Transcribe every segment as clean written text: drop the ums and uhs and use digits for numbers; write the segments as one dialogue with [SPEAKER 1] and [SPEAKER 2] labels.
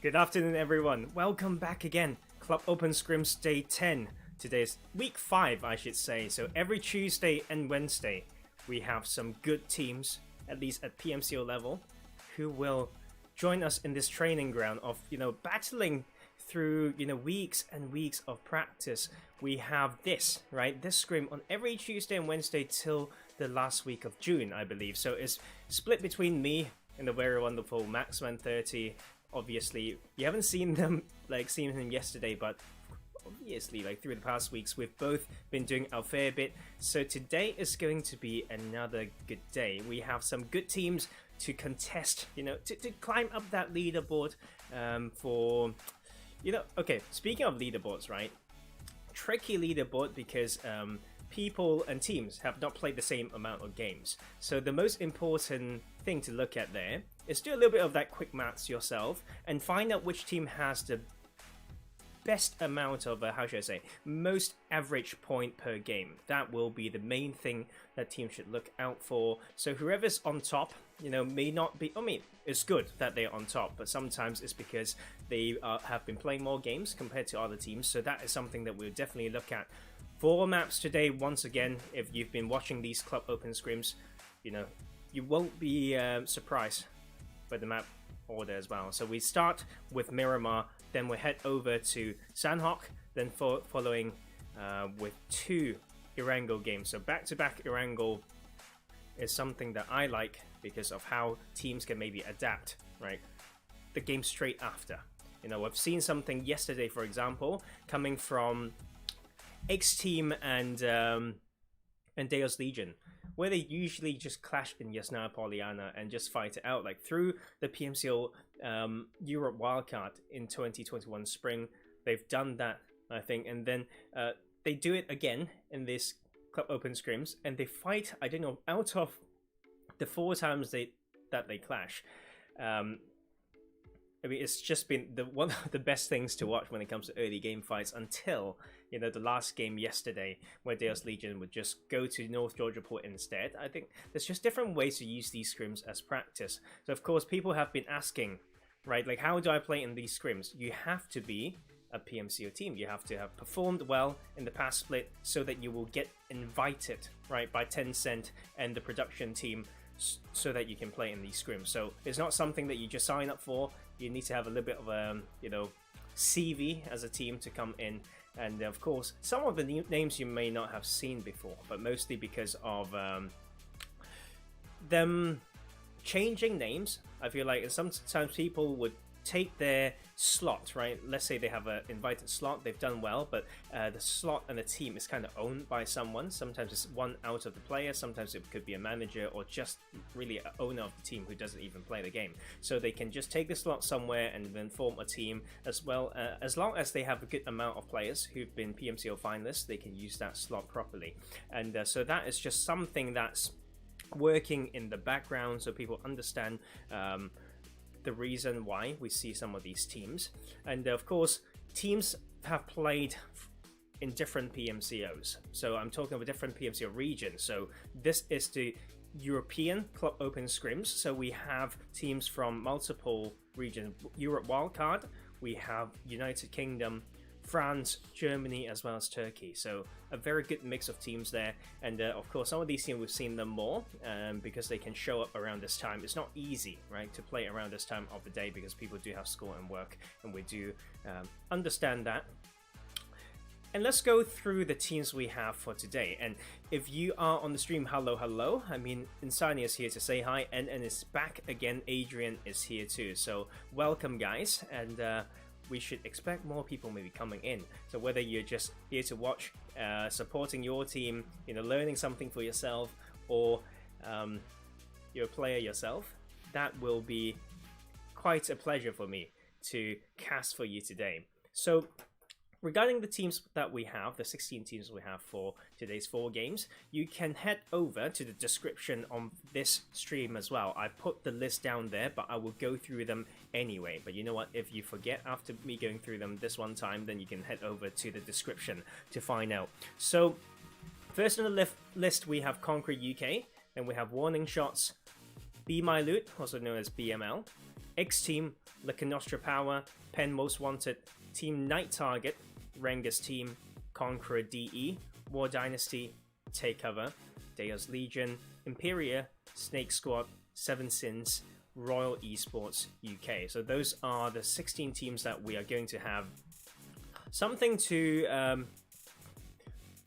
[SPEAKER 1] Good afternoon, everyone. Welcome back again. Club Open Scrims Day 10. Today's week 5, I should say. So every Tuesday and Wednesday, we have some good teams, at least at PMCO level, who will join us in this training ground of, battling through, weeks and weeks of practice. We have this, right? This scrim on every Tuesday and Wednesday till the last week of June, I believe. So it's split between me and the very wonderful Maxman30. Obviously, you haven't seen him yesterday, but obviously, through the past weeks, we've both been doing our fair bit. So today is going to be another good day. We have some good teams to contest, to climb up that leaderboard okay, speaking of leaderboards, right? Tricky leaderboard because people and teams have not played the same amount of games. So the most important thing to look at there is do a little bit of that quick maths yourself and find out which team has the best amount of, most average point per game. That will be the main thing that teams should look out for. So whoever's on top, may not be, it's good that they're on top, but sometimes it's because they have been playing more games compared to other teams. So that is something that we'll definitely look at. For maps today, once again, if you've been watching these Club Open Scrims, you won't be surprised by the map order as well. So we start with Miramar, then we head over to Sanhok, then following with 2 Erangel games. So back-to-back Erangel is something that I like because of how teams can maybe adapt, right? The game straight after. I've seen something yesterday, for example, coming from xteam and Daos Legion, where they usually just clash in Yasna Poliana and just fight it out. Through the PMCO Europe wildcard in 2021 spring, they've done that, I think, and then they do it again in this Club Open Scrims, and they fight, I don't know, out of the 4 times that they clash. It's just been one of the best things to watch when it comes to early game fights until, the last game yesterday where Daos Legion would just go to North Georgia Port instead. I think there's just different ways to use these scrims as practice. So, of course, people have been asking, right, how do I play in these scrims? You have to be a PMCO team. You have to have performed well in the past split so that you will get invited, right, by Tencent and the production team so that you can play in these scrims. So it's not something that you just sign up for. You need to have a little bit of a, CV as a team to come in. And of course, some of the new names you may not have seen before, but mostly because of them changing names. I feel like sometimes people would take their slot, right? Let's say they have an invited slot, they've done well, but the slot and the team is kind of owned by someone. Sometimes it's one out of the player, sometimes it could be a manager or just really an owner of the team who doesn't even play the game. So they can just take the slot somewhere and then form a team as well. As long as they have a good amount of players who've been PMCO finalists, they can use that slot properly. And so that is just something that's working in the background so people understand the reason why we see some of these teams. And of course, teams have played in different PMCOs. So I'm talking about different PMCO regions. So this is the European Club Open Scrims. So we have teams from multiple regions. Europe Wildcard, we have United Kingdom, France, Germany, as well as Turkey. So a very good mix of teams there. And of course, some of these teams, we've seen them more because they can show up around this time. It's not easy, right, to play around this time of the day because people do have school and work, and we do understand that. And let's go through the teams we have for today. And if you are on the stream, hello. Insani is here to say hi, and is back again. Adrian is here too. So welcome, guys. And we should expect more people maybe coming in. So whether you're just here to watch, supporting your team, learning something for yourself, or you're a player yourself, that will be quite a pleasure for me to cast for you today. So regarding the teams that we have, the 16 teams we have for today's 4 games, you can head over to the description on this stream as well. I put the list down there, but I will go through them anyway. But you know what? If you forget after me going through them this one time, then you can head over to the description to find out. So first on the list, we have Conqueror UK, then we have Warning Shots, BeMyLOOT, also known as BML, xteam, Lakonostra Power, Pen Most Wanted, Team Night Target, RENGERS Team, Conqueror DE, War Dynastie, Takeover, Daos Legion, IMPERIA, SNAKEsquad, Seven Sins, Royal Esports UK. So those are the 16 teams that we are going to have something to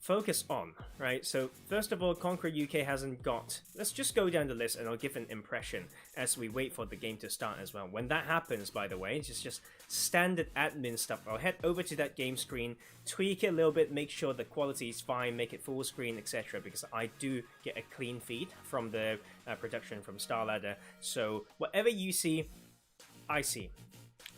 [SPEAKER 1] focus on, right? So first of all, Conqueror UK hasn't got... Let's just go down the list and I'll give an impression as we wait for the game to start as well. When that happens, by the way, it's just standard admin stuff. I'll head over to that game screen, tweak it a little bit, make sure the quality is fine, make it full screen, etc. Because I do get a clean feed from the production from StarLadder. So whatever you see, I see.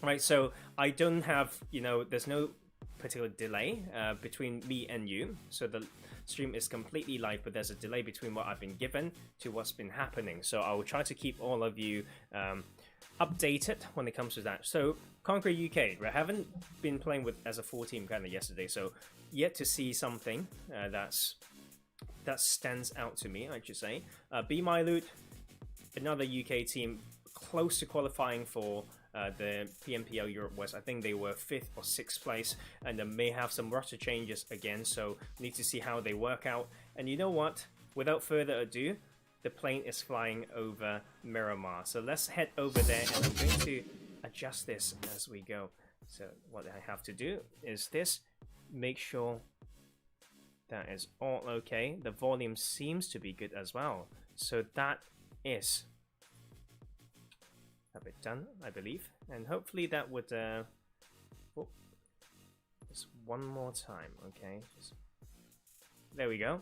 [SPEAKER 1] Right, so I don't have, you know, there's no particular delay between me and you, so the stream is completely live, but there's a delay between what I've been given to what's been happening, so I will try to keep all of you updated when it comes to that. So Conqueror UK, I haven't been playing with as a full team kind of yesterday, so yet to see something that stands out to me, I should say. BeMyLOOT, another UK team close to qualifying for the PMCO Europe West. I think they were 5th or 6th place, and they may have some roster changes again, so need to see how they work out. And you know what? Without further ado, the plane is flying over Miramar. So let's head over there, and I'm going to adjust this as we go. So what I have to do is this, make sure that is all okay. The volume seems to be good as well. So that is a bit done, I believe, and hopefully that would oh, just one more time, okay, there we go.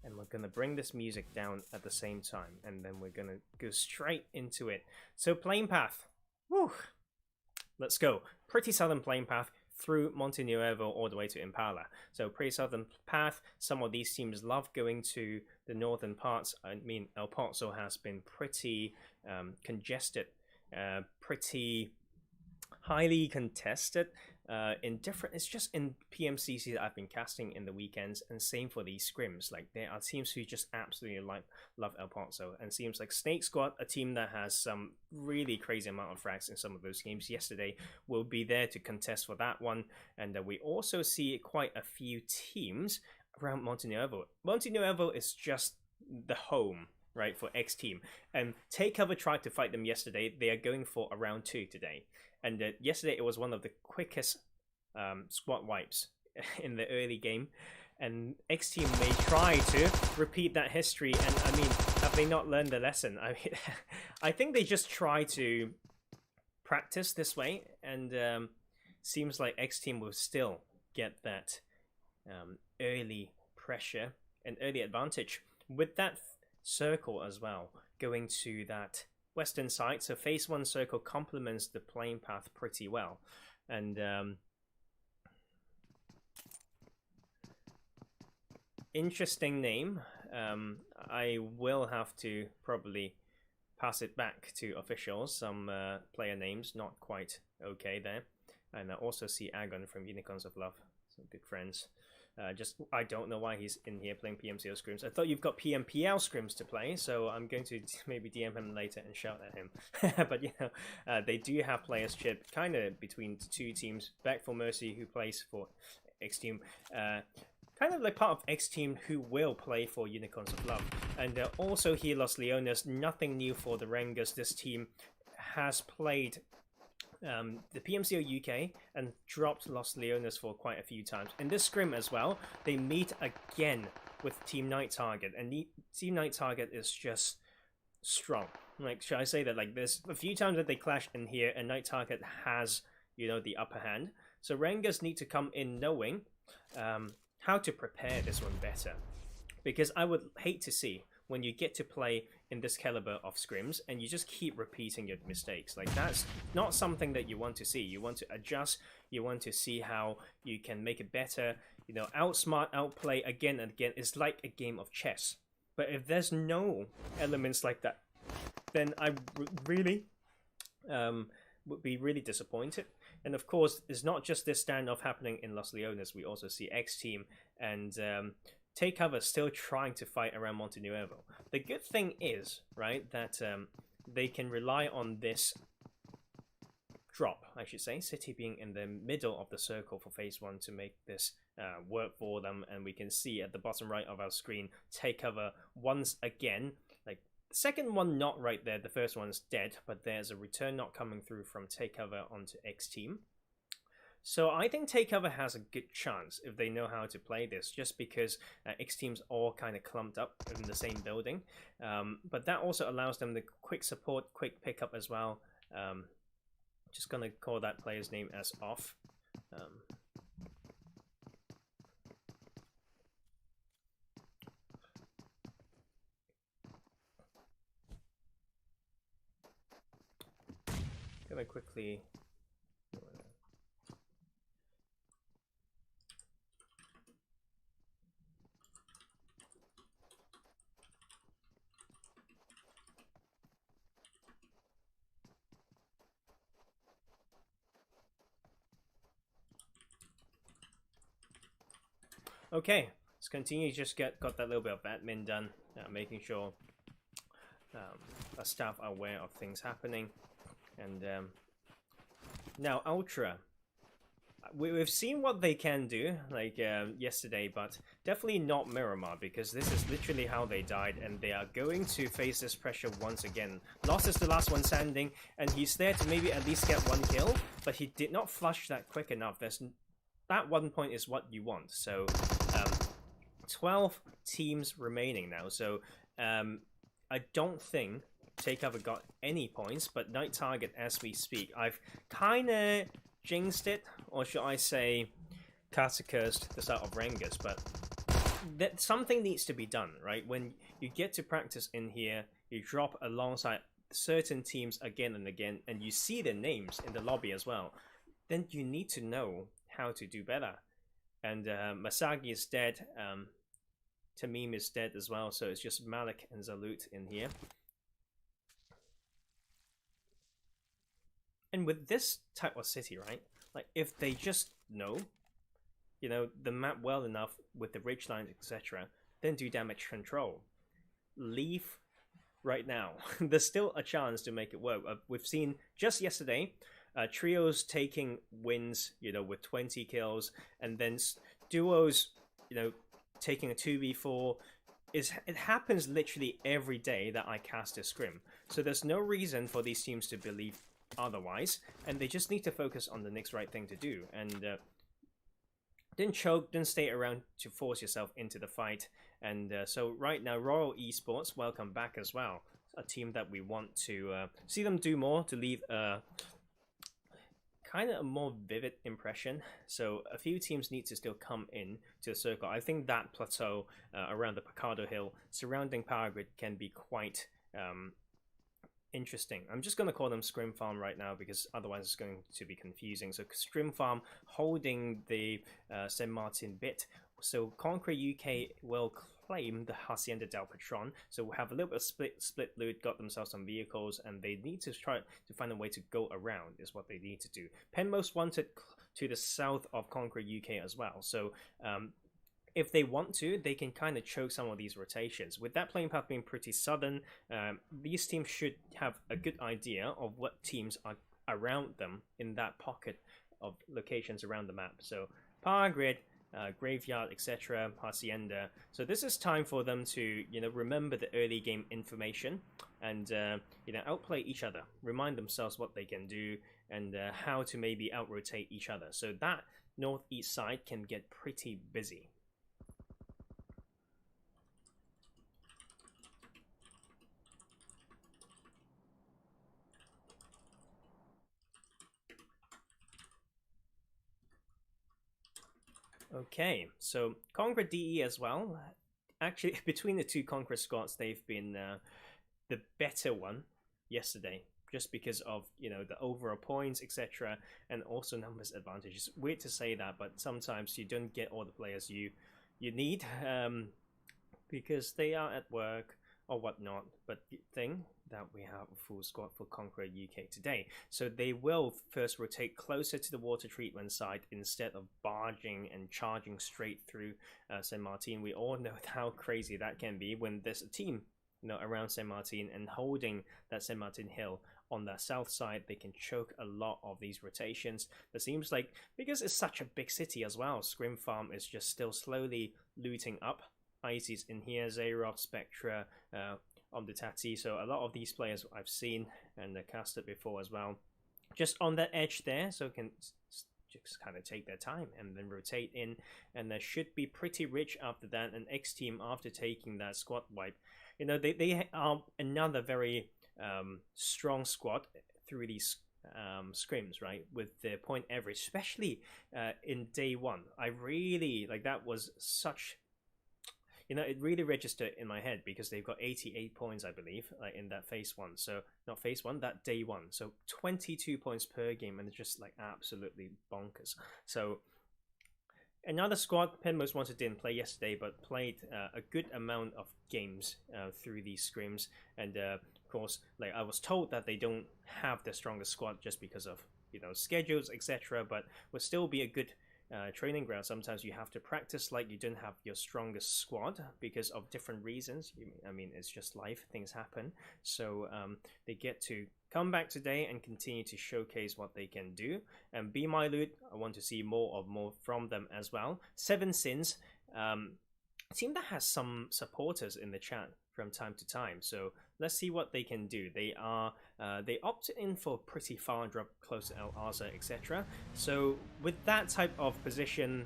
[SPEAKER 1] And we're gonna bring this music down at the same time, and then we're gonna go straight into it. So plane path, woo, let's go. Pretty southern plane path through Monte Nuevo all the way to Impala. So pretty southern path. Some of these teams love going to the northern parts. I mean, El Paso has been pretty congested, pretty highly contested in different... It's just in PMCC that I've been casting in the weekends, and same for these scrims. Like, there are teams who just absolutely love El Paso, and seems like SNAKEsquad, a team that has some really crazy amount of frags in some of those games yesterday, will be there to contest for that one. And we also see quite a few teams around Monte Nuevo. Monte Nuevo is just the home, right, for xteam. And Takeover tried to fight them yesterday. They are going for a round 2 today. And yesterday it was one of the quickest squad wipes in the early game. And xteam may try to repeat that history. And I mean, have they not learned the lesson? I mean, I think they just try to practice this way. And seems like xteam will still get that early pressure and early advantage with that circle as well, going to that western side. So phase 1 circle complements the plane path pretty well. And interesting name. I will have to probably pass it back to officials. Some player names not quite okay there. And I also see Agon from Unicorns of Love, some good friends. Just, I don't know why he's in here playing PMCO scrims. I thought you've got PMPL scrims to play, so I'm going to maybe DM him later and shout at him. But, you know, they do have players chipped kind of between the two teams. Back for Mercy, who plays for xteam, kind of like part of xteam, who will play for Unicorns of Love. And also here, Los Leones, nothing new for the RENGERS. This team has played the PMCO UK and dropped Los Leones for quite a few times. In this scrim as well, they meet again with Team Night Target, and Team Night Target is just strong. Like, should I say that, like, there's a few times that they clash in here, and Night Target has, you know, the upper hand. So RENGERS need to come in knowing how to prepare this one better, because I would hate to see when you get to play in this caliber of scrims and you just keep repeating your mistakes. Like, that's not something that you want to see. You want to adjust, you want to see how you can make it better, you know, outsmart, outplay again and again. It's like a game of chess. But if there's no elements like that, then I really would be really disappointed. And of course, it's not just this standoff happening in Los Leones. We also see xteam and Takeover still trying to fight around Monte Nuevo. The good thing is, right, that they can rely on this drop, I should say, city being in the middle of the circle for phase 1 to make this work for them. And we can see at the bottom right of our screen, take cover once again. Like, the second one not right there, the first one's dead, but there's a return not coming through from take cover onto xteam. So I think Takeover has a good chance if they know how to play this, just because xteam's all kind of clumped up in the same building. But that also allows them the quick support, quick pickup as well. Just gonna call that player's name as off. Gonna quickly. Okay, let's continue. Just got that little bit of admin done, making sure our staff are aware of things happening. And now Ultra, we've seen what they can do, like yesterday, but definitely not Miramar, because this is literally how they died, and they are going to face this pressure once again. Lost is the last one standing, and he's there to maybe at least get 1 kill, but he did not flush that quick enough. That 1 point is what you want. So 12 teams remaining now. So I don't think Takeover got any points, but Night Target as we speak. I've kind of jinxed it, or should I say cursed the start of RENGERS, but that something needs to be done, right? When you get to practice in here, you drop alongside certain teams again and again, and you see their names in the lobby as well, then you need to know how to do better. And Masagi is dead, Tamim is dead as well, so it's just Malik and Zaloot in here. And with this type of city, right, like if they just know, you know, the map well enough with the ridge lines, etc., then do damage control. Leave right now. There's still a chance to make it work. We've seen just yesterday trios taking wins, you know, with 20 kills, and then duos, you know, taking a 2v4. It happens literally every day that I cast a scrim. So there's no reason for these teams to believe otherwise, and they just need to focus on the next right thing to do. And didn't choke, didn't stay around to force yourself into the fight. And so right now, Royal Esports, welcome back as well. A team that we want to see them do more, to leave a kind of a more vivid impression. So a few teams need to still come in to the circle. I think that plateau around the Picado Hill surrounding Power Grid can be quite interesting. I'm just going to call them Scrim Farm right now, because otherwise it's going to be confusing. So Scrim Farm holding the St. Martin bit. So Conqueror UK will claim the Hacienda del Patron. So we'll have a little bit of split loot, got themselves some vehicles, and they need to try to find a way to go around is what they need to do. Pen Most Wanted to the south of Conqueror UK as well. So if they want to, they can kind of choke some of these rotations. With that playing path being pretty southern, these teams should have a good idea of what teams are around them in that pocket of locations around the map. So Power Grid, Graveyard, etc., Hacienda. So this is time for them to, you know, remember the early game information and, you know, outplay each other, remind themselves what they can do, and how to maybe out-rotate each other. So that northeast side can get pretty busy. Okay, so Conqueror DE as well. Actually, between the two Conqueror squads, they've been the better one yesterday, just because of, you know, the overall points, etc., and also numbers advantages. Weird to say that, but sometimes you don't get all the players you need because they are at work or whatnot. But the thing that we have a full squad for Conqueror UK today, so they will first rotate closer to the water treatment site instead of barging and charging straight through St. Martin. We all know how crazy that can be when there's a team around Saint Martin and holding that Saint Martin hill on that south side, they can choke a lot of these rotations. It seems like, because it's such a big city as well, Scrim Farm is just still slowly looting up. Icy's in here, Xerox, Spectra, Omditati. So a lot of these players I've seen and casted before as well. Just on that edge there, so can just kind of take their time and then rotate in, and they should be pretty rich after that. And xteam, after taking that squad wipe, they are another very strong squad through these scrims, right, with the point average, especially in day one. I really like that. Was such, it really registered in my head, because they've got 88 points, I believe, in that phase one. So not phase one, that day one. So 22 points per game, and it's just like absolutely bonkers. So another squad, Pen Most Wanted didn't play yesterday, but played a good amount of games through these scrims. And of course, like I was told that they don't have the strongest squad just because of schedules, etc. But will still be a good training ground. Sometimes you have to practice like you don't have your strongest squad because of different reasons. I mean, it's just life, things happen. So they get to come back today and continue to showcase what they can do. And BeMyLOOT, I want to see more from them as well. Seven Sins, a team that has some supporters in the chat from time to time, so let's see what they can do. They opted in for pretty far drop close to El Arza, etc. So with that type of position,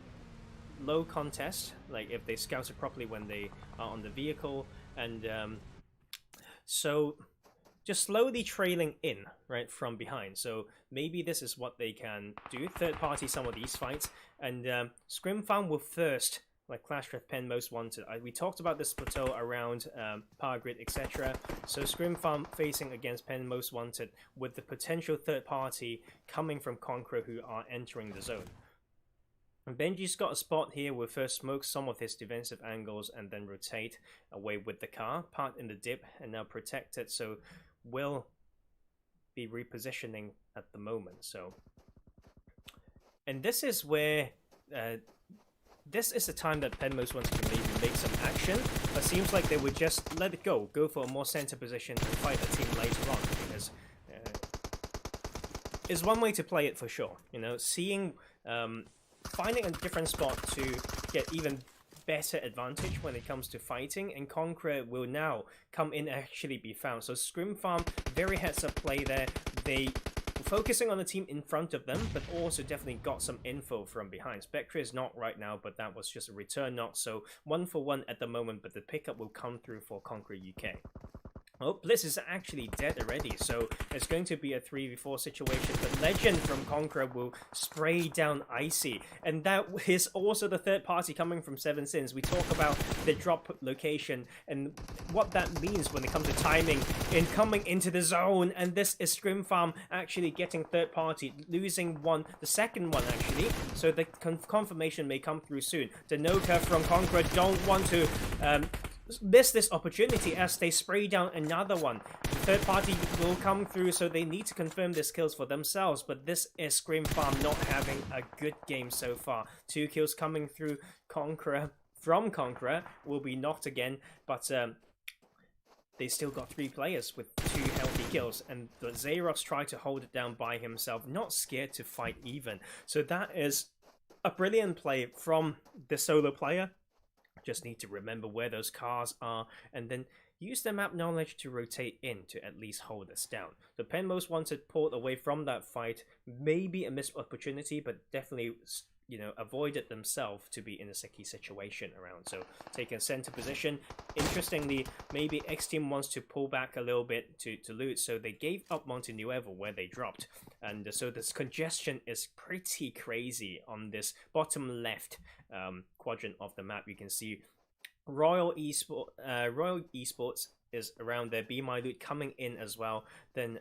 [SPEAKER 1] low contest, like if they scout it properly when they are on the vehicle, and so just slowly trailing in right from behind. So maybe this is what they can do, third party some of these fights. And Scrim Farm will first like clash with Pen Most Wanted. We talked about this plateau around Power Grid, etc. So Scrim Farm facing against Pen Most Wanted with the potential third party coming from Conqueror, who are entering the zone. And Benji's got a spot here. Will first smoke some of his defensive angles and then rotate away with the car, part in the dip, and now protected. So will be repositioning at the moment. So, and this is where this is the time that Pen Most Wanted can maybe make some action, but seems like they would just let it go for a more center position and fight the team later on, because is one way to play it for sure. Seeing finding a different spot to get even better advantage when it comes to fighting, and Conqueror will now come in and actually be found. So Scrim Farm, very heads up play there. They focusing on the team in front of them, but also definitely got some info from behind. Spectre is not right now, but that was just a return knock, so 1-for-1 at the moment, but the pickup will come through for Conqueror UK. Oh, Bliss is actually dead already, so it's going to be a 3v4 situation. The Legend from Conqueror will spray down Icy, and that is also the third party coming from Seven Sins. We talk about the drop location and what that means when it comes to timing in coming into the zone, and this is Scrim Farm actually getting third party, losing the second one actually, so the confirmation may come through soon. Danoka from Conqueror don't want to miss this opportunity as they spray down another one. The third party will come through, so they need to confirm these kills for themselves, but this is Scrim Farm not having a good game so far. 2 kills coming through. Conqueror will be knocked again, but they still got 3 players with 2 healthy kills, and the Xerox tried to hold it down by himself, not scared to fight even. So that is a brilliant play from the solo player. Just need to remember where those cars are and then use the map knowledge to rotate in to at least hold us down. The Pen Most Wanted pulled away from that fight, maybe a missed opportunity, but definitely avoided themselves to be in a sticky situation around. So taking center position. Interestingly, maybe xteam wants to pull back a little bit to loot, so they gave up Monte Nuevo where they dropped, and so this congestion is pretty crazy on this bottom left quadrant of the map. You can see Royal Esports is around there, BeMyLOOT coming in as well. Then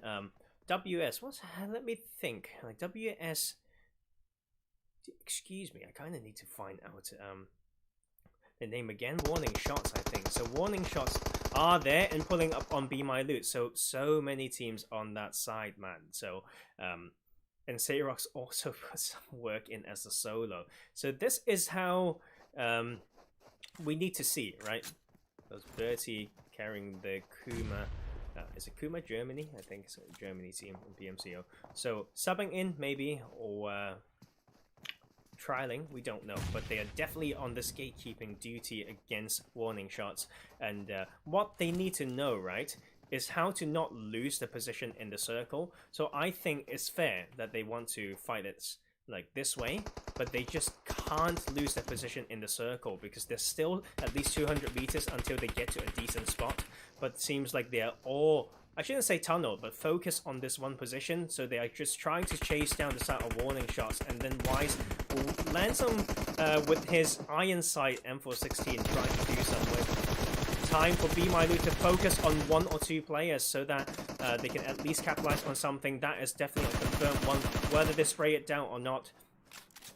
[SPEAKER 1] WS, let me think, like WS, excuse me, I kind of need to find out the name again. Warning Shots, I think. So Warning Shots are there and pulling up on BeMyLOOT. So many teams on that side, man. So and Xerox also put some work in as a solo. So this is how we need to see, right? Those 30 carrying the Kuma. Is it Kuma Germany? I think it's a Germany team in PMCO. So subbing in maybe, or trialing, we don't know, but they are definitely on this gatekeeping duty against warning shots. And what they need to know, right, is how to not lose the position in the circle. So I think it's fair that they want to fight it like this way, but they just can't lose their position in the circle because there's still at least 200 meters until they get to a decent spot. But it seems like they're all, I shouldn't say tunnel, but focus on this one position. So they are just trying to chase down the side of warning shots, and then Wise will land some with his iron sight M416, trying to do some with. Time for BeMyLOOT to focus on 1 or 2 players so that they can at least capitalize on something. That is definitely a confirmed one. Whether they spray it down or not,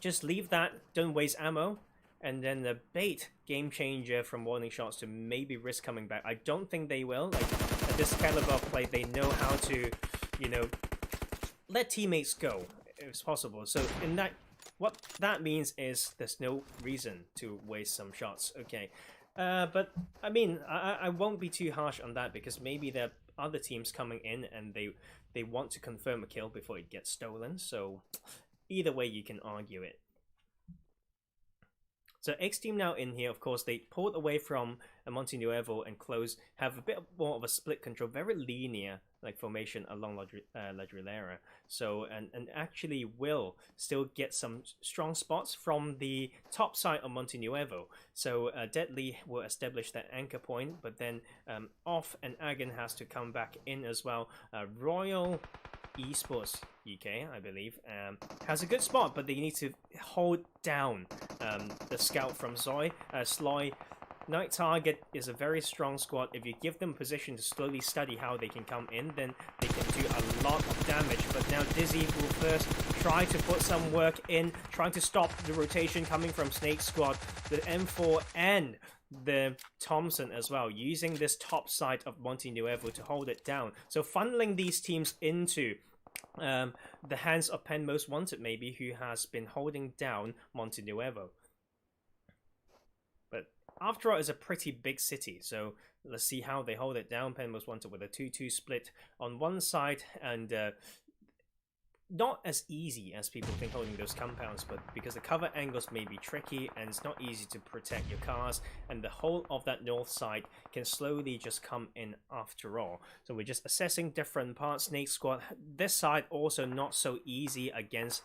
[SPEAKER 1] just leave that, don't waste ammo. And then the bait game changer from warning shots to maybe risk coming back. I don't think they will. Like at this caliber of play, they know how to, you know, let teammates go if it's possible. So in that, what that means is there's no reason to waste some shots. Okay. But I mean, I won't be too harsh on that because maybe there are other teams coming in and they want to confirm a kill before it gets stolen. So either way, you can argue it. So xteam now in here, of course, they pulled away from Monte Nuevo and close, have a bit more of a split control, very linear like formation along La Drillera. So, and actually will still get some strong spots from the top side of Monte Nuevo. So Deadly will establish that anchor point, but then Off and Agon has to come back in as well. Royal Esports UK, I believe, has a good spot, but they need to hold down the scout from Zoy. Sloy. Night Target is a very strong squad. If you give them position to slowly study how they can come in, then they can do a lot of damage. But now Dizzy will first try to put some work in, trying to stop the rotation coming from SNAKEsquad, the M4 and the Thompson as well, using this top side of Monte Nuevo to hold it down. So funneling these teams into the hands of Penn Most Wanted, maybe, who has been holding down Monte Nuevo. But after all, it's a pretty big city, so let's see how they hold it down. Penn Most Wanted with a 2-2 split on one side, and not as easy as people think holding those compounds, but because the cover angles may be tricky and it's not easy to protect your cars, and the whole of that north side can slowly just come in after all. So we're just assessing different parts. SNAKEsquad, this side also not so easy against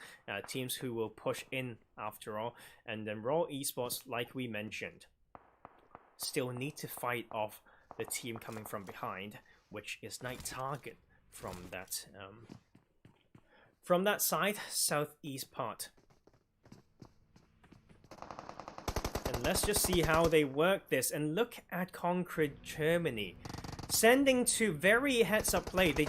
[SPEAKER 1] teams who will push in after all. And then Royal Esports, like we mentioned, still need to fight off the team coming from behind, which is Night Target from that side, southeast part. And let's just see how they work this. And look at Conqueror Germany, sending to very heads-up play. They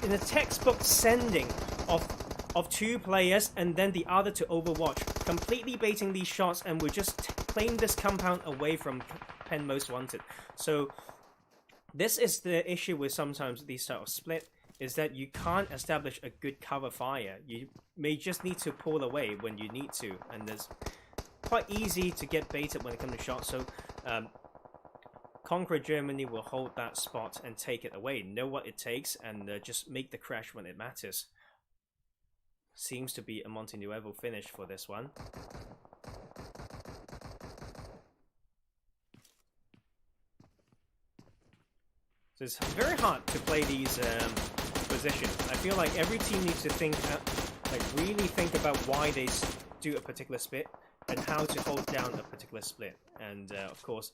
[SPEAKER 1] in a textbook sending of 2 players and then the other to Overwatch, completely baiting these shots, and we just claim this compound away from Penn Most Wanted. So this is the issue with sometimes these sort of split, is that you can't establish a good cover fire. You may just need to pull away when you need to, and it's quite easy to get baited when it comes to shots. So Conqueror Germany will hold that spot and take it away, know what it takes, and just make the crash when it matters. Seems to be a Monte Nuevo finish for this one. So it's very hard to play these positions. I feel like every team needs to think, like really think about why they do a particular split and how to hold down a particular split. And of course,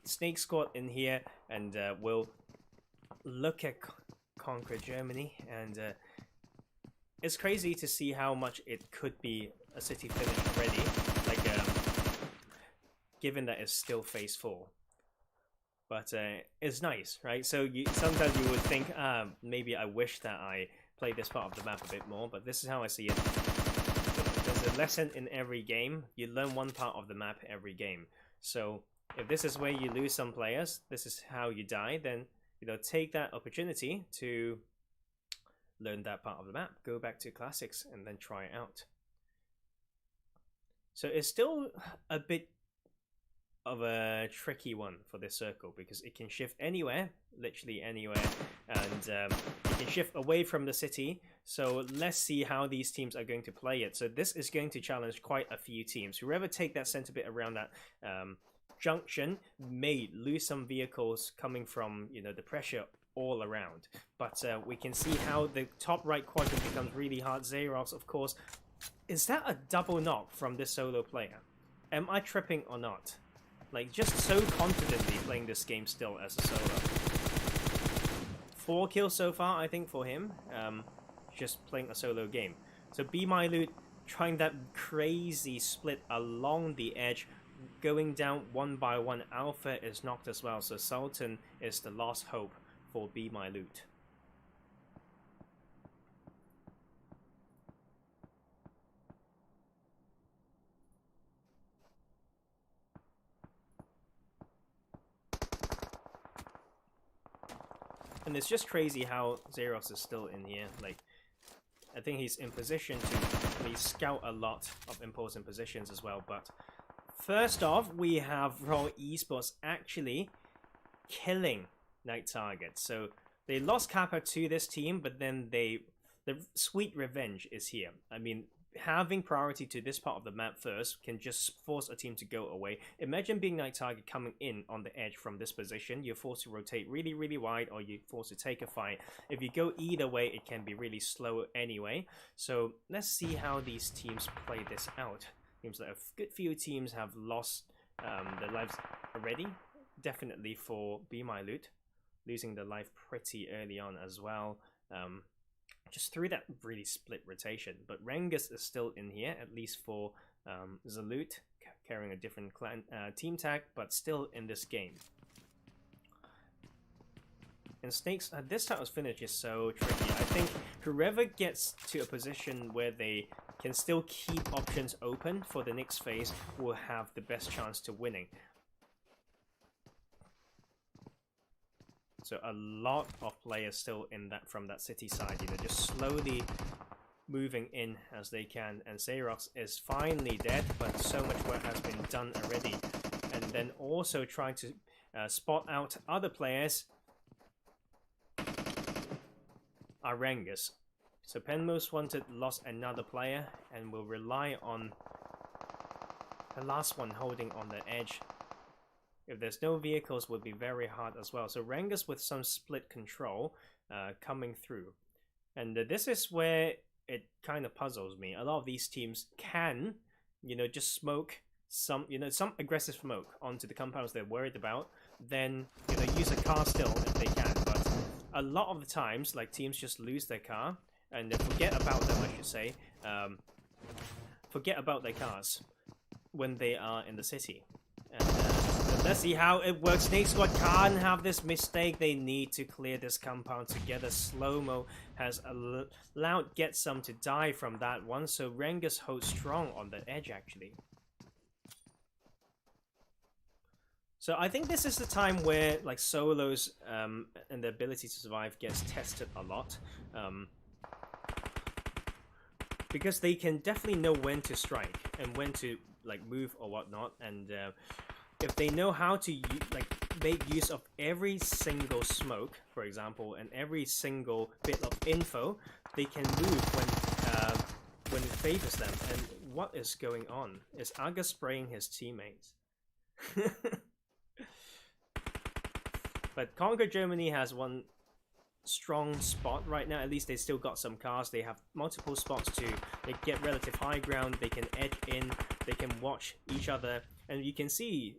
[SPEAKER 1] SNAKEsquad in here, and we'll look at Conqueror Germany, and it's crazy to see how much it could be a city finish already, like given that it's still phase 4. But it's nice, right? So sometimes you would think, maybe I wish that I played this part of the map a bit more, but this is how I see it. There's a lesson in every game. You learn one part of the map every game. So if this is where you lose some players, this is how you die, then take that opportunity to learn that part of the map, go back to classics, and then try it out. So it's still a bit of a tricky one for this circle because it can shift anywhere, literally anywhere, and it can shift away from the city. So let's see how these teams are going to play it. So this is going to challenge quite a few teams. Whoever take that center bit around that junction may lose some vehicles coming from, you know, the pressure all around. But we can see how the top right quadrant becomes really hard. Xerox, of course. Is that a double knock from this solo player? Am I tripping or not? Like, just so confidently playing this game still as a solo. 4 kills so far, I think, for him. Just playing a solo game. So BeMyLOOT trying that crazy split along the edge, going down one by one. Alpha is knocked as well, so Sultan is the last hope for BeMyLOOT. And it's just crazy how Xerox is still in here. Like, I think he's in position to really scout a lot of important positions as well. But first off, we have Raw Esports actually killing Night Target. So they lost Kappa to this team, but then the sweet revenge is here. I mean, having priority to this part of the map first can just force a team to go away. Imagine being Night Target coming in on the edge from this position. You're forced to rotate really, really wide, or you're forced to take a fight. If you go either way, it can be really slow anyway. So let's see how these teams play this out. Seems like a good few teams have lost their lives already. Definitely for BeMyLOOT, losing their life pretty early on as well. Just through that really split rotation. But RENGERS is still in here, at least for Zaloot, carrying a different clan team tag, but still in this game. And Snakes, this title's finish is so tricky. I think whoever gets to a position where they can still keep options open for the next phase will have the best chance to winning. So a lot of players still in that from that city side, you know, just slowly moving in as they can. And Xerox is finally dead, but so much work has been done already. And then also trying to spot out other players are RENGERS. So Pen Most Wanted lost another player and will rely on the last one holding on the edge. If there's no vehicles, would be very hard as well. So RENGERS with some split control coming through. And this is where it kind of puzzles me. A lot of these teams can, you know, just smoke some, you know, some aggressive smoke onto the compounds they're worried about. Then, you know, use a car still if they can. But a lot of the times, like, teams just lose their car and they forget about them, I should say. Forget about their cars when they are in the city. And let's see how it works. SNAKEsquad can't have this mistake. They need to clear this compound together. Slow-mo has allowed Getsome to die from that one. So RENGERS holds strong on the edge, actually. So I think this is the time where, like, solos and the ability to survive gets tested a lot. Because they can definitely know when to strike and when to, like, move or whatnot. And if they know how to make use of every single smoke, for example, and every single bit of info, they can move when it favors them. And what is going on? Is Aga spraying his teammates? But Conqueror Germany has one strong spot right now. At least they still got some cars. They have multiple spots to get relative high ground. They can edge in. They can watch each other. And you can see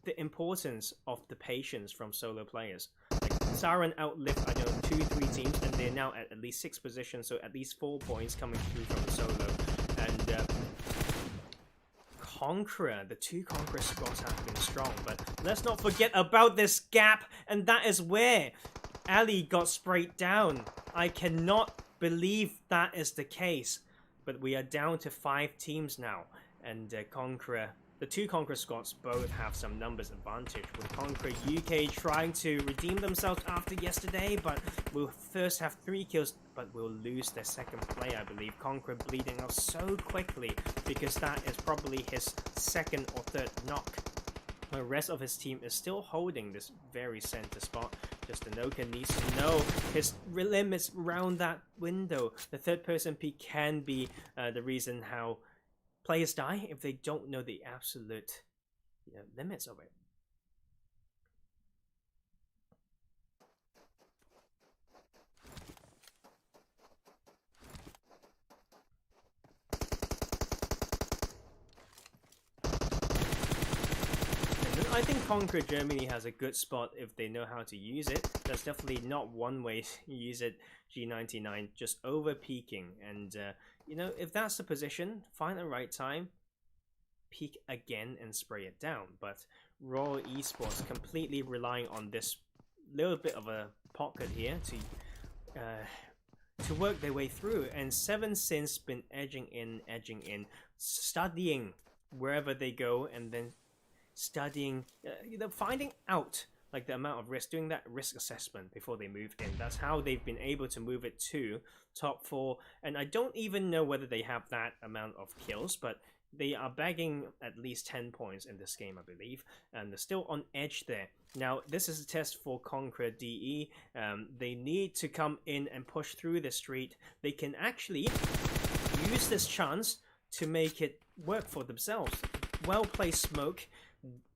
[SPEAKER 1] the importance of the patience from solo players. Like, Siren outlived, I don't know, 2-3 teams, and they're now at least 6 positions, so at least 4 points coming through from the solo. And Conqueror, the 2 Conqueror squads have been strong, but let's not forget about this gap, and that is where Ali got sprayed down. I cannot believe that is the case, but we are down to 5 teams now, and Conqueror, the 2 Conqueror squads both have some numbers advantage, with Conqueror UK trying to redeem themselves after yesterday, but will first have 3 kills, but will lose their second player, I believe. Conqueror bleeding out so quickly, because that is probably his second or third knock. The rest of his team is still holding this very center spot. Just Anoka needs to know his limits around that window. The third person peek can be the reason how players die if they don't know the absolute limits of it. I think Conqueror Germany has a good spot if they know how to use it. That's definitely not one way to use it, G99, just over peeking. And, if that's the position, find the right time, peek again and spray it down. But Royal Esports completely relying on this little bit of a pocket here to work their way through. And 7sin's been edging in, studying wherever they go, and then studying, finding out like the amount of risk, doing that risk assessment before they move in. That's how they've been able to move it to top 4. And I don't even know whether they have that amount of kills, but they are bagging at least 10 points in this game, I believe, and they're still on edge there. Now, this is a test for Conqueror DE. They need to come in and push through the street. They can actually use this chance to make it work for themselves. Well-placed smoke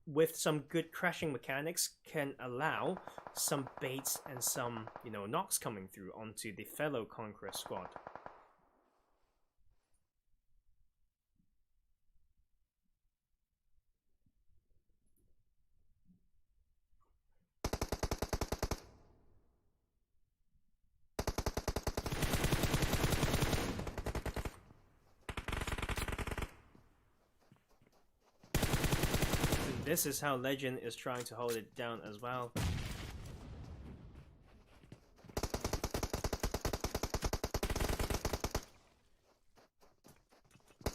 [SPEAKER 1] with some good crashing mechanics can allow some baits and some, knocks coming through onto the fellow Conqueror squad. This is how Legend is trying to hold it down as well.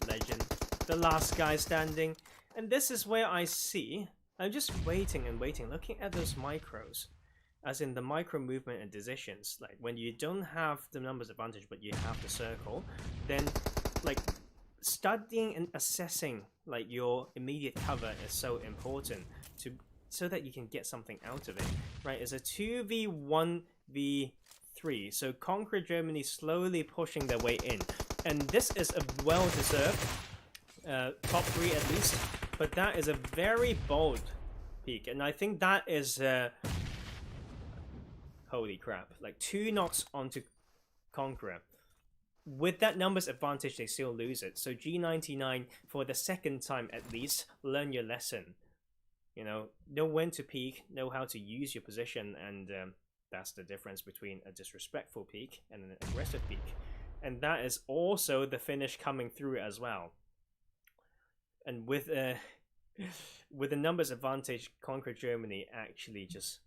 [SPEAKER 1] Legend, the last guy standing. And this is where I see, I'm just waiting and waiting, looking at those micros. As in the micro movement and decisions. Like when you don't have the numbers advantage but you have the circle, then like studying and assessing like your immediate cover is so important so that you can get something out of it, right? It's a 2v1v3, so Conqueror Germany slowly pushing their way in, and this is a well-deserved top 3 at least, but that is a very bold peak, and I think that is holy crap, like 2 knocks onto Conqueror. With that numbers advantage, they still lose it. So G99, for the second time at least, learn your lesson. Know when to peek, know how to use your position, and that's the difference between a disrespectful peek and an aggressive peek. And that is also the finish coming through as well. And with the numbers advantage, Conquer Germany actually just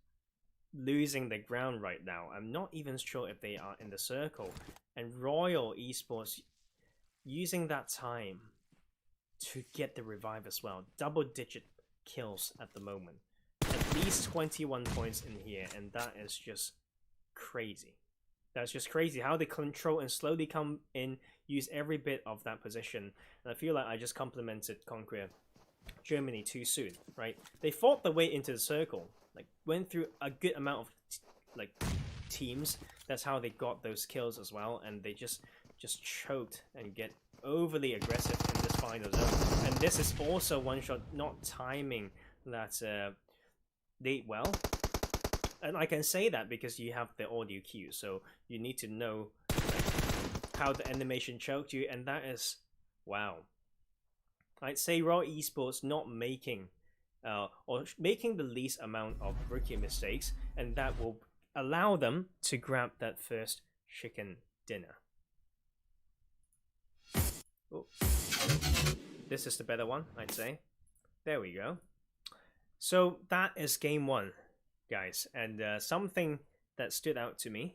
[SPEAKER 1] losing the ground right now. I'm not even sure if they are in the circle. And Royal Esports using that time to get the revive as well. Double-digit kills at the moment. At least 21 points in here, and that is just crazy. That's just crazy how they control and slowly come in, use every bit of that position. And I feel like I just complimented Conqueror Germany too soon, right? They fought their way into the circle, like went through a good amount of teams. That's how they got those kills as well, and they just choked and get overly aggressive in this final zone. And this is also one shot not timing that date well. And I can say that because you have the audio cue, so you need to know how the animation choked you, and that is wow. I'd say Raw Esports not making or making the least amount of rookie mistakes, and that will allow them to grab that first chicken dinner. Oh. This is the better one, I'd say. There we go. So that is game 1, guys, and something that stood out to me: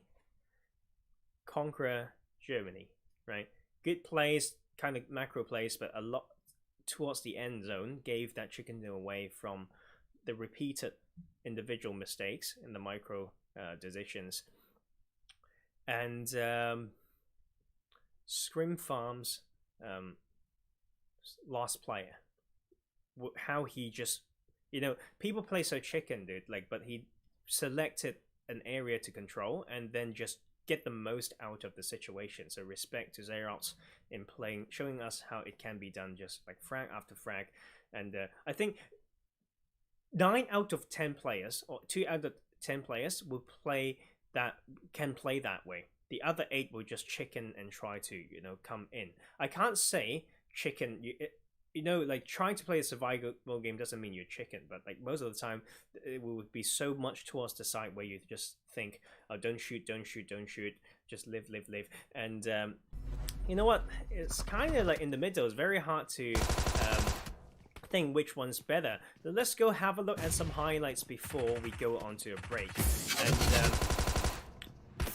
[SPEAKER 1] Conqueror Germany, right? Good plays, kind of macro plays, but a lot towards the end zone gave that chicken dinner away from the repeated individual mistakes in the micro decisions. And Scrim Farms last player, how he just You know, people play so chicken, dude. Like, but he selected an area to control and then just get the most out of the situation. So respect to Xerox in playing, showing us how it can be done, just like frag after frag. And I think 9 out of 10 players, or 2 out of 10 players, will play that, can play that way. The other 8 will just chicken and try to, you know, come in. I can't say chicken. You know, like trying to play a survival game doesn't mean you're chicken, but like most of the time, it will be so much towards the side where you just think, oh, don't shoot, don't shoot, don't shoot, just live, live, live. And you know what? It's kind of like in the middle. It's very hard to think which one's better. So let's go have a look at some highlights before we go on to a break. And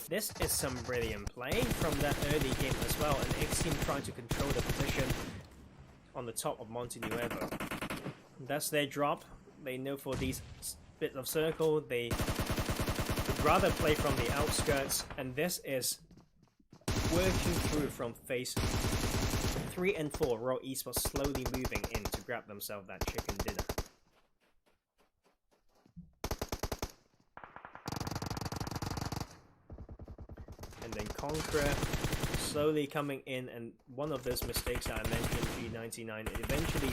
[SPEAKER 1] this is some brilliant play from that early game as well. And xteam trying to control the position on the top of Monte Nuevo. That's their drop. They know for these bits of circle, they would rather play from the outskirts, and this is working through from phase 3 and 4. Raw Esports slowly moving in to grab themselves that chicken dinner. And then Conqueror slowly coming in, and one of those mistakes that I mentioned, G99, eventually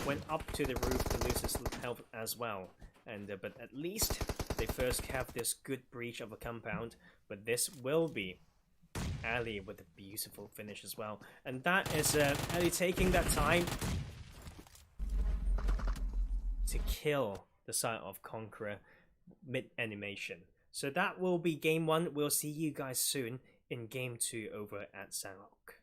[SPEAKER 1] went up to the roof to lose his health as well. And but at least they first have this good breach of a compound, but this will be Ali with a beautiful finish as well. And that is Ali taking that time to kill the side of Conqueror mid-animation. So that will be game 1. We'll see you guys soon in game 2 over at Sanhok.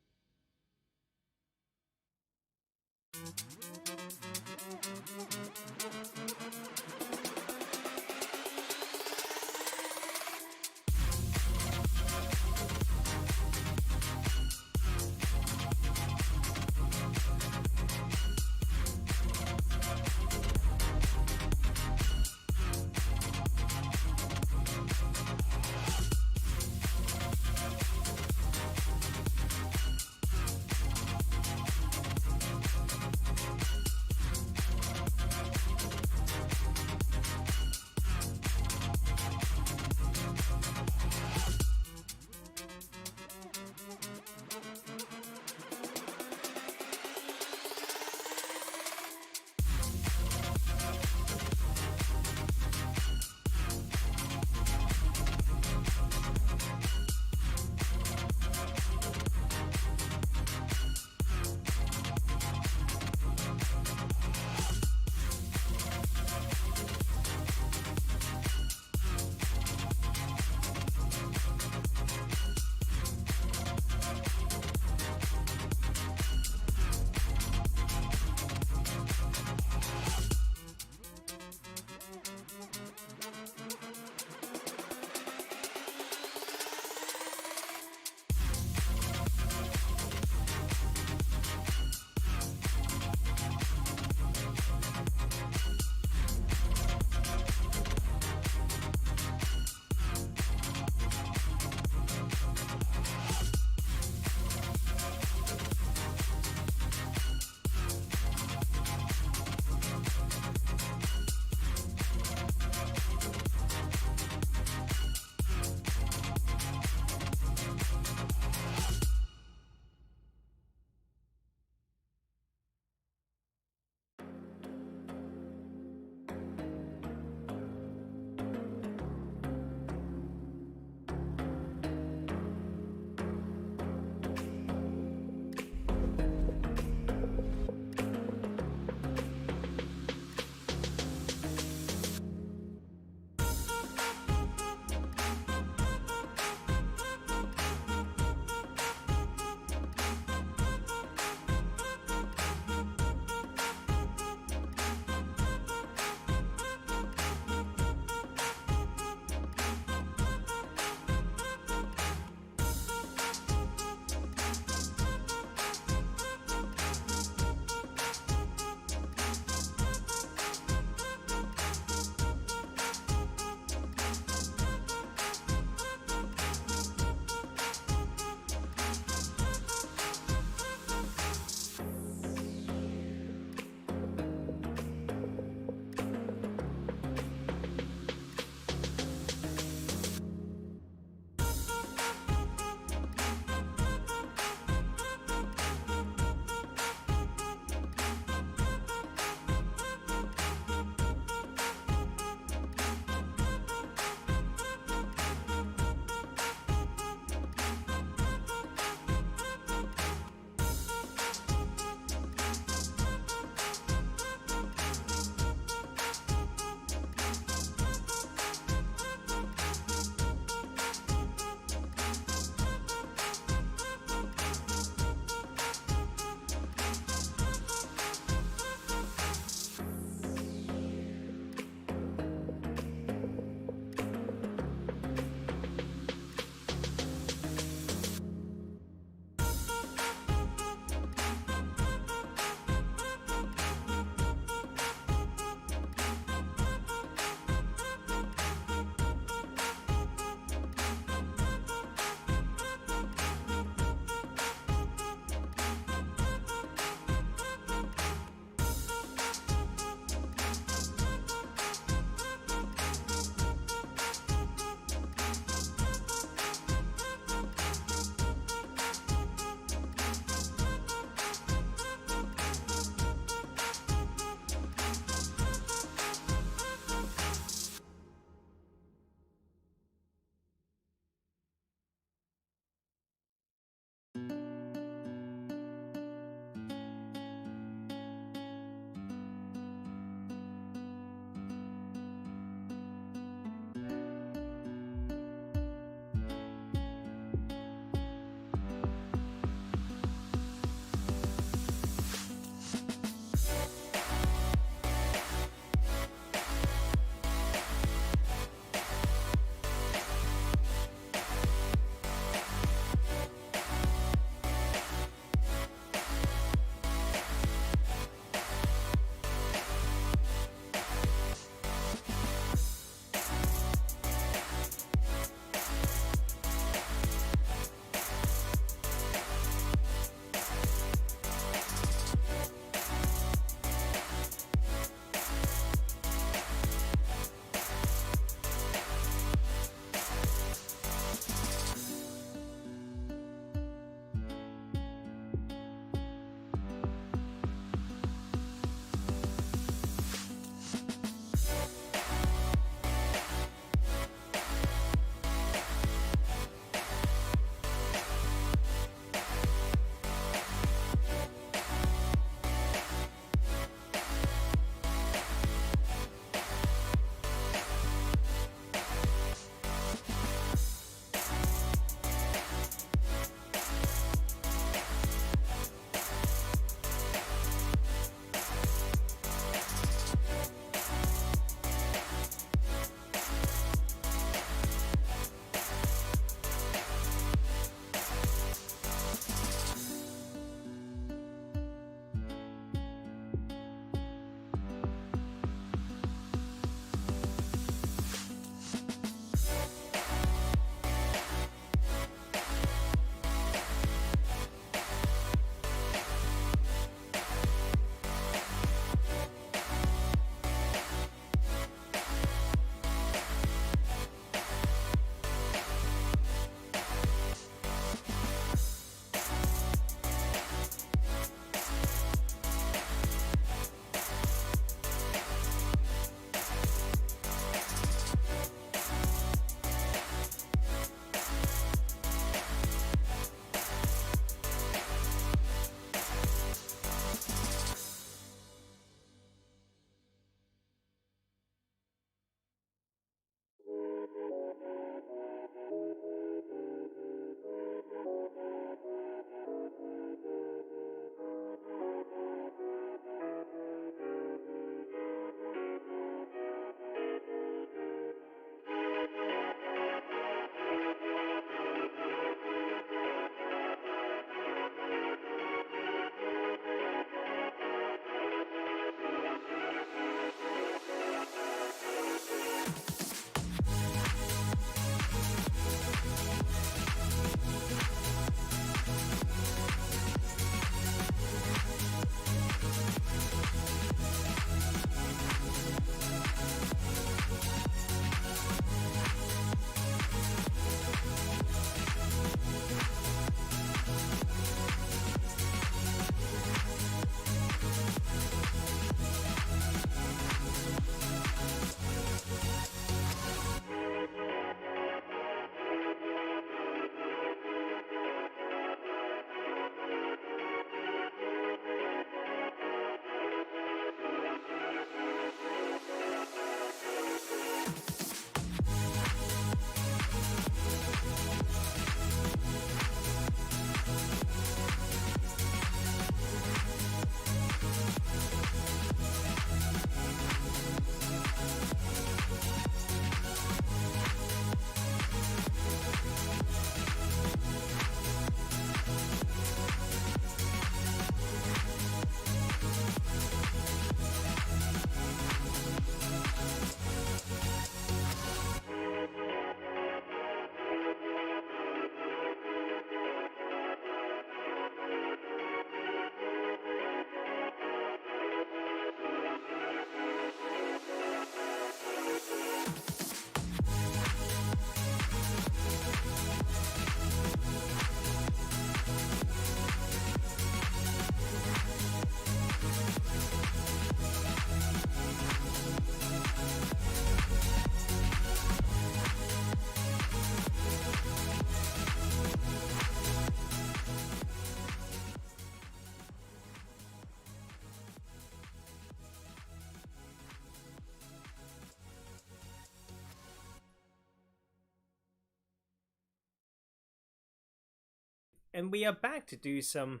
[SPEAKER 1] And we are back to do some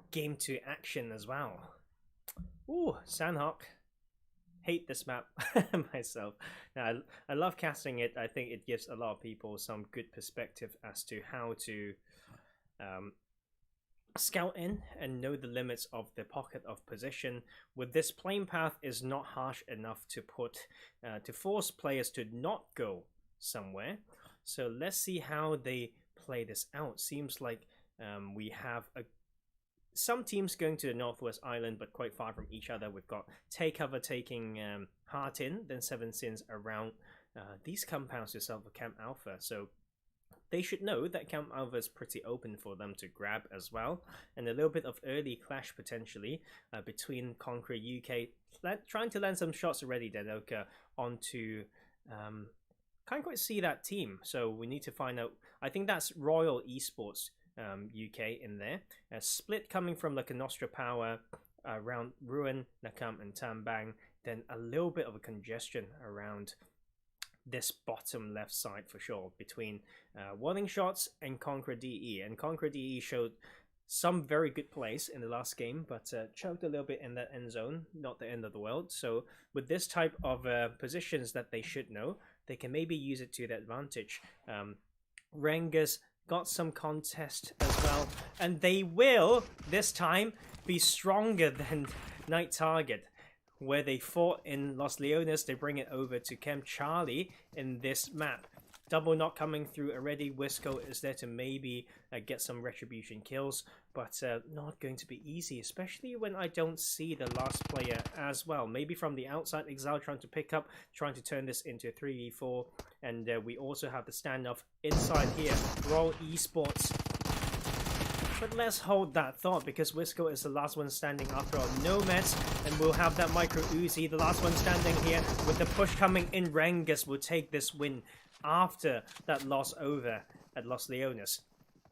[SPEAKER 1] game 2 action as well. Ooh, Sanhok. Hate this map myself. Now, I love casting it. I think it gives a lot of people some good perspective as to how to scout in and know the limits of the pocket of position. With this plane path is not harsh enough to force players to not go somewhere. So let's see how they play this out. Seems like we have some teams going to the Northwest Island, but quite far from each other. We've got Take Cover taking Heart in, then Seven Sins around these compounds to sell for Camp Alpha. So they should know that Camp Alpha is pretty open for them to grab as well. And a little bit of early clash potentially between Conqueror UK, trying to land some shots already, Denoka, onto... can't quite see that team, so we need to find out. I think that's Royal Esports UK in there. A split coming from Lakonostra Power around Ruin, Nakam and Tambang. Then a little bit of a congestion around this bottom left side for sure between Warning Shots and Conqueror DE. And Conqueror DE showed some very good plays in the last game, but choked a little bit in that end zone. Not the end of the world. So with this type of positions that they should know, they can maybe use it to their advantage. RENGERS got some contest as well, and they will this time be stronger than Night Target, where they fought in Los Leones. They bring it over to Camp Charlie in this map. Double knock coming through already. Wisco is there to maybe get some retribution kills, but not going to be easy, especially when I don't see the last player as well. Maybe from the outside, Exile trying to pick up, trying to turn this into a 3v4, and we also have the standoff inside here. Royal Esports. But let's hold that thought, because Wisco is the last one standing after all. Nomads, and we'll have that Micro Uzi, the last one standing here. With the push coming in, RENGERS will take this win after that loss over at Los Leones.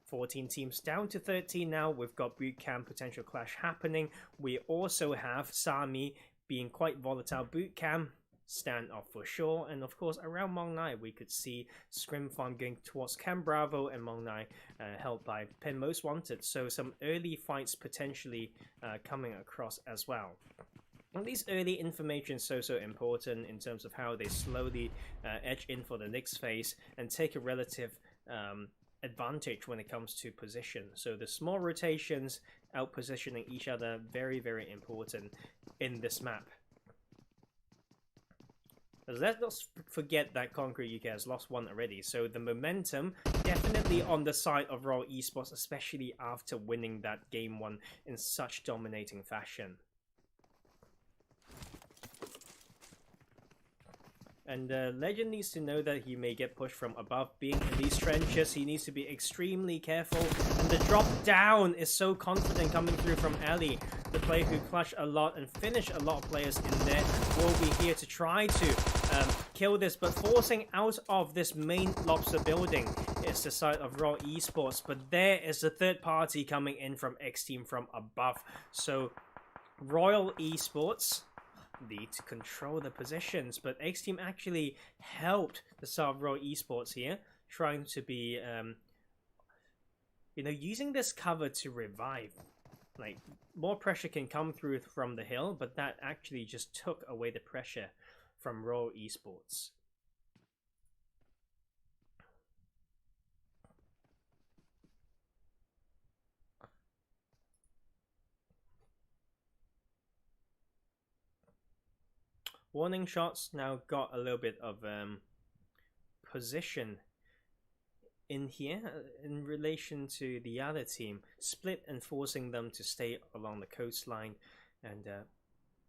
[SPEAKER 1] 14 teams down to 13 now. We've got boot camp potential clash happening. We also have Sami being quite volatile. Boot camp standoff for sure, and of course around Mong Nai we could see Scrim Farm going towards Camp Bravo and Mong Nai held by Pen Most Wanted. So some early fights potentially coming across as well. And these early information is so important in terms of how they slowly edge in for the next phase and take a relative advantage when it comes to position. So the small rotations out positioning each other, very important in this map. Let's not forget that Conqueror UK has lost one already, so the momentum definitely on the side of Royal Esports, especially after winning that game 1 in such dominating fashion. And Legend needs to know that he may get pushed from above. Being in these trenches, he needs to be extremely careful. And the drop down is so confident coming through from Ellie, the player who clutched a lot and finished a lot of players in there. Will be here to try to kill this, but forcing out of this main lobster building is the side of Royal Esports. But there is the third party coming in from xteam from above. So Royal Esports need to control the positions, but xteam actually helped the side of Royal Esports here, trying to be using this cover to revive. Like, more pressure can come through from the hill, but that actually just took away the pressure from Royal Esports. Warning Shots now got a little bit of position in here in relation to the other team, split and forcing them to stay along the coastline. And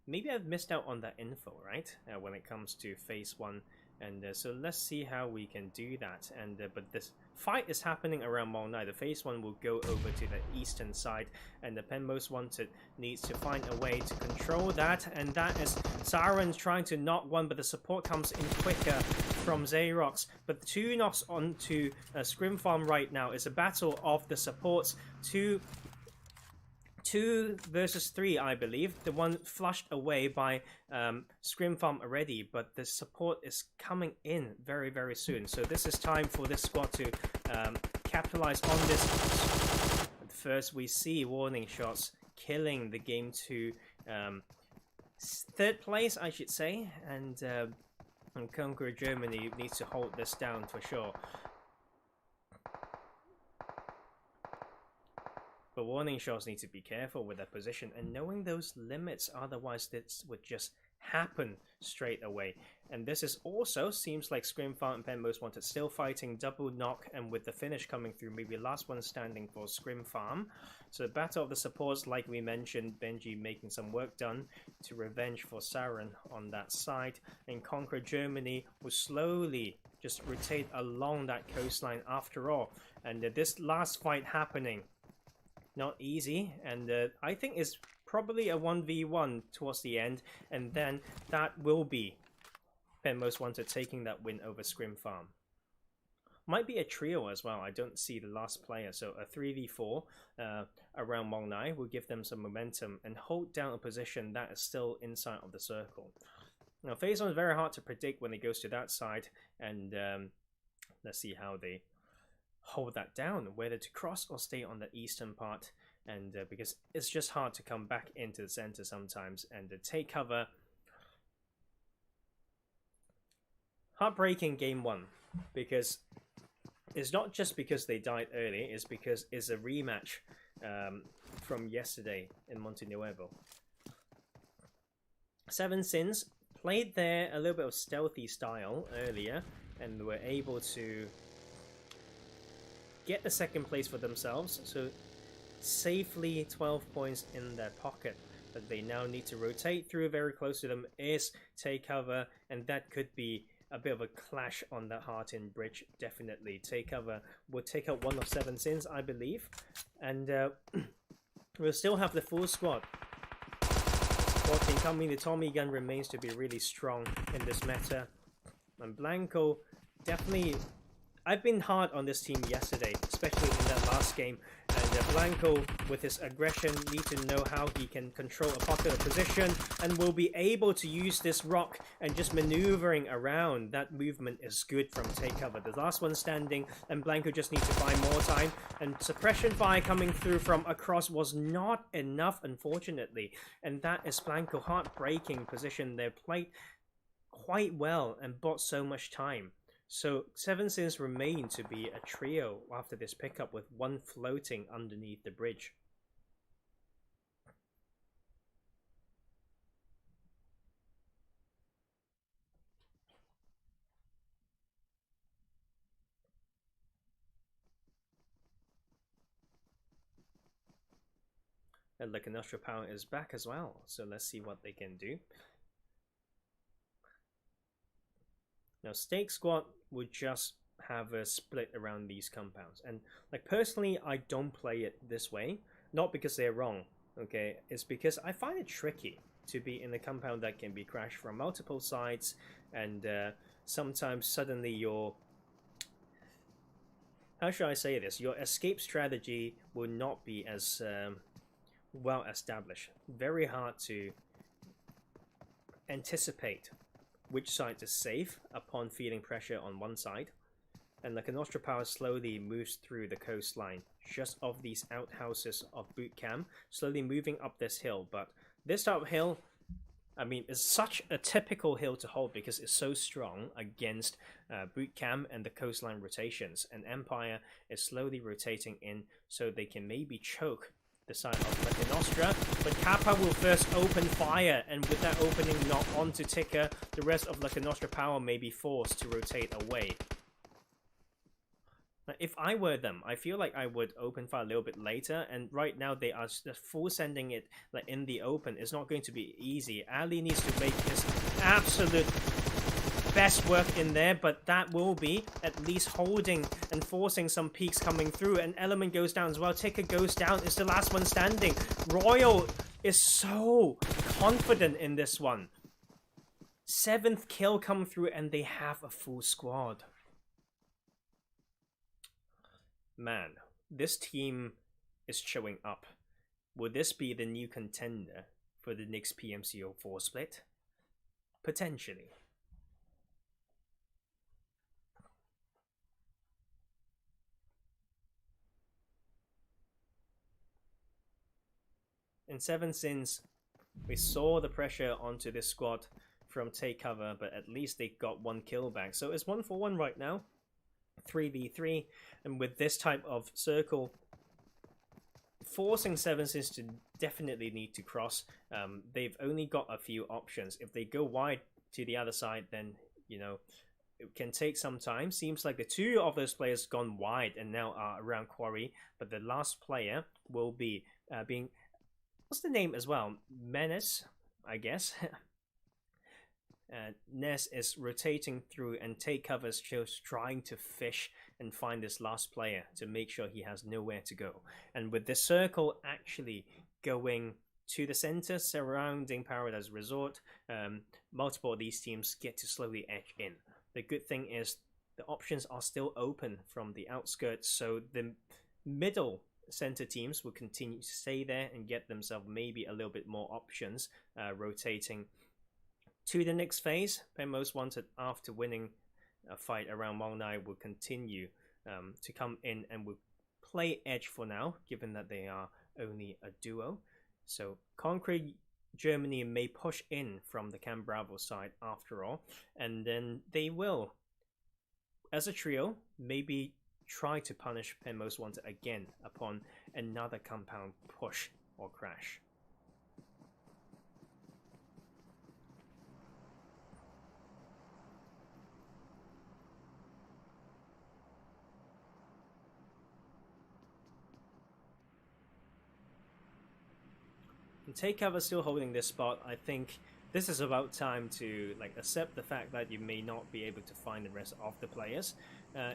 [SPEAKER 1] maybe I've missed out on that info, right, when it comes to phase 1. And so let's see how we can do that. And but this fight is happening around Mong Nai. The phase 1 will go over to the eastern side, and the Pen Most Wanted needs to find a way to control that. And that is Siren's trying to knock one, but the support comes in quicker from Xerox. But 2 knocks onto Scrim Farm right now. It's a battle of the supports. 2 versus 3, I believe. The one flushed away by Scrim Farm already, but the support is coming in very soon. So this is time for this squad to capitalize on this. But first, we see warning shots killing the game to third place, I should say, and Conqueror Germany needs to hold this down for sure. But warning shots need to be careful with their position and knowing those limits, otherwise this would just happen straight away. And this is also seems like Scrim Farm and Pen Most Wanted still fighting double knock, and with the finish coming through, maybe last one standing for Scrim Farm. So battle of the supports, like we mentioned, Benji making some work done to revenge for Saren on that side, and Conqueror Germany will slowly just rotate along that coastline after all. And this last fight happening, not easy, and I think it's probably a 1v1 towards the end, and then that will be Pen Most Wanted taking that win over Scrim Farm. Might be a trio as well, I don't see the last player, so a 3v4 around Mongnai will give them some momentum and hold down a position that is still inside of the circle. Now phase 1 is very hard to predict when it goes to that side, and let's see how they hold that down, whether to cross or stay on the eastern part, and because it's just hard to come back into the center sometimes and take cover. Heartbreaking game 1, because it's not just because they died early, it's because it's a rematch from yesterday in Monte Nuevo. Seven Sins played there a little bit of stealthy style earlier and were able to get the second place for themselves, so safely 12 points in their pocket. But they now need to rotate through. Very close to them is take cover, and that could be a bit of a clash on that Heart-In bridge. Definitely take cover will take out one of Seven Sins, I believe, and we'll still have the full squad. 14 coming. The Tommy gun remains to be really strong in this meta, and Blanco definitely. I've been hard on this team yesterday, especially in that last game, and Blanco with his aggression need to know how he can control a pocket of position, and will be able to use this rock and just maneuvering around. That movement is good from take cover. The last one standing, and Blanco just needs to buy more time, and suppression fire coming through from across was not enough, unfortunately, and that is Blanco heartbreaking position. They played quite well and bought so much time. So Seven Sins remain to be a trio after this pickup, with one floating underneath the bridge. And Lakonostra power is back as well, so let's see what they can do. Now SNAKEsquad would just have a split around these compounds, and like personally I don't play it this way, not because they're wrong, okay, it's because I find it tricky to be in a compound that can be crashed from multiple sides, and sometimes suddenly your, how should I say this, your escape strategy will not be as well established. Very hard to anticipate which side is safe upon feeling pressure on one side, and the Lakonostra power slowly moves through the coastline just off these outhouses of boot camp, slowly moving up this hill. But this type of hill, I mean, is such a typical hill to hold because it's so strong against boot camp and the coastline rotations, and Empire is slowly rotating in so they can maybe choke the side of Lakonostra, but Kappa will first open fire, and with that opening not onto Ticker, the rest of Lakonostra power may be forced to rotate away. Now, if I were them, I feel like I would open fire a little bit later, and right now they are just full sending it like in the open. It's not going to be easy. Ali needs to make his absolute best work in there, but that will be at least holding and forcing some peaks coming through, and Element goes down as well. Ticker goes down, it's the last one standing. Royal is so confident in this one. 7th kill come through, and they have a full squad. Man, this team is showing up. Will this be the new contender for the next PMCO 4 split? Potentially. in 7 Sins, we saw the pressure onto this squad from Take Cover, but at least they got 1 kill back. So it's 1-for-1 right now, 3v3, and with this type of circle, forcing 7 Sins to definitely need to cross. They've only got a few options. If they go wide to the other side, then, you know, it can take some time. Seems like the 2 of those players gone wide and now are around Quarry, but the last player will be being... What's the name as well? Menace, I guess. Ness is rotating through, and Take Cover's just trying to fish and find this last player to make sure he has nowhere to go. And with the circle actually going to the center surrounding Paradise Resort, multiple of these teams get to slowly edge in. The good thing is the options are still open from the outskirts, so the middle center teams will continue to stay there and get themselves maybe a little bit more options, rotating to the next phase. Most Wanted, after winning a fight around Mall 9, will continue to come in and will play edge for now, given that they are only a duo. So Conqueror Germany may push in from the Camp Bravo side after all, and then they will, as a trio, maybe try to punish Most Wanted again upon another compound push or crash. And Take Cover still holding this spot. I think this is about time to accept the fact that you may not be able to find the rest of the players.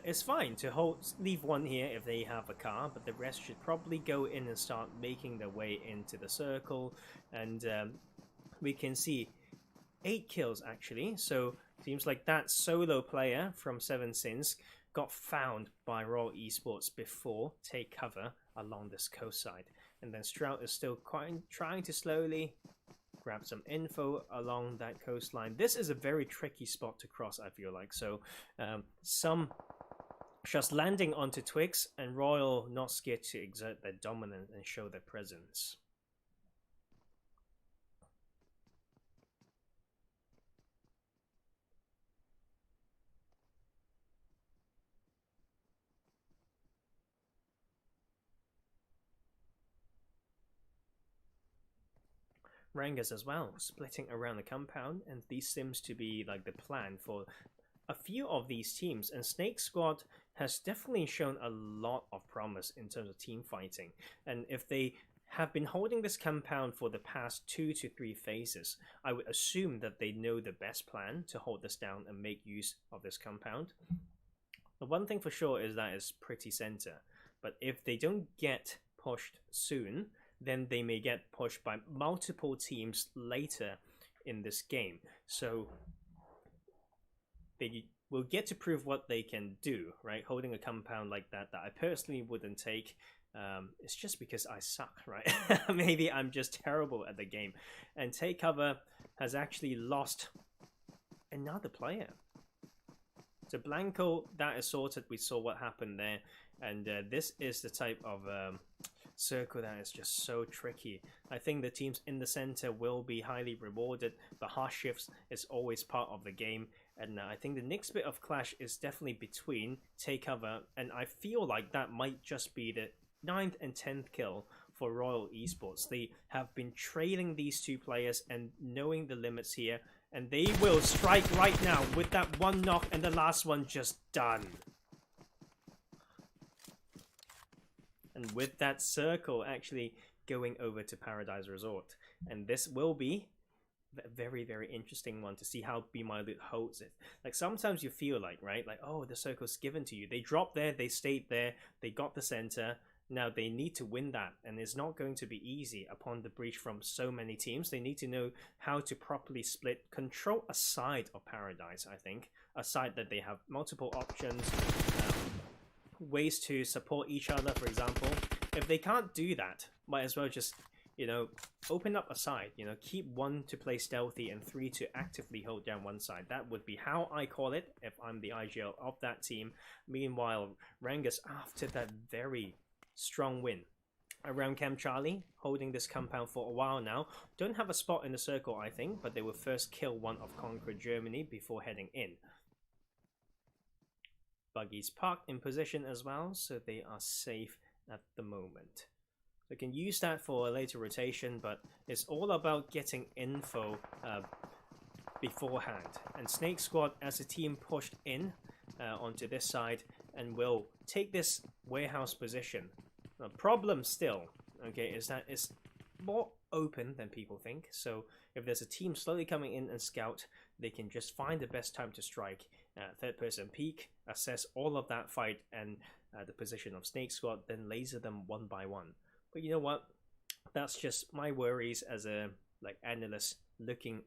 [SPEAKER 1] It's fine to leave one here if they have a car, but the rest should probably go in and start making their way into the circle. And we can see 8 kills actually. So seems like that solo player from 7 Sins got found by Royal Esports before Take Cover along this coast side. And then Strout is still trying to slowly grab some info along that coastline. This is a very tricky spot to cross, I feel like. So some just landing onto twigs, and Royal not scared to exert their dominance and show their presence. RENGERS as well, splitting around the compound, and these seems to be like the plan for a few of these teams. And SNAKEsquad has definitely shown a lot of promise in terms of team fighting, and if they have been holding this compound for the past 2 to 3 phases, I would assume that they know the best plan to hold this down and make use of this compound. The one thing for sure is that it's pretty center, but if they don't get pushed soon, then they may get pushed by multiple teams later in this game. So they will get to prove what they can do, right? Holding a compound like that I personally wouldn't take. It's just because I suck, right? Maybe I'm just terrible at the game. And Take Cover has actually lost another player. So Blanco, that is sorted. We saw what happened there. And this is the type of circle that is just so tricky. I think the teams in the center will be highly rewarded, but harsh shifts is always part of the game. And I think the next bit of clash is definitely between Take Cover, and I feel like that might just be the 9th and 10th kill for Royal Esports. They have been trailing these 2 players and knowing the limits here, and they will strike right now with that 1 knock, and the last one just done. And with that circle actually going over to Paradise Resort. And this will be a very, very interesting one to see how BeMyLOOT holds it. Like sometimes you feel like, right? Like, oh, the circle's given to you. They dropped there, they stayed there, they got the center. Now they need to win that, and it's not going to be easy upon the breach from so many teams. They need to know how to properly split, control a side of Paradise, I think. A side that they have multiple options, ways to support each other, for example. If they can't do that, might as well just, you know, open up a side, you know, keep 1 to play stealthy and 3 to actively hold down one side. That would be how I call it if I'm the IGL of that team. Meanwhile, RENGERS, after that very strong win around Camp Charlie, holding this compound for a while now. Don't have a spot in the circle, I think, but they will first kill one of Conqueror Germany before heading in. Buggies parked in position as well, so they are safe at the moment. They can use that for a later rotation, but it's all about getting info beforehand. And SNAKEsquad as a team pushed in onto this side and will take this warehouse position. The problem still, okay, is that it's more open than people think. So if there's a team slowly coming in and scout, they can just find the best time to strike. Third person peek, assess all of that fight and the position of SNAKEsquad, then laser them one by one. But you know what? That's just my worries as a analyst,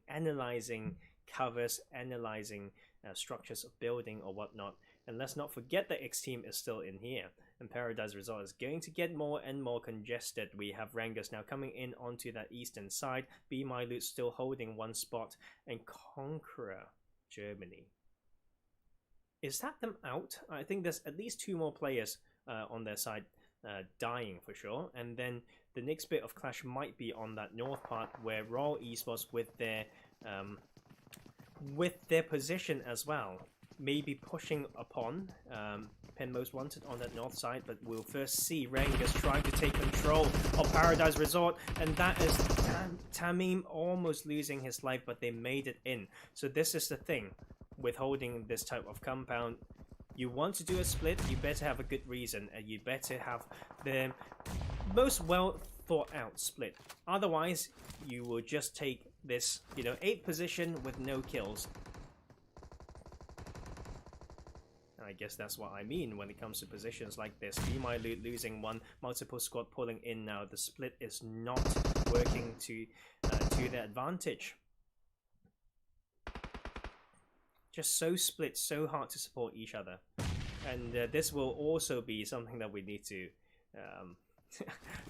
[SPEAKER 1] analyzing covers, analyzing structures of building or whatnot. And let's not forget that xteam is still in here, and Paradise Resort is going to get more and more congested. We have RENGERS now coming in onto that eastern side, BeMyLOOT still holding one spot, and Conqueror Germany. Is that them out? I think there's at least 2 more players on their side dying for sure, and then the next bit of clash might be on that north part where Royal Esports with their position as well, maybe pushing upon Pen Most Wanted on that north side, but we'll first see RENGERS trying to take control of Paradise Resort, and that is Tamim almost losing his life, but they made it in. So this is the thing with holding this type of compound. You want to do a split, you better have a good reason, and you better have the most well thought out split. Otherwise, you will just take this, 8th position with no kills. I guess that's what I mean when it comes to positions like this. BeMyLOOT losing one, multiple squad pulling in now. The split is not working to their advantage. Just so split, so hard to support each other. And this will also be something that we need to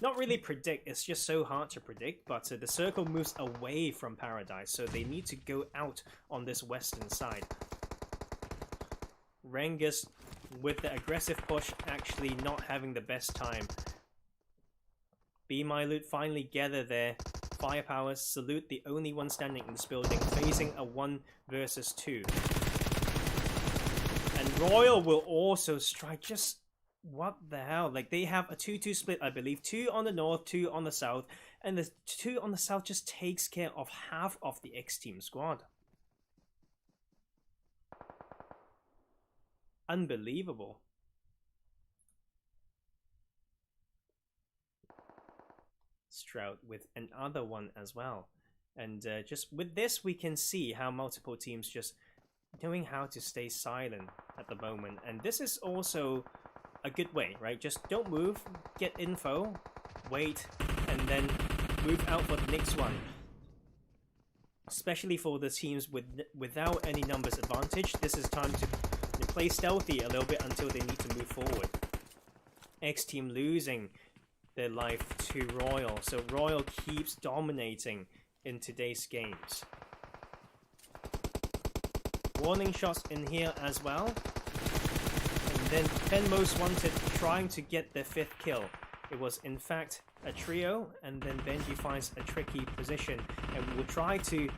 [SPEAKER 1] not really predict. It's just so hard to predict, but the circle moves away from Paradise, so they need to go out on this western side. RENGERS with the aggressive push actually not having the best time. BeMyLOOT finally gather their firepower. Salute, the only one standing in this building, facing a 1 versus 2. And Royal will also strike. Just what the hell? They have a 2-2 split, I believe. 2 on the north, 2 on the south. And the 2 on the south just takes care of half of the xteam squad. Unbelievable. Stroud with another one as well. And just with this, we can see how multiple teams just knowing how to stay silent at the moment. And this is also a good way, right? Just don't move, get info, wait, and then move out for the next one. Especially for the teams without any numbers advantage, this is time to play stealthy a little bit until they need to move forward. xteam losing their life to Royal, so Royal keeps dominating in today's games. Warning shots in here as well, and then Pen Most Wanted trying to get their 5th kill. It was in fact a trio, and then Benji finds a tricky position and will try to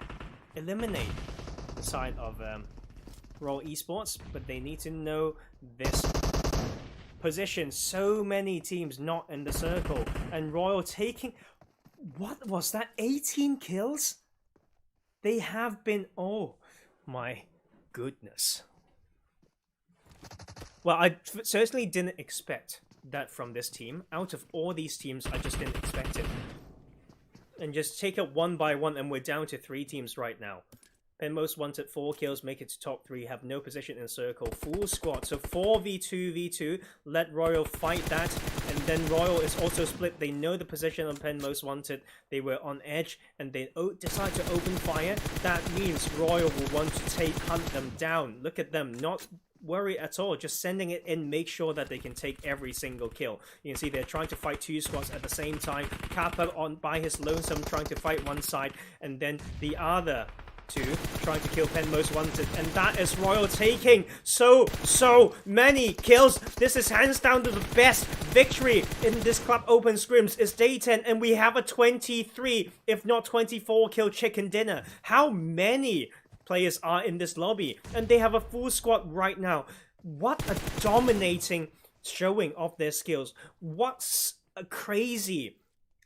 [SPEAKER 1] eliminate the side of Royal Esports, but they need to know this position. So many teams not in the circle, and Royal taking, what was that, 18 kills? They have been, oh my goodness. Well, I certainly didn't expect that from this team. Out of all these teams, I just didn't expect it. And just take it one by one, and we're down to 3 teams right now. Pen Most Wanted 4 kills, make it to top 3, have no position in circle, full squad, so 4v2v2, let Royal fight that, and then Royal is also split. They know the position on Pen Most Wanted, they were on edge, and they decide to open fire. That means Royal will want to hunt them down. Look at them, not worry at all, just sending it in, make sure that they can take every single kill. You can see they're trying to fight 2 squads at the same time. Kappa on by his lonesome trying to fight one side, and then the other 2, trying to kill Pen Most Wanted, and that is Royal taking so many kills. This is hands down to the best victory in this Club Open Scrims. It's day 10, and we have a 23, if not 24 kill chicken dinner. How many players are in this lobby? And they have a full squad right now. What a dominating showing of their skills. What's a crazy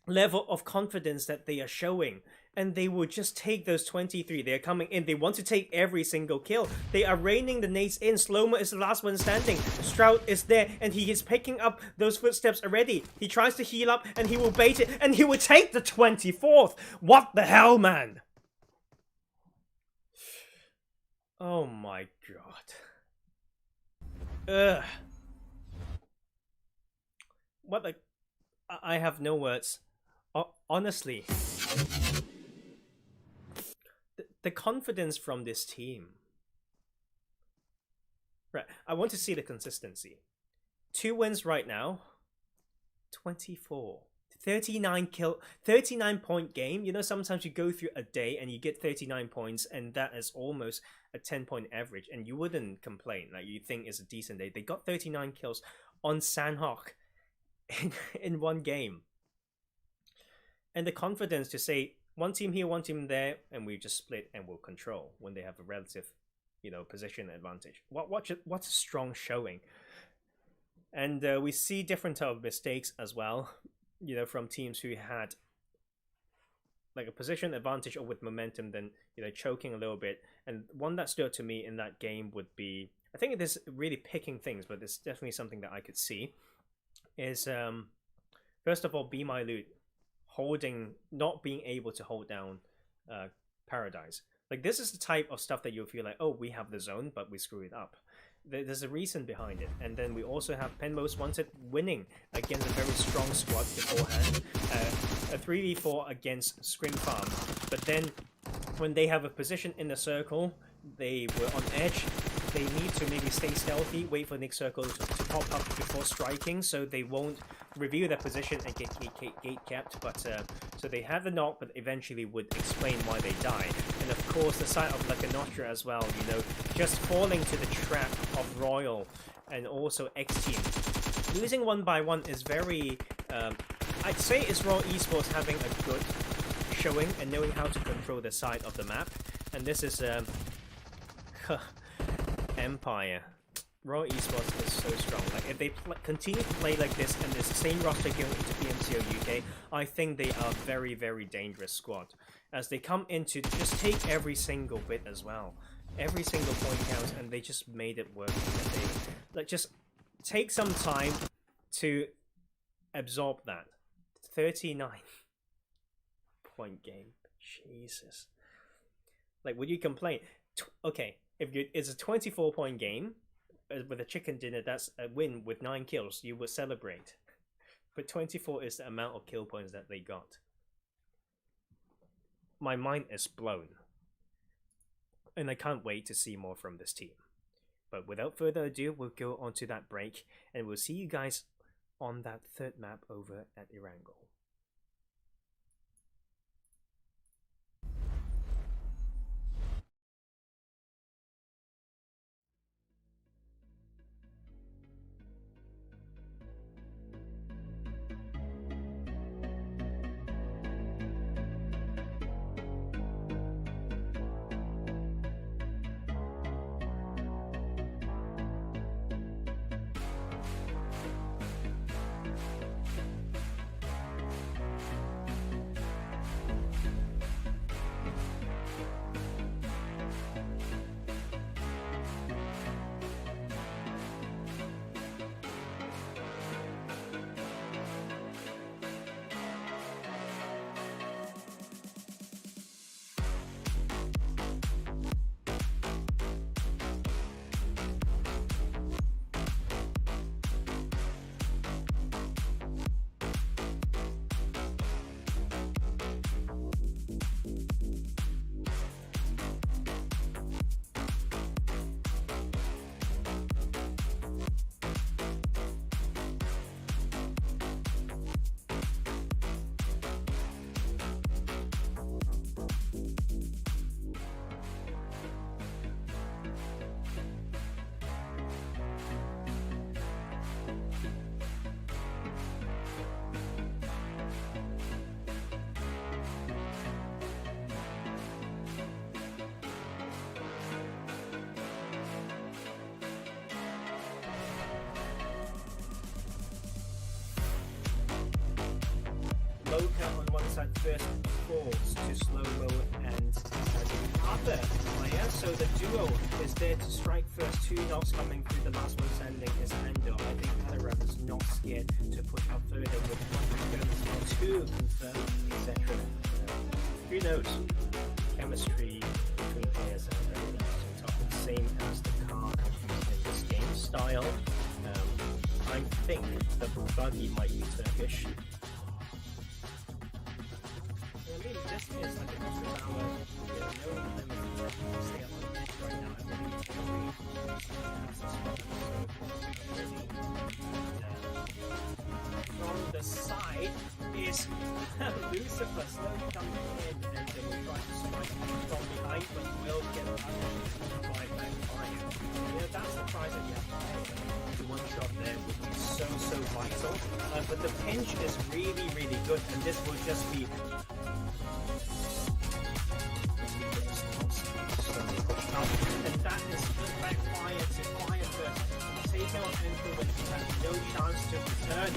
[SPEAKER 1] level of confidence that they are showing. And they will just take those 23. They're coming in. They want to take every single kill. They are raining the nades in. Slowmo is the last one standing. Stroud is there, and he is picking up those footsteps already. He tries to heal up, and he will bait it, and he will take the 24th. What the hell, man? Oh my god. Ugh. What the... I have no words. Honestly. The confidence from this team. Right, I want to see the consistency. 2 wins right now. 24. 39 point game. You know, sometimes you go through a day and you get 39 points, and that is almost a 10-point average, and you wouldn't complain. Like, you think it's a decent day. They got 39 kills on Sanhok in one game. And the confidence to say, one team here, one team there, and we just split and we'll control when they have a relative, you know, position advantage. What's a strong showing. And we see different type of mistakes as well, you know, from teams who had like a position advantage or with momentum, then, you know, choking a little bit. And one that stood out to me in that game would be, I think it is really picking things, but it's definitely something that I could see, is first of all, BeMyLOOT not being able to hold down Paradise. Like, this is the type of stuff that you'll feel like, oh, we have the zone, but we screw it up. There's a reason behind it. And then we also have Pen Most Wanted winning against a very strong squad beforehand. A 3v4 against Scrim Farm. But then, when they have a position in the circle, they were on edge. They need to maybe stay stealthy, wait for Nick's circle to pop up before striking, so they won't reveal their position and get gate capped. But so they had the knock, but eventually would explain why they die. And of course, the side of Lakonostra as well, you know, just falling to the trap of Royal and also xteam. Losing 1 by 1 is very, I'd say it's Royal Esports having a good showing and knowing how to control the side of the map. And this is Empire. Royal Esports is so strong. Like, if they continue to play like this and it's the same roster going into PMCO UK, I think they are a very, very dangerous squad. As they come in to just take every single bit as well. Every single point counts, and they just made it work. Like, just take some time to absorb that. 39 point game. Jesus. Like, would you complain? Okay, if it's a 24-point game with a chicken dinner, that's a win with 9 kills, you would celebrate. But 24 is the amount of kill points that they got. My mind is blown. And I can't wait to see more from this team. But without further ado, we'll go on to that break, and we'll see you guys on that 3rd map over at Erangel. first calls to slow-mo and the other player. So the duo is there to strike first. 2 knocks coming through. The last one standing is Erangel. I think Miramar is not scared to put up further with 1 gun to confirm, etc. Who knows? Chemistry between players are very top, same as the car in this game style. I think the buggy might be Turkish. I mean, this is like an extra hour. No limit to stay up on edge right now. I believe from the side is Lucifer slowly coming in, and they will try to strike from behind, but will get punished by backfire. That's the prize that you have to pay. The one shot there would be so vital. But the pinch is really good, and this will just be and that is good backfire to fire first. Take out Erangel when he has no chance to return.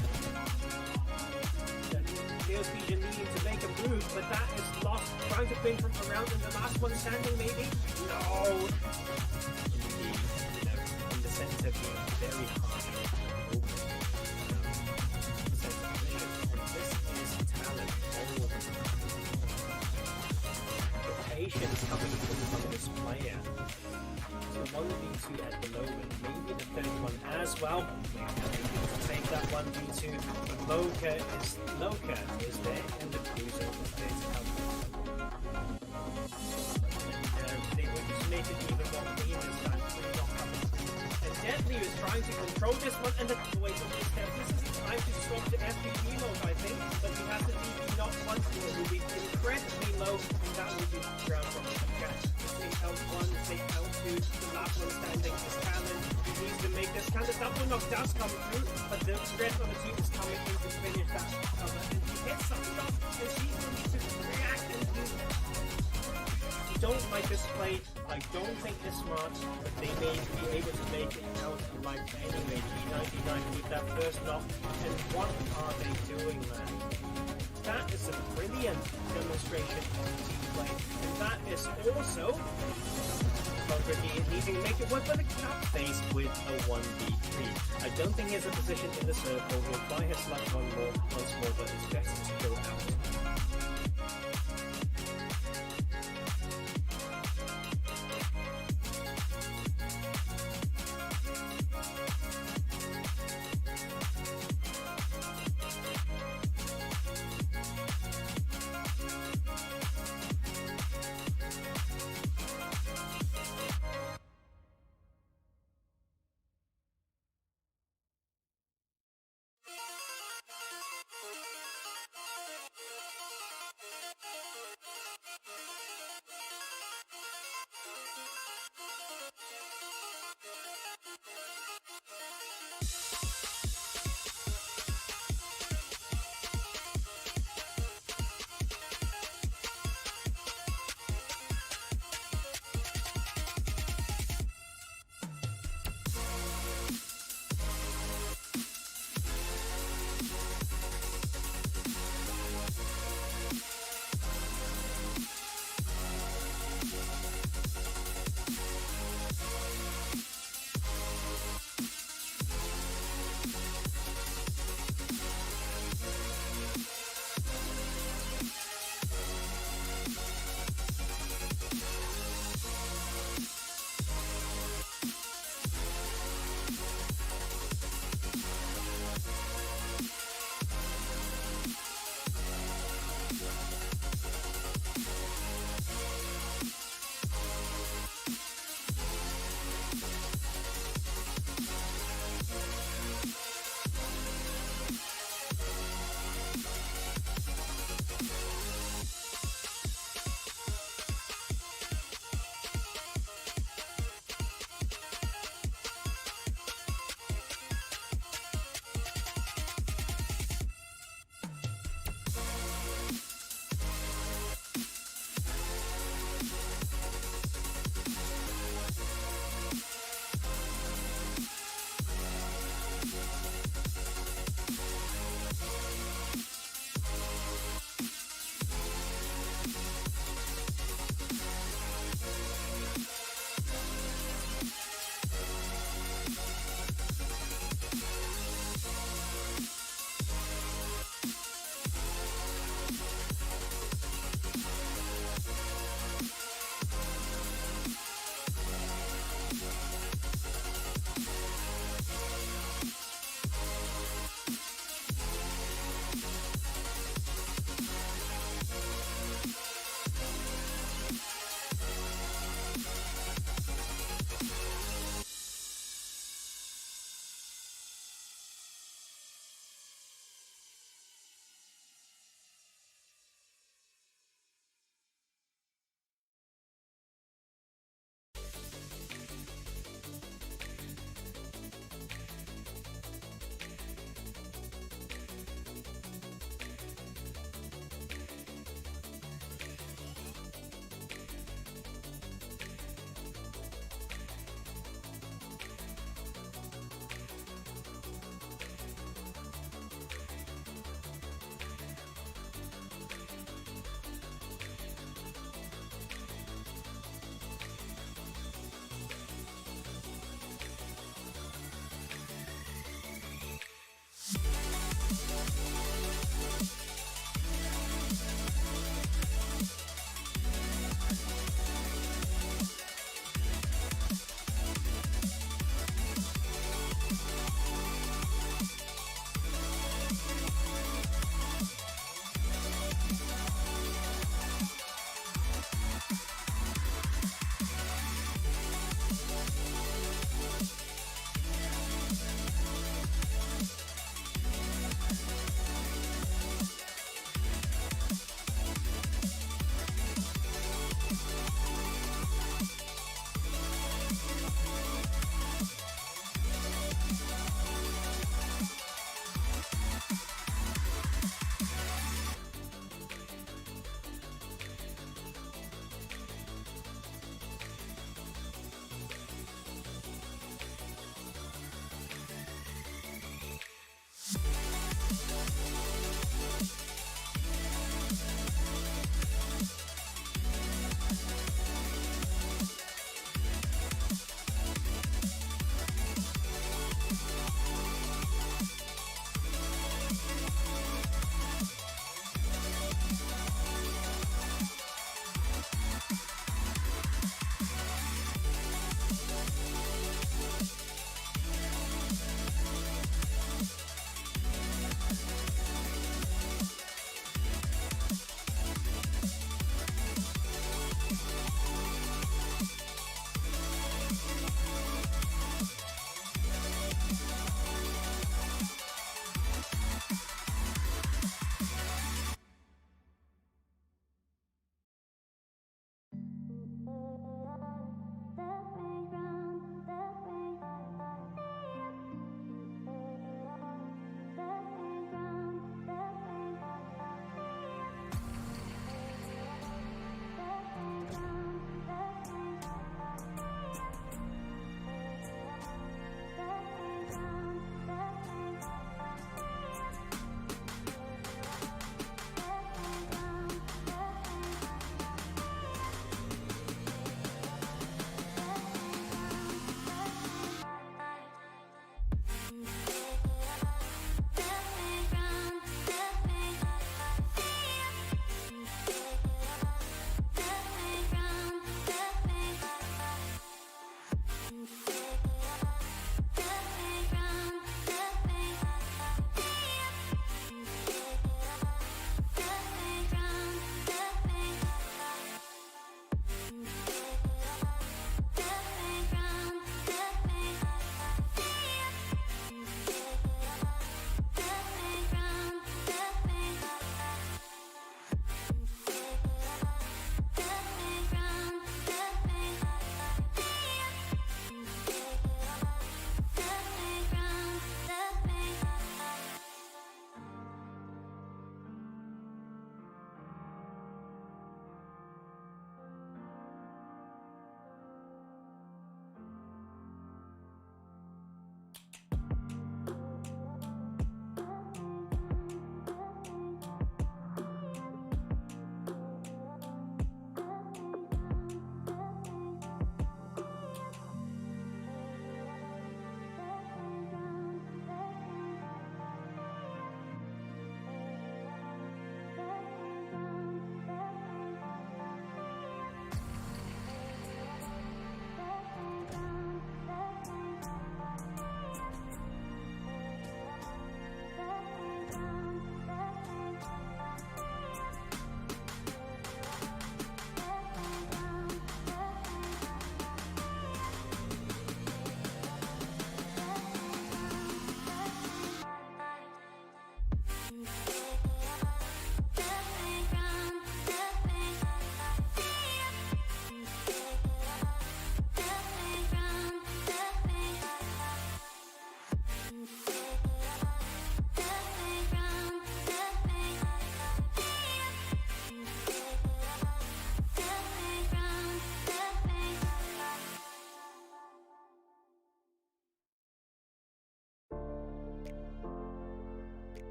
[SPEAKER 1] Daos Legion needing to make a move, but that is lost. Trying to pin from around, and the last one standing maybe? No! Indeed, in the center being very hard. And this is talent all over. The patience coming from this player. So 1v2 at the moment, maybe the third one as well. Take that 1v2. Loka is there, and the cruiser is there to help. And they would just make it even more clean this time. And Deadly is trying to control this one, and the way from this step. This is the time to swap to FPV mode, I think, but we have to DP not once more. It will be incredibly low, and that will be ground from the catch. Take L1, take L2, the last one standing is Cannon. He needs to make this. Can the double knock does come through, but the rest of the team is coming in to finish that cover. And he hits something off, and she's going to react and do. Don't like this play. I don't think it's smart, but they may be able to make it out alive anyway. P99 with that first knock. And what are they doing, man? That is a brilliant demonstration of team play, and that is also Conqueror needing to make it work, but the cap faced with a 1v3. I don't think he has a position in the circle. He'll try his luck once more, but it's better to go out.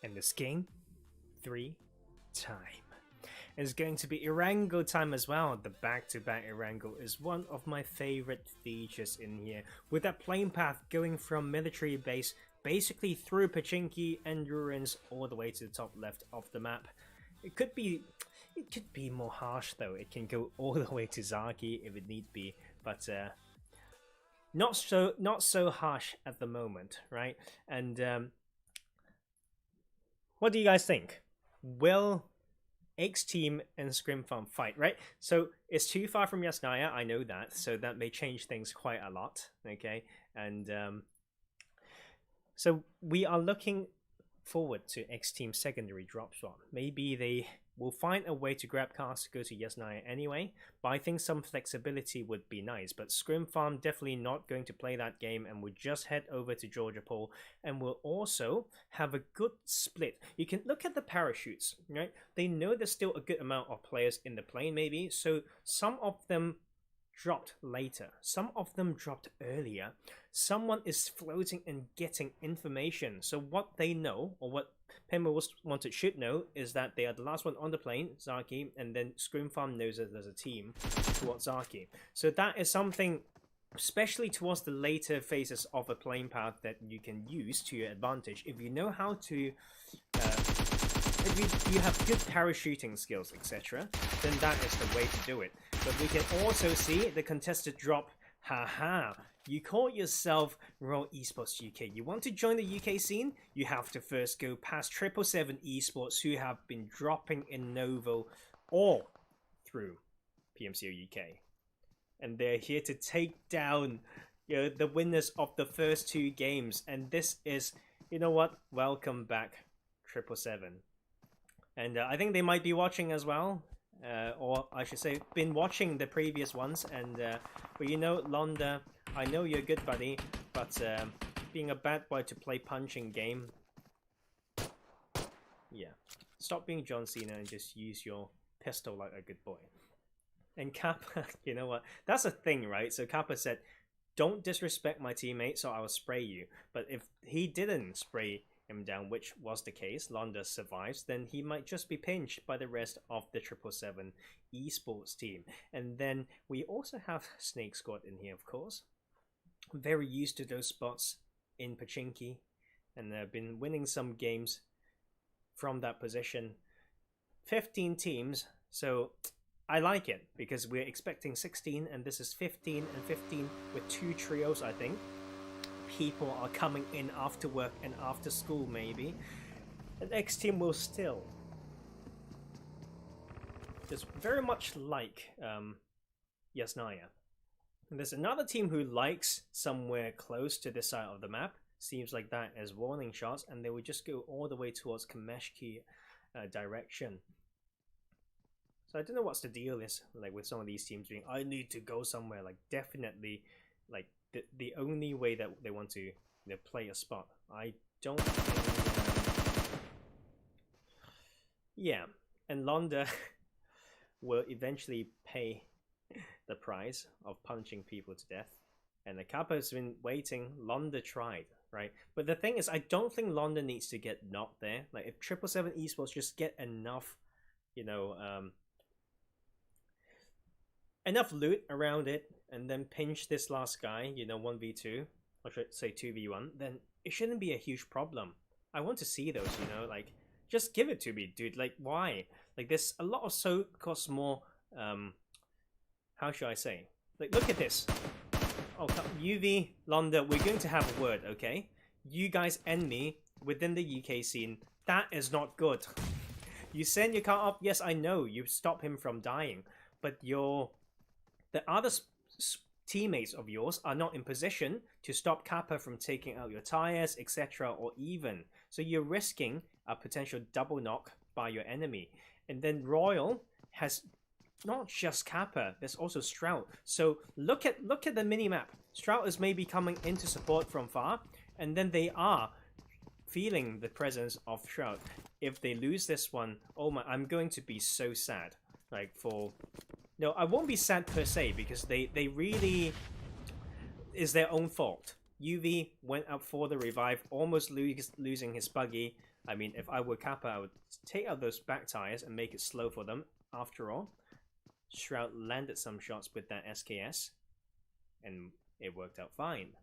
[SPEAKER 1] And this game, 3 time. It's going to be Erangel time as well. The back-to-back Erangel is one of my favorite features in here. With that plane path going from military base basically through Pachinki and ruins all the way to the top left of the map. It could be more harsh though. It can go all the way to Zaki if it need be, but not so harsh at the moment, right? And what do you guys think? Will xteam and Scrimfarm fight, right? So it's too far from Yasnaya, I know that, so that may change things quite a lot, okay? And so we are looking forward to xteam secondary drop swap. Maybe they we'll find a way to grab cars to go to Yasnaya anyway, but I think some flexibility would be nice. But Scrim Farm definitely not going to play that game, and we'll just head over to Georgia Pool, and we'll also have a good split. You can look at the parachutes, right? They know there's still a good amount of players in the plane maybe, so some of them dropped later, some of them dropped earlier. Someone is floating and getting information. So what they know, or what PMCO Wanted should know, is that they are the last one on the plane, Zaki, and then Scrim Farm knows that there's a team towards Zaki. So that is something, especially towards the later phases of a plane path, that you can use to your advantage. If you know how to if you have good parachuting skills, etc., then that is the way to do it. But we can also see the contested drop. Haha, you call yourself Royal Esports UK. You want to join the UK scene? You have to first go past 777 Esports, who have been dropping in Novo all through PMCO UK. And they're here to take down, you know, the winners of the first 2 games. And this is, you know what? Welcome back, 777. And I think they might be watching as well. Or I should say, been watching the previous ones. And but you know, Londa, I know you're good, buddy, but being a bad boy to play punching game, yeah, stop being John Cena and just use your pistol like a good boy. And Kappa, you know what? That's a thing, right? So Kappa said, "Don't disrespect my teammate, so I will spray you." But if he didn't spray him down, which was the case, Londa survives, then he might just be pinched by the rest of the 777 Esports team. And then we also have SNAKEsquad in here, of course. Very used to those spots in Pachinki, and they've been winning some games from that position. 15 teams, so I like it, because we're expecting 16, and this is 15 and 15 with 2 trios, I think. People are coming in after work and after school, maybe. And xteam will still just very much like Yasnaya. And there's another team who likes somewhere close to this side of the map. Seems like that as warning shots, and they would just go all the way towards Kameshki direction. So I don't know what's the deal is like with some of these teams being, I need to go somewhere. Like definitely, like the only way that they want to, you know, play a spot. I don't think, yeah, and Londa will eventually pay the price of punching people to death. And the Kappa's been waiting. Londa tried, right? But the thing is, I don't think Londa needs to get knocked there. Like if 777 Esports just get enough, you know, enough loot around it, and then pinch this last guy, you know, 1v2, or should I say 2v1, then it shouldn't be a huge problem. I want to see those, you know, like, just give it to me, dude. Like, why? Like, there's a lot of costs more, how should I say? Like, look at this. Oh, UV, Londa, we're going to have a word, okay? You guys end me within the UK scene. That is not good. You send your car up, yes, I know, you stop him from dying, but the other teammates of yours are not in position to stop Kappa from taking out your tires, etc., or even. So you're risking a potential double knock by your enemy. And then Royal has not just Kappa, there's also Strout. So look at the mini-map. Strout is maybe coming into support from far, and then they are feeling the presence of Strout. If they lose this one, oh my, I'm going to be so sad. Like for... No, I won't be sad per se, because they really is their own fault. UV went up for the revive, almost losing his buggy. I mean, if I were Kappa, I would take out those back tires and make it slow for them. After all, Shroud landed some shots with that SKS, and it worked out fine.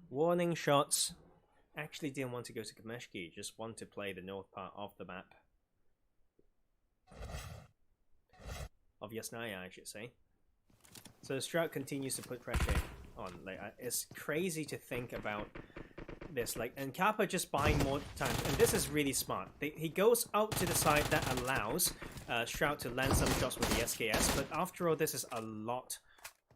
[SPEAKER 1] Warning shots. Actually didn't want to go to Kameshki, just want to play the north part of the map. Of Yasnaya, I should say. So Strout continues to put pressure on. Like, it's crazy to think about this, like, and Kappa just buying more time, and this is really smart. He goes out to the side that allows Shroud to land some shots with the SKS, but after all, this is a lot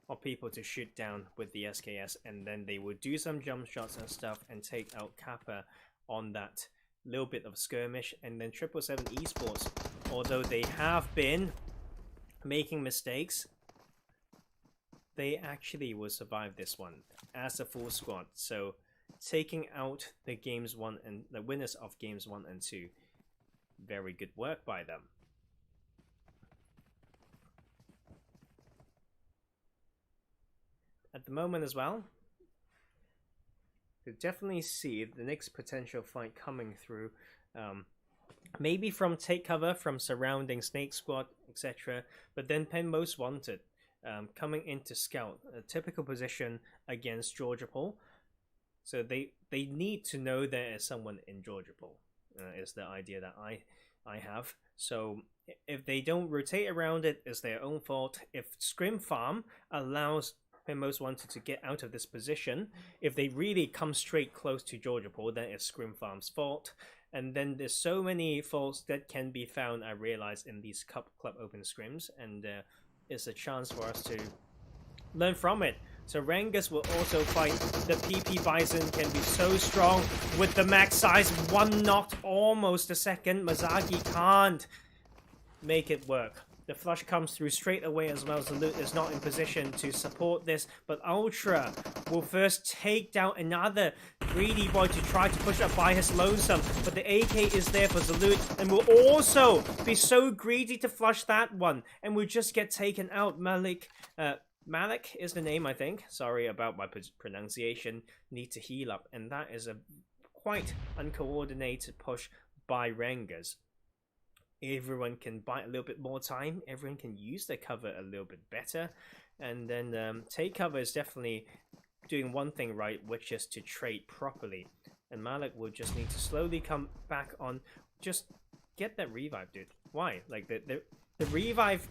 [SPEAKER 1] of people to shoot down with the SKS, and then they will do some jump shots and stuff and take out Kappa on that little bit of skirmish. And then 777 Esports, although they have been making mistakes, they actually will survive this one as a full squad. So taking out the games 1 and the winners of games 1 and 2, very good work by them. At the moment as well, you definitely see the next potential fight coming through, maybe from take cover from surrounding SNAKEsquad, etc. But then Pen Most Wanted coming into scout, a typical position against Georgiapol. So they need to know there is someone in Georgiapol, is the idea that I have. So if they don't rotate around it, it's their own fault. If Scrim Farm allows Pen Most Wanted to get out of this position, if they really come straight close to Georgiapol, then it's Scrim Farm's fault. And then there's so many faults that can be found, I realize, in these club open scrims, and it's a chance for us to learn from it. So RENGERS will also fight. The PP Bison can be so strong with the max size. One knocked almost a second. Mazagi can't make it work. The flush comes through straight away as well. ZeLOOT is not in position to support this, but Ultra will first take down another greedy boy to try to push up by his lonesome, but the AK is there for ZeLOOT and will also be so greedy to flush that one and will just get taken out. Malik is the name, I think. Sorry about my pronunciation. Need to heal up, and that is a quite uncoordinated push by RENGERS. Everyone can buy a little bit more time. Everyone can use their cover a little bit better. And then take cover is definitely doing one thing right, which is to trade properly. And Malik will just need to slowly come back on. Just get that revive, dude. Why? Like the revive,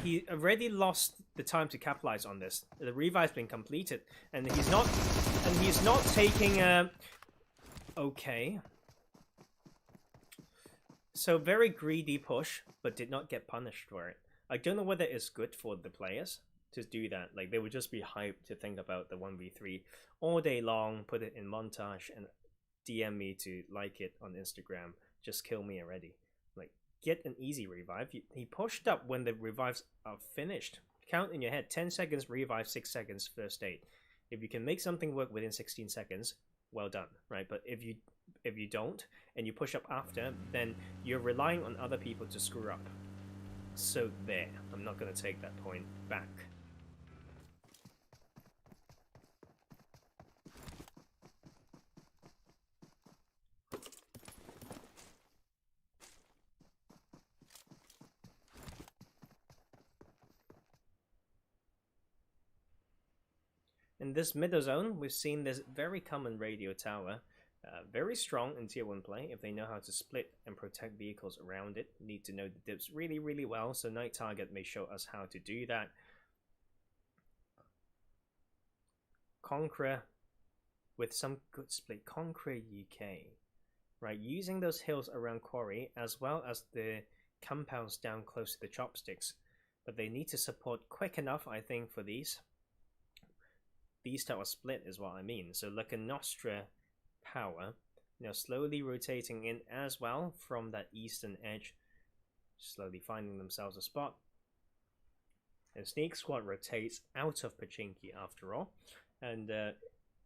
[SPEAKER 1] he already lost the time to capitalize on this. The revive's been completed, and he's not taking okay. So very greedy push, but did not get punished for it. I don't know whether it's good for the players to do that. Like, they would just be hyped to think about the 1v3 all day long, put it in montage, and DM me to like it on Instagram. Just kill me already. Like, get an easy revive. He pushed up when the revives are finished. Count in your head. 10 seconds revive, 6 seconds first aid. If you can make something work within 16 seconds, well done, right? But if you don't, and you push up after, then you're relying on other people to screw up. So there, I'm not going to take that point back. In this middle zone, we've seen this very common radio tower. Very strong in tier 1 play if they know how to split and protect vehicles around it. Need to know the dips really, really well, so Night Target may show us how to do that. Conqueror with some good split. Conqueror UK, right? Using those hills around Quarry as well as the compounds down close to the chopsticks. But they need to support quick enough, I think, for these. These type of split is what I mean. So Lakonostra power, slowly rotating in as well from that eastern edge, slowly finding themselves a spot. And SNAKEsquad rotates out of Pachinki after all, and I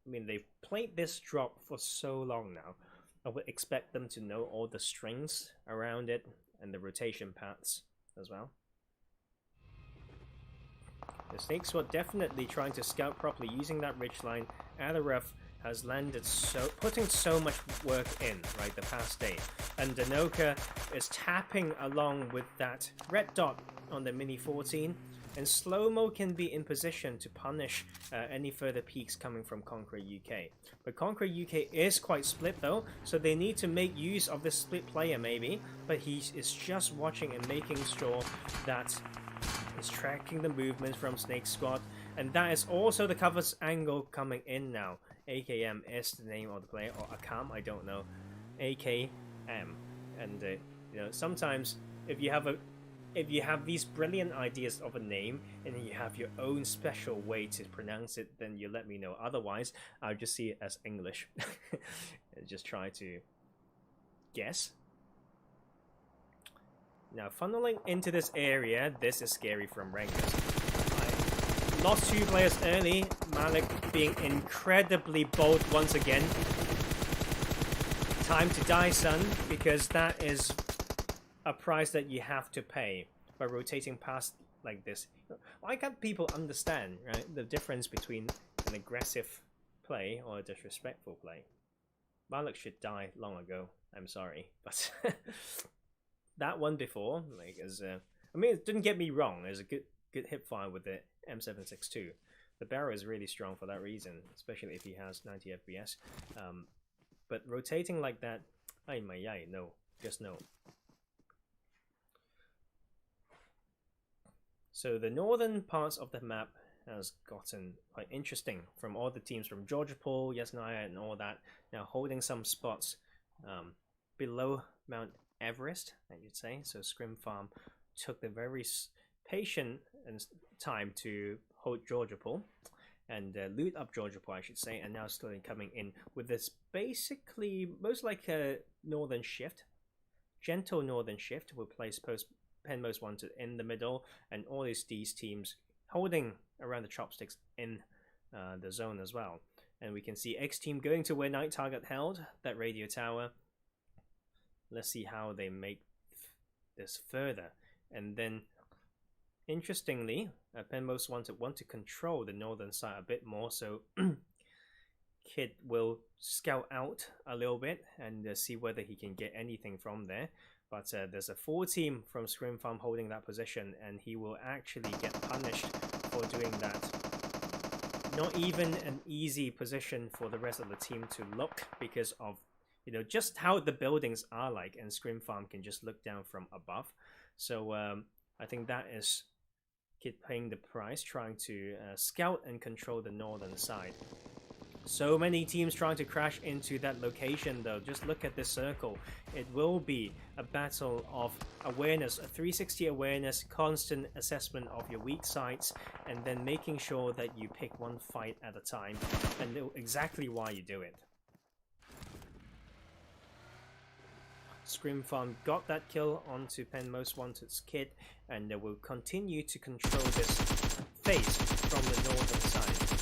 [SPEAKER 1] mean, they've played this drop for so long now. I would expect them to know all the strings around it and the rotation paths as well. The SNAKEsquad definitely trying to scout properly, using that ridgeline. Alaref has landed putting so much work in, right, the past day. And Danoka is tapping along with that red dot on the Mini 14. And Slow-Mo can be in position to punish any further peaks coming from Conqueror UK. But Conqueror UK is quite split though, so they need to make use of this split player maybe. But he is just watching and making sure that he's tracking the movements from SNAKEsquad. And that is also the cover's angle coming in now. AKM is the name of the player, or Akam, I don't know. AKM. And you know, sometimes if you have these brilliant ideas of a name and then you have your own special way to pronounce it, then you let me know. Otherwise, I'll just see it as English. And just try to guess. Now, funneling into this area, this is scary from RENGERS. I lost 2 players early. Malik being incredibly bold once again. Time to die, son, because that is a price that you have to pay by rotating past like this. Why can't people understand, right, the difference between an aggressive play or a disrespectful play? Malik should die long ago. I'm sorry, but that one before, like, is I mean, it didn't get me wrong. There's a good hipfire with the M762. The barrel is really strong for that reason, especially if he has 90 FPS. But rotating like that, no, just no. So the northern parts of the map has gotten quite interesting from all the teams from Georgopol, Yasnaya, and all that. Now holding some spots below Mount Everest, I should say. So Scrim Farm took the very patient and time to hold Georgopol and loot up Georgopol, I should say, and now slowly coming in with this basically most like a northern shift, gentle northern shift. Will place Pen Most Wanted in the middle, and all these teams holding around the chopsticks in the zone as well. And we can see xteam going to where night target held, that radio tower. Let's see how they make this further. And then, interestingly, Pen Most Wanted want to control the northern side a bit more, so Kid will scout out a little bit and see whether he can get anything from there. But there's a 4 team from Scrim Farm holding that position, and he will actually get punished for doing that. Not even an easy position for the rest of the team to look, because of, you know, just how the buildings are like, and Scrim Farm can just look down from above. So I think that is Kid paying the price, trying to scout and control the northern side. So many teams trying to crash into that location though. Just look at this circle. It will be a battle of awareness, a 360 awareness, constant assessment of your weak sites, and then making sure that you pick one fight at a time and know exactly why you do it. Scrim Farm got that kill onto Pen Most Wanted's Kid, and they will continue to control this phase from the northern side.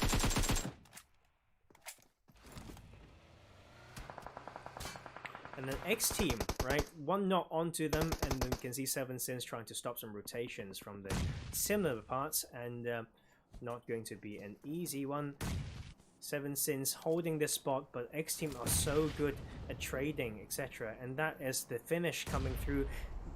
[SPEAKER 1] And then xteam, right? One knock onto them, and then you can see 7 Sins trying to stop some rotations from the similar parts, and not going to be an easy one. 7 Sins holding this spot, but xteam are so good at trading, etc. And that is the finish coming through.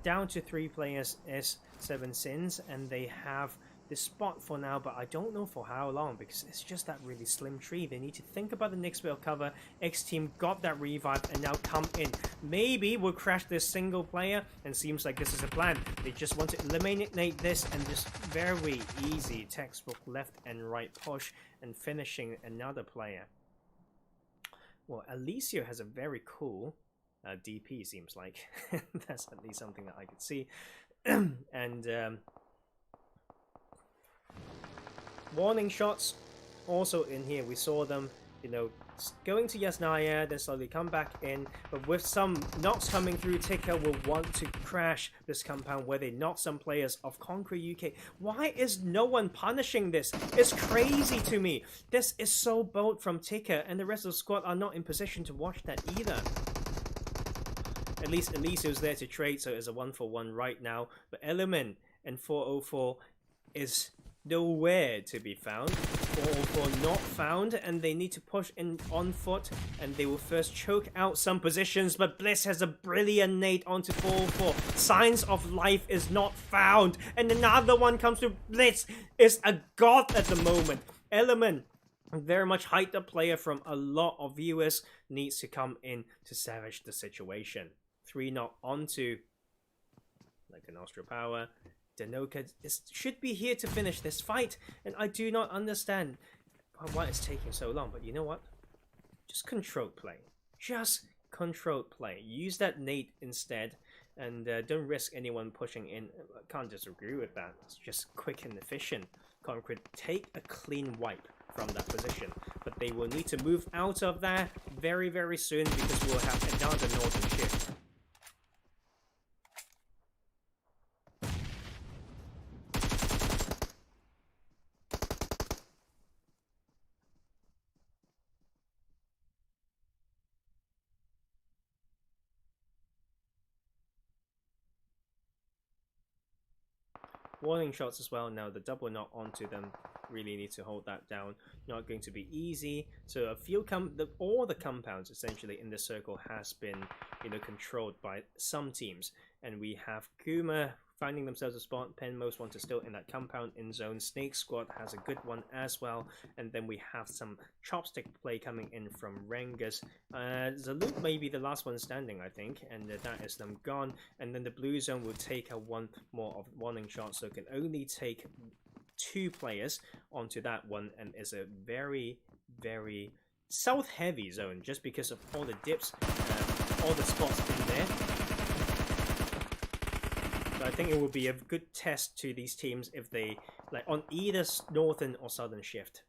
[SPEAKER 1] Down to 3 players is 7 Sins, and they have this spot for now, but I don't know for how long, because it's just that really slim tree. They need to think about the next build cover. xteam got that revive and now come in. Maybe we'll crash this single player, and seems like this is a plan. They just want to eliminate this, and just very easy textbook left and right push and finishing another player. Well, Alicio has a very cool DP, seems like. That's at least something that I could see. And warning shots also in here. We saw them, you know, going to Yasnaya, then slowly come back in, but with some knocks coming through, Tika will want to crash this compound where they knock some players of Conqueror UK. Why is no one punishing this? It's crazy to me. This is so bold from Tika, and the rest of the squad are not in position to watch that either. At least Elisio's there to trade, so it's a 1-for-1 right now. But Element and 404 is nowhere to be found. 404 not found, and they need to push in on foot, and they will first choke out some positions, but Bliss has a brilliant nade onto 404. Signs of life is not found, and another one comes to Bliss. Is a god at the moment. Element, very much hyped up player from a lot of viewers, needs to come in to savage the situation. 3 knock onto Lakonostra power. Danoka should be here to finish this fight, and I do not understand why it's taking so long. But you know what? just controlled play. Just controlled play. Use that nade instead, and don't risk anyone pushing in. I can't disagree with that. It's just quick and efficient. Conqueror take a clean wipe from that position, but they will need to move out of there very, very soon because we'll have another northern shift. Warning shots as well. Now the double knock onto them, really need to hold that down. Not going to be easy. So a few all the compounds essentially in the circle has been, you know, controlled by some teams, and we have Kuma finding themselves a spot. Pen Most Wanted still in that compound in zone. SNAKEsquad has a good one as well, and then we have some chopstick play coming in from RENGERS. Zaloot may be the last one standing, I think, and that is them gone. And then the blue zone will take a one more of warning shot, so it can only take 2 players onto that one, and is a very, very south heavy zone just because of all the dips, all the spots in there. I think it will be a good test to these teams if they, like, on either northern or southern shift.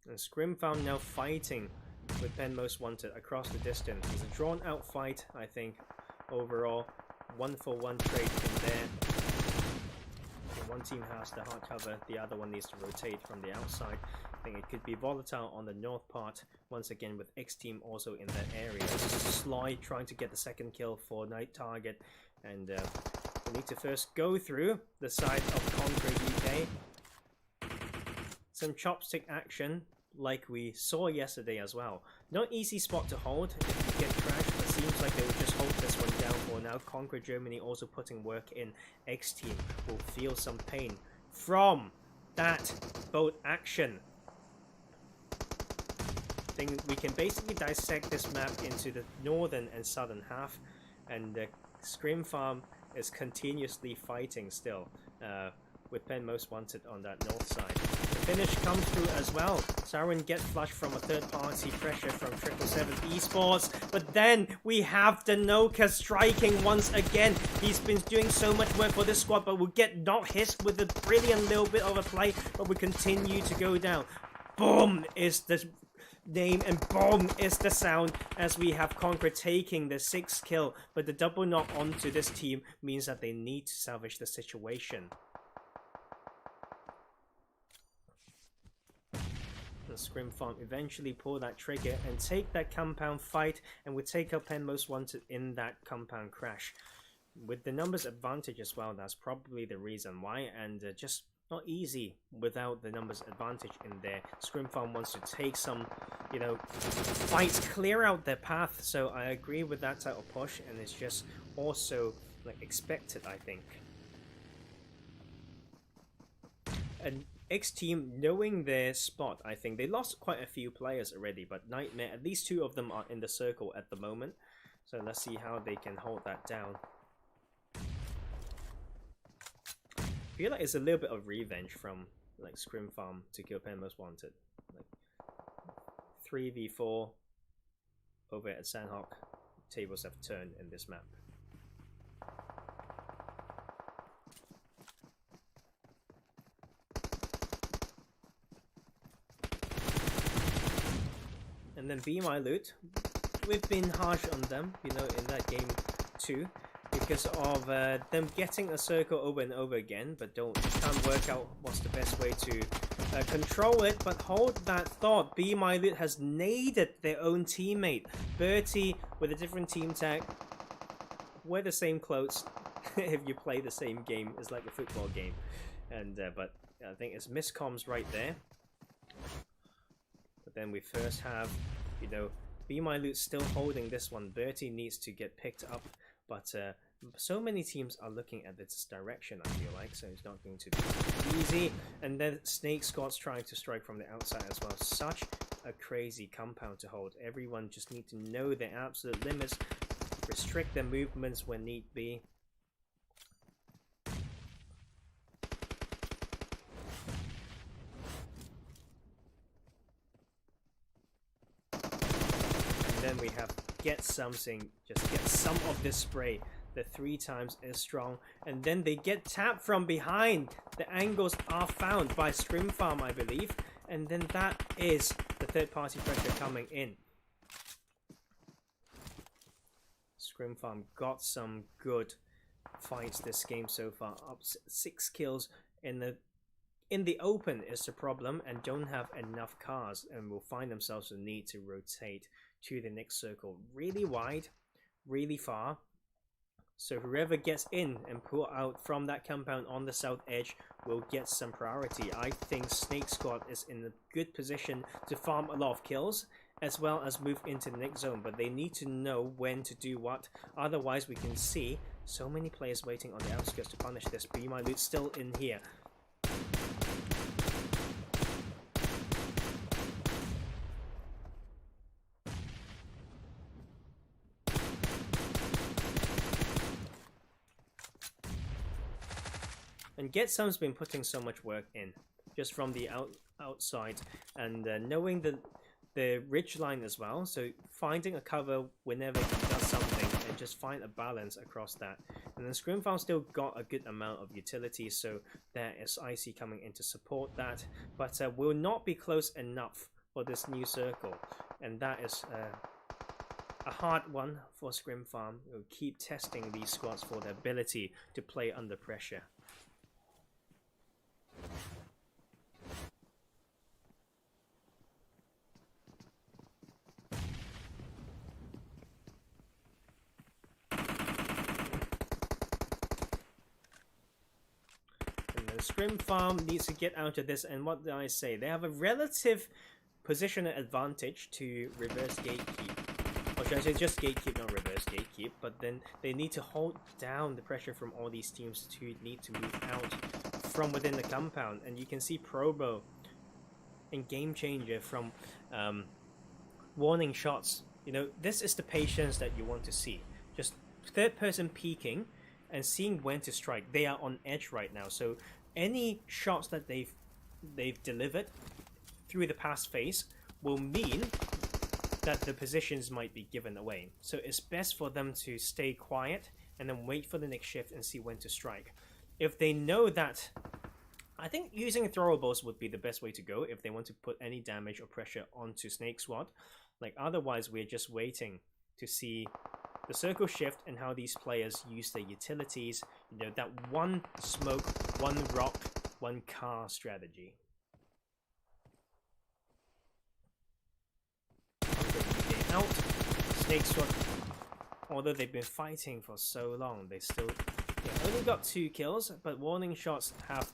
[SPEAKER 1] And Scrim Farm now fighting with Pen Most Wanted across the distance. It's a drawn out fight, I think. Overall, 1-for-1 trade in there. One team has the hard cover, the other one needs to rotate from the outside. I think it could be volatile on the north part, once again with xteam also in that area. Sly trying to get the second kill for night target, and we need to first go through the side of Conqueror UK. Some chopstick action like we saw yesterday as well. Not easy spot to hold if you get crashed, but seems like they will just hold this one down for now. Conquer Germany also putting work in. xteam will feel some pain from that boat action. I think we can basically dissect this map into the northern and southern half, and the Scrim Farm is continuously fighting still, with Pen Most Wanted on that north side. The finish comes through as well. Siren get flushed from a third party pressure from 777 Esports, but then we have Danoka striking once again. He's been doing so much work for this squad, but will get not hit with a brilliant little bit of a play, but we continue to go down. Boom is the name and boom is the sound as we have Conqueror taking the 6th kill, but the double knock onto this team means that they need to salvage the situation. The Scrim Farm eventually pull that trigger and take that compound fight, and we take up Pen Most Wanted in that compound crash. With the numbers advantage as well, that's probably the reason why, and just not easy without the numbers advantage in there. Scrim Farm wants to take some, you know, fights, clear out their path, so I agree with that type of push, and it's just also like expected, I think. And xteam, knowing their spot, I think they lost quite a few players already, but Nightmare, at least 2 of them are in the circle at the moment, so let's see how they can hold that down. I feel like it's a little bit of revenge from like Scrim Farm to kill Pen Most Wanted. Like 3v4 over at Sanhok. Tables have turned in this map. And then BeMyLOOT, we've been harsh on them, you know, in that game too, because of them getting a circle over and over again, but can't work out what's the best way to control it. But hold that thought, BeMyLOOT has naded their own teammate. Bertie with a different team tag, wear the same clothes if you play the same game. It's like a football game, and but I think it's miscomms right there. But then we first have, you know, BeMyLOOT still holding this one. Bertie needs to get picked up but so many teams are looking at this direction, I feel like, so it's not going to be easy. And then SNAKEsquad's trying to strike from the outside as well. Such a crazy compound to hold. Everyone just need to know their absolute limits, restrict their movements when need be. And then we have get something, just get some of this spray. The 3 times is strong, and then they get tapped from behind. The angles are found by Scrim Farm, I believe, and then that is the third-party pressure coming in. Scrim Farm got some good fights this game so far. Up 6 kills in the open is the problem, and don't have enough cars, and will find themselves the need to rotate to the next circle really wide, really far. So whoever gets in and pull out from that compound on the south edge will get some priority. I think SNAKEsquad is in a good position to farm a lot of kills as well as move into the next zone, but they need to know when to do what. Otherwise we can see so many players waiting on the outskirts to punish this. BeMyLOOT still in here. And GetSome's been putting so much work in, just from the outside, and knowing the ridge line as well, so finding a cover whenever he does something, and just find a balance across that. And then Scrim Farm still got a good amount of utility, so there is IC coming in to support that, but will not be close enough for this new circle, and that is a hard one for Scrim Farm. We'll keep testing these squads for their ability to play under pressure. Scrim Farm needs to get out of this, and what did I say? They have a relative positional advantage to reverse gatekeep. Or should I say just gatekeep, not reverse gatekeep, but then they need to hold down the pressure from all these teams to need to move out from within the compound. And you can see Probo in Game Changer from warning shots. You know, this is the patience that you want to see. Just third person peeking and seeing when to strike. They are on edge right now, so any shots that they've delivered through the pass phase will mean that the positions might be given away. So it's best for them to stay quiet and then wait for the next shift and see when to strike. If they know that, I think using throwables would be the best way to go if they want to put any damage or pressure onto SNAKEsquad. Like otherwise we're just waiting to see the circle shift and how these players use their utilities. You know, that one smoke, one rock, one car strategy. Out. SNAKEsquad, although they've been fighting for so long, they only got 2 kills, but warning shots have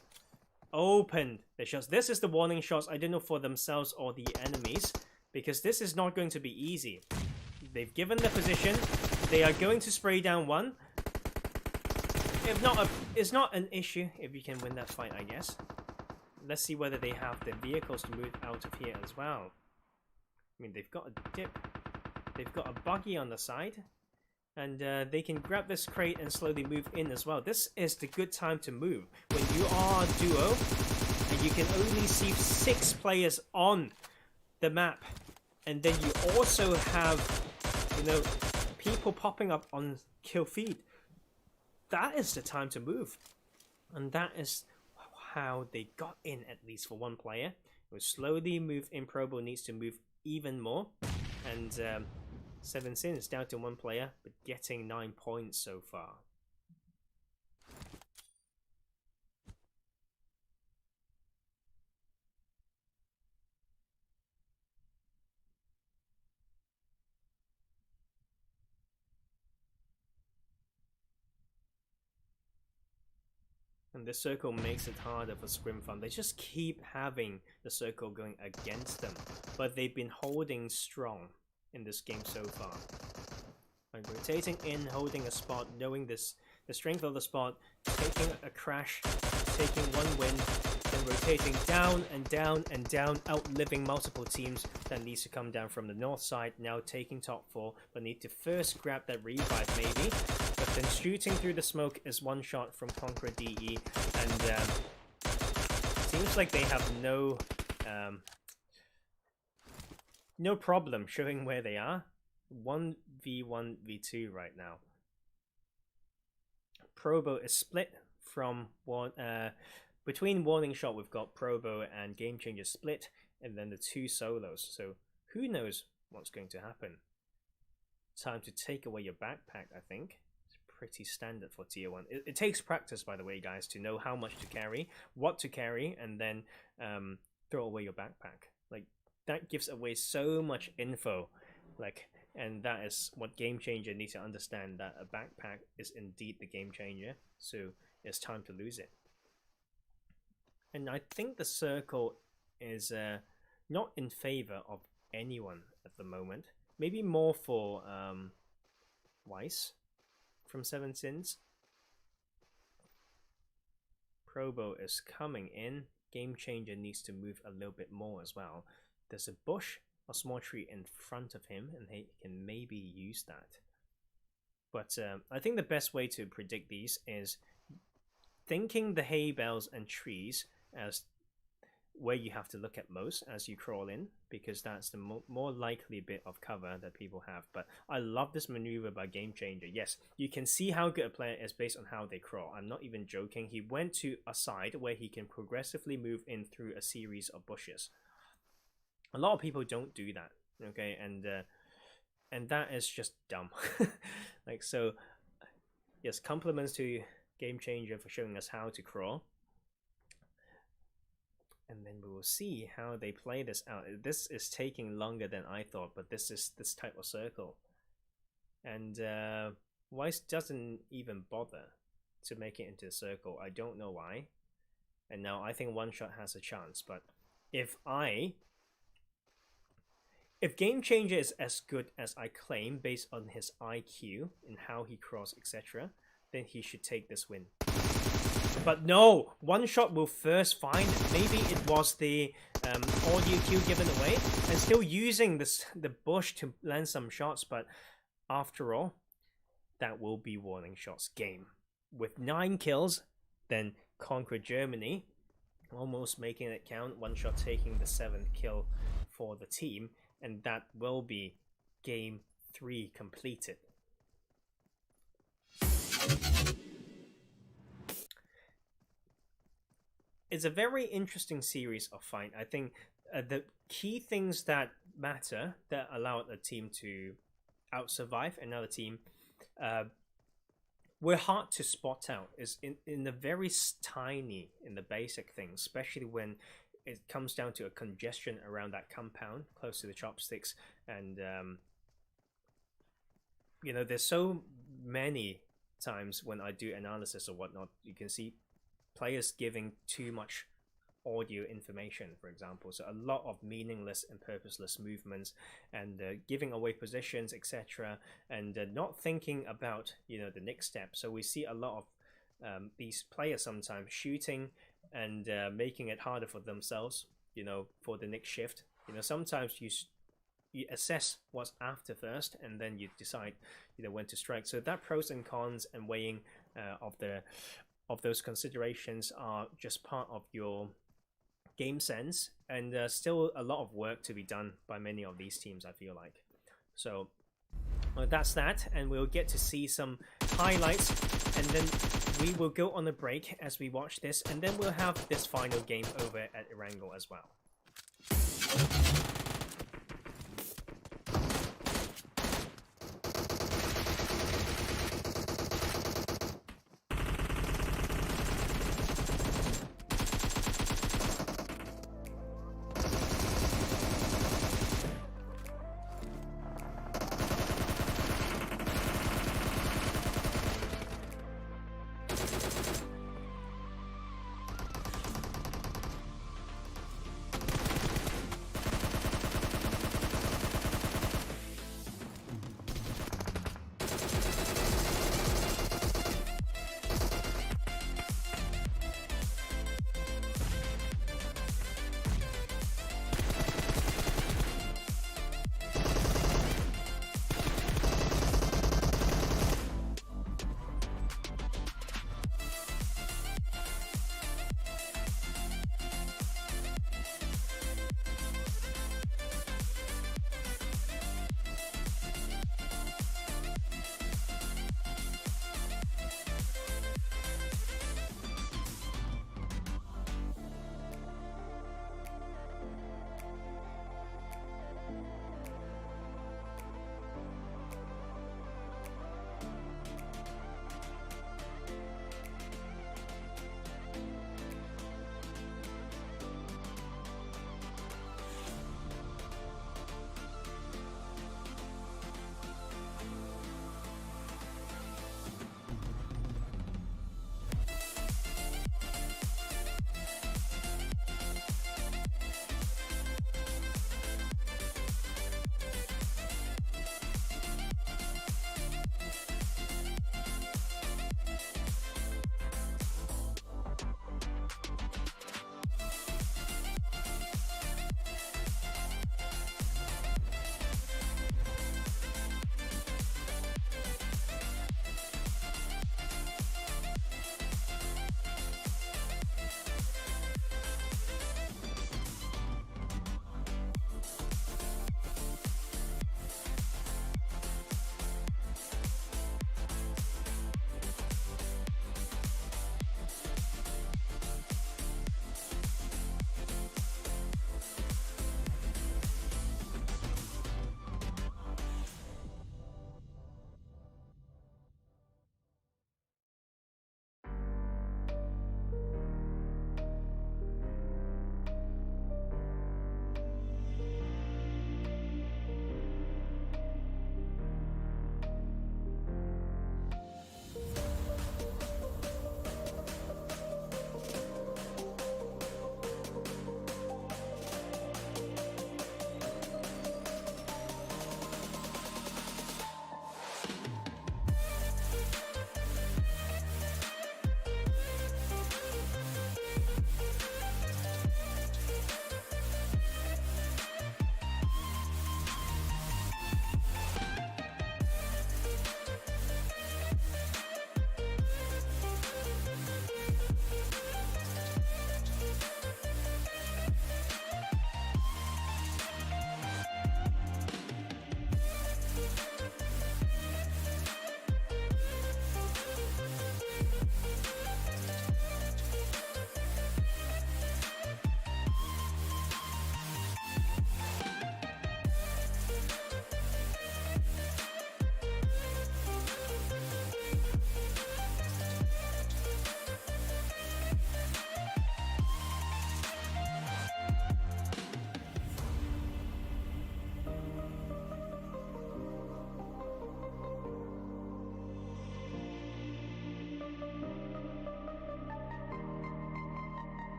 [SPEAKER 1] opened the shots. This is the warning shots, I don't know for themselves or the enemies, because this is not going to be easy. They've given the position. They are going to spray down one. If not, it's not an issue if you can win that fight, I guess. Let's see whether they have the vehicles to move out of here as well. I mean, they've got a dip. They've got a buggy on the side. And they can grab this crate and slowly move in as well. This is the good time to move. When you are a duo, and you can only see 6 players on the map. And then you also have, you know, people popping up on kill feed. That is the time to move, and that is how they got in, at least for one player. It will slowly move in. Probo needs to move even more, and 7 Sins down to 1 player, but getting 9 points so far. And the circle makes it harder for Scrim Farm. They just keep having the circle going against them, but they've been holding strong in this game so far. Like rotating in, holding a spot, knowing this the strength of the spot, taking a crash, taking one win, then rotating down and down and down, outliving multiple teams that needs to come down from the north side, now taking top 4, but need to first grab that revive maybe, but then shooting through the smoke is one shot from Conqueror DE, and seems like they have no problem showing where they are. 1v1v2 right now. Probo is split from one between Warning Shot. We've got Probo and Game Changer split, and then the 2 solos. So who knows what's going to happen? Time to take away your backpack. I think it's pretty standard for tier 1. It takes practice, by the way, guys, to know how much to carry, what to carry, and then throw away your backpack. Like that gives away so much info. Like. And that is what Game Changer needs to understand, that a backpack is indeed the game changer, so it's time to lose it. And I think the circle is not in favor of anyone at the moment. Maybe more for Weiss from 7 Sins. Probo is coming in. Game Changer needs to move a little bit more as well. There's a bush, a small tree in front of him, and he can maybe use that. But I think the best way to predict these is thinking the hay bales and trees as where you have to look at most as you crawl in, because that's the more likely bit of cover that people have. But I love this maneuver by Game Changer. Yes, you can see how good a player is based on how they crawl. I'm not even joking. He went to a side where he can progressively move in through a series of bushes. A lot of people don't do that, okay, and that is just dumb. Like, so yes, compliments to Game Changer for showing us how to crawl, and then we will see how they play this out. This is taking longer than I thought, but this is this type of circle, and Weiss doesn't even bother to make it into the circle. I don't know why, and now I think One Shot has a chance. But if Game Changer is as good as I claim based on his IQ and how he crawls, etc., then he should take this win. But no, One Shot will first find, maybe it was the audio cue given away, and still using the bush to land some shots, but after all, that will be Warning Shot's game. With 9 kills, then Conquer Germany, almost making it count, One Shot taking the 7th kill for the team, and that will be Game 3 completed. It's a very interesting series of fight. I think the key things that matter, that allow a team to out-survive another team, were hard to spot out, is in the very tiny, in the basic things, especially when it comes down to a congestion around that compound close to the chopsticks, and you know, there's so many times when I do analysis or whatnot, you can see players giving too much audio information, for example, so a lot of meaningless and purposeless movements, and giving away positions, etc., and not thinking about, you know, the next step. So we see a lot of these players sometimes shooting and making it harder for themselves, you know, for the next shift. You know, sometimes you assess what's after first, and then you decide, you know, when to strike. So that pros and cons and weighing of those considerations are just part of your game sense, and still a lot of work to be done by many of these teams, I feel like. So that's that, and we'll get to see some highlights, and then we will go on a break as we watch this, and then we'll have this final game over at Erangel as well.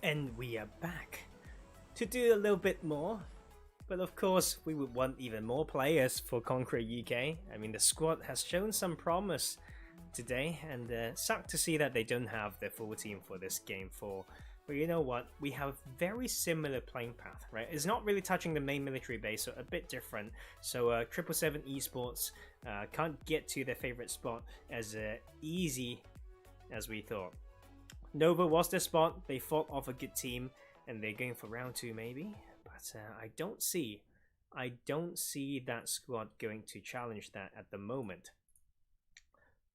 [SPEAKER 1] And we are back to do a little bit more. But of course, we would want even more players for Conqueror UK. I mean, the squad has shown some promise today, and sucked to see that they don't have their full team for this game 4. But you know what? We have very similar playing path, right? It's not really touching the main military base, so a bit different. So 777 Esports can't get to their favorite spot as easy as we thought. Nova was their spot. They fought off a good team, and they're going for round 2 maybe. But I don't see that squad going to challenge that at the moment.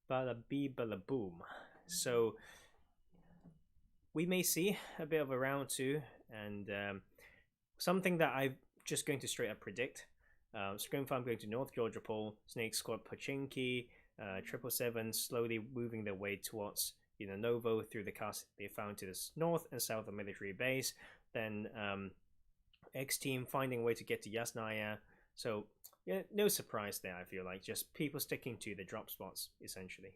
[SPEAKER 1] Bada bee bada boom. So we may see a bit of a round 2, and something that I'm just going to straight up predict. Scrim Farm going to North Georgia Pole, SNAKEsquad Pochinki, 777 slowly moving their way towards Novo through the cast they found to the north and south of military base. Then xteam finding a way to get to Yasnaya. So yeah, no surprise there, I feel like. Just people sticking to the drop spots, essentially.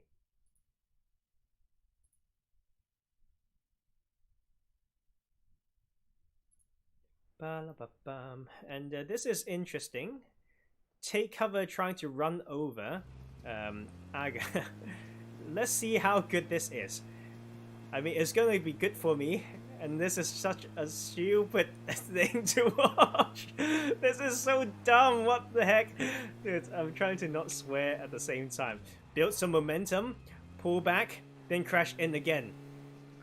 [SPEAKER 1] And this is interesting. Take cover trying to run over Aga. Let's see how good this is. I mean, it's going to be good for me. And this is such a stupid thing to watch. This is so dumb. What the heck? Dude, I'm trying to not swear at the same time. Build some momentum, pull back, then crash in again.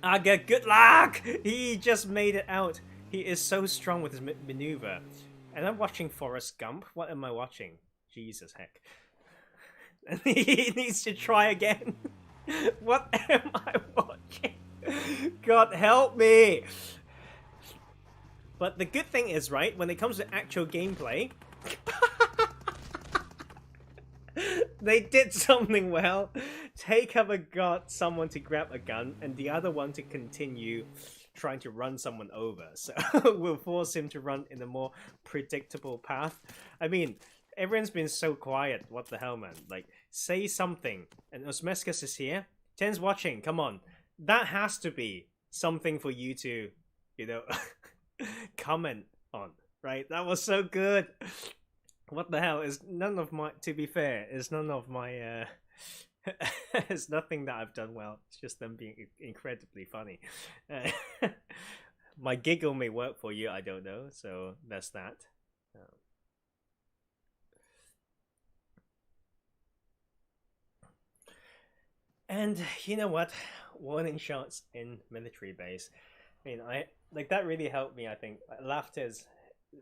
[SPEAKER 1] Aga, good luck! He just made it out. He is so strong with his maneuver. And I'm watching Forrest Gump. What am I watching? Jesus heck. And he needs to try again. What am I watching? God help me! But the good thing is, right, when it comes to actual gameplay, they did something well. Take cover got someone to grab a gun, and the other one to continue trying to run someone over. So we'll force him to run in a more predictable path. I mean, everyone's been so quiet. What the hell, man? Like, say something. And Osmescus is here. Ten's watching. Come on. That has to be something for you to, comment on, right? That was so good. What the hell? Is none of my, to be fair, is none of my, it's nothing that I've done well. It's just them being incredibly funny. My giggle may work for you, I don't know. So that's that. And you know what? Warning shots in military base. I mean, that really helped me. I think laughter is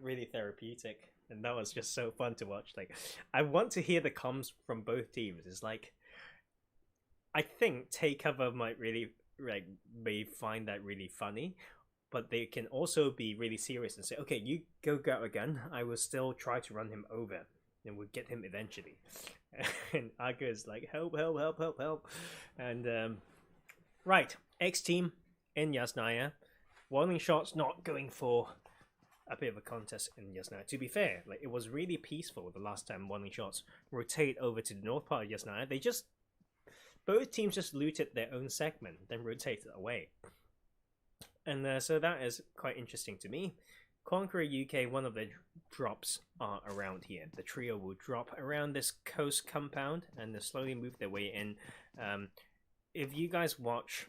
[SPEAKER 1] really therapeutic, and that was just so fun to watch. Like, I want to hear the comms from both teams. It's like, I think Take Cover might really may find that really funny, but they can also be really serious and say, okay, you go grab a gun. I will still try to run him over, and we'll get him eventually. And Aga is like, help, help, help, help, help. And right, xteam in Yasnaya. Warning shots not going for a bit of a contest in Yasnaya. To be fair, like, it was really peaceful the last time warning shots rotate over to the north part of Yasnaya. Both teams just looted their own segment, then rotated away. And so that is quite interesting to me. Conqueror UK, one of their drops are around here. The trio will drop around this coast compound and they slowly move their way in. If you guys watch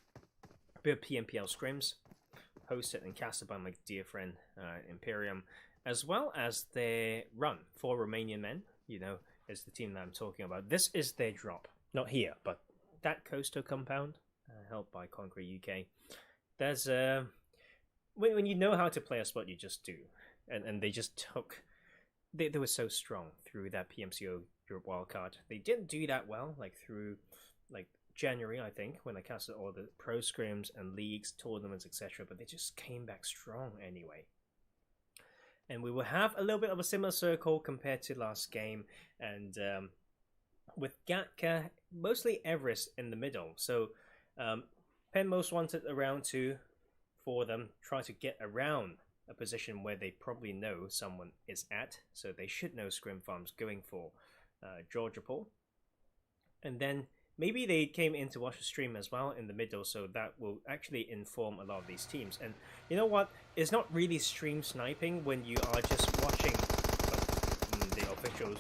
[SPEAKER 1] a bit of PMPL Scrims, hosted and casted by my dear friend Imperium, as well as their run for Romanian men, is the team that I'm talking about. This is their drop. Not here, but that coastal compound, held by Conqueror UK. There's when you know how to play a spot, you just do. And they just took... They were so strong through that PMCO Europe wildcard. They didn't do that well, through January, I think, when I casted all the pro scrims and leagues, tournaments, etc. But they just came back strong anyway. And we will have a little bit of a similar circle compared to last game. And with Gatka, mostly Everest in the middle. So Pen most wanted around 2 for them, try to get around a position where they probably know someone is at. So they should know Scrim Farm's going for Georgia Pole. And then maybe they came in to watch the stream as well in the middle, so that will actually inform a lot of these teams. And you know what? It's not really stream sniping when you are just watching the official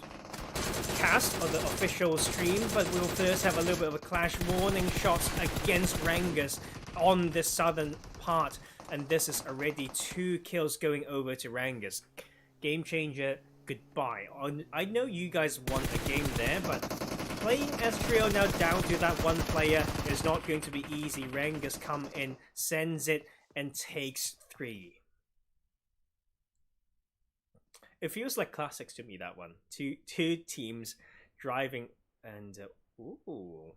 [SPEAKER 1] cast of the official stream, but we'll first have a little bit of a clash. Warning shots against RENGERS on the southern part, and this is already 2 kills going over to RENGERS. Game changer, goodbye. I know you guys want a game there, but playing as trio now down to that 1 player is not going to be easy. RENGERS come in, sends it, and takes 3. It feels like classics to me, that one. Two teams driving, and ooh,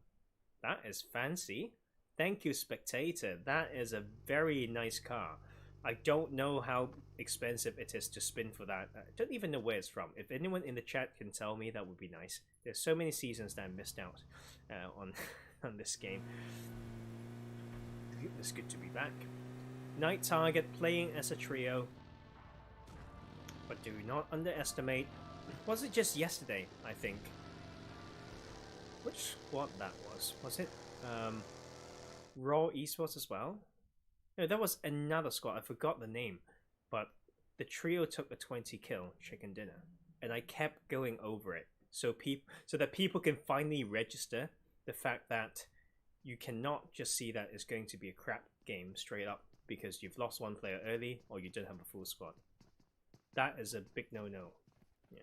[SPEAKER 1] that is fancy. Thank you, spectator. That is a very nice car. I don't know how expensive it is to spin for that. I don't even know where it's from. If anyone in the chat can tell me, that would be nice. There's so many seasons that I missed out on this game. It's good to be back. Night Target playing as a trio. But do not underestimate. Was it just yesterday, I think? Which squad that was? Was it Raw Esports as well? No, that was another squad. I forgot the name. But the trio took a 20 kill chicken dinner. And I kept going over it. So that people can finally register the fact that you cannot just see that it's going to be a crap game straight up because you've lost 1 player early or you don't have a full squad. That is a big no-no. Yeah.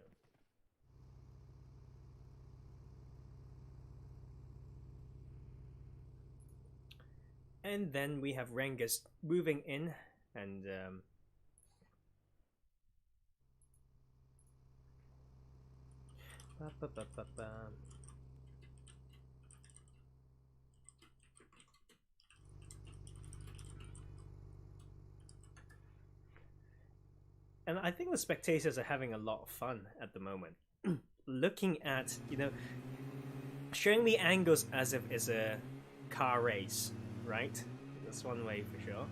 [SPEAKER 1] And then we have RENGERS moving in, and and I think the spectators are having a lot of fun at the moment. Looking at, you know, showing the angles as if it's a car race, right? That's one way for sure.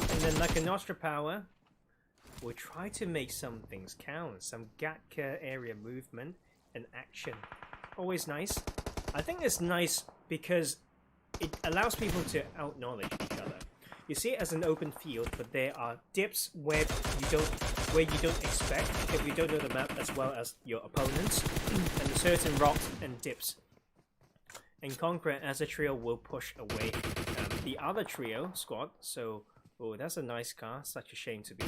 [SPEAKER 1] And then Lakonostra power will try to make some things count. Some Gatka area movement and action. Always nice. I think it's nice because it allows people to out-knowledge each other. You see it as an open field, but there are dips where you don't expect if you don't know the map as well as your opponents, and certain rocks and dips. And Conqueror as a trio will push away the other trio squad. So, oh, that's a nice car. Such a shame to be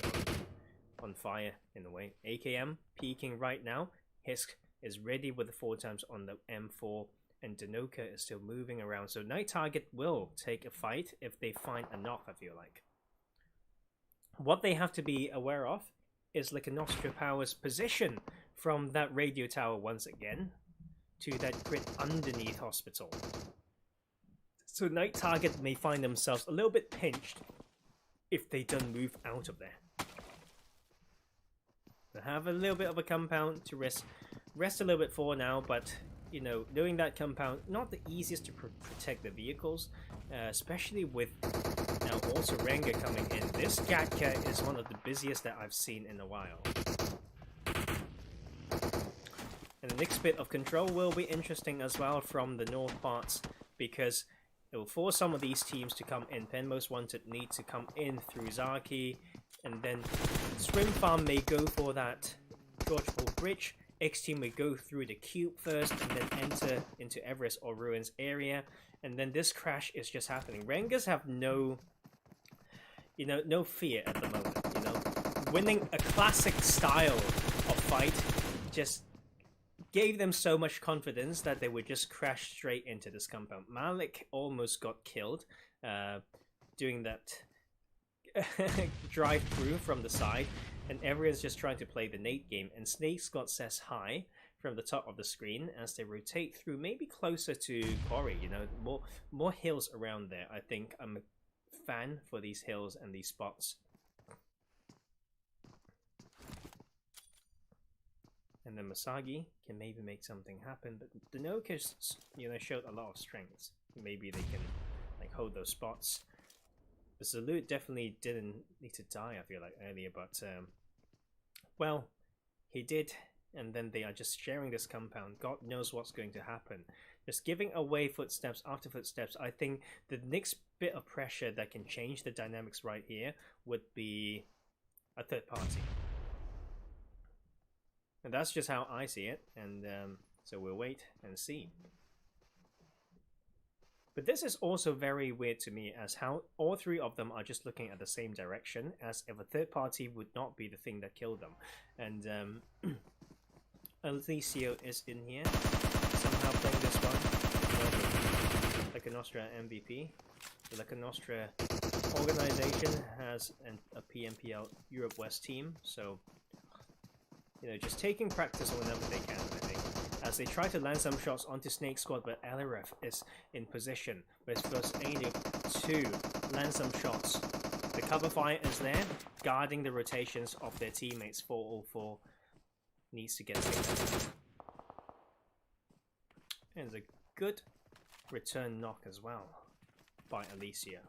[SPEAKER 1] on fire in a way. AKM peeking right now. Hisk is ready with the 4 times on the M4, and Danoka is still moving around. So Night Target will take a fight if they find a knock, I feel like. What they have to be aware of is Lakonostra Power's position from that radio tower once again to that grid underneath hospital. So Night Target may find themselves a little bit pinched if they don't move out of there. They have a little bit of a compound to rest a little bit for now, but you know, knowing that compound, not the easiest to protect the vehicles, especially with now also RENGER coming in. This Gatka is one of the busiest that I've seen in a while. And the next bit of control will be interesting as well from the north parts, because it will force some of these teams to come in. Pen Most Wanted need to come in through Zaki, and then Swim Farm may go for that George Paul Bridge. Xteam may go through the cube first and then enter into Everest or Ruins area, and then this crash is just happening. RENGERS have no fear at the moment. You know, winning a classic style of fight just gave them so much confidence that they would just crash straight into this compound. Malik almost got killed doing that drive through from the side, and everyone's just trying to play the nade game, and SNAKEsquad says hi from the top of the screen as they rotate through, maybe closer to Quarry. You know, more hills around there. I think I'm a fan for these hills and these spots. And then Masagi can maybe make something happen, but Danoka, you know, showed a lot of strengths. Maybe they can like hold those spots. BeMyLOOT definitely didn't need to die, I feel like, earlier, but well, he did, and then they are just sharing this compound. God knows what's going to happen. Just giving away footsteps after footsteps. I think the next bit of pressure that can change the dynamics right here would be a third party. And that's just how I see it, and so we'll wait and see. But this is also very weird to me, as how all three of them are just looking at the same direction, as if a third party would not be the thing that killed them. And Alicio is in here, somehow playing this one. Lakonostra MVP. The Lakonostra organization has a PMPL Europe West team, so you know, just taking practice whenever they can, I think. As they try to land some shots onto SNAKEsquad, but Alaref is in position with first aid to land some shots. The cover fire is there, guarding the rotations of their teammates. 404 needs to get taken. And a good return knock as well by Alicia.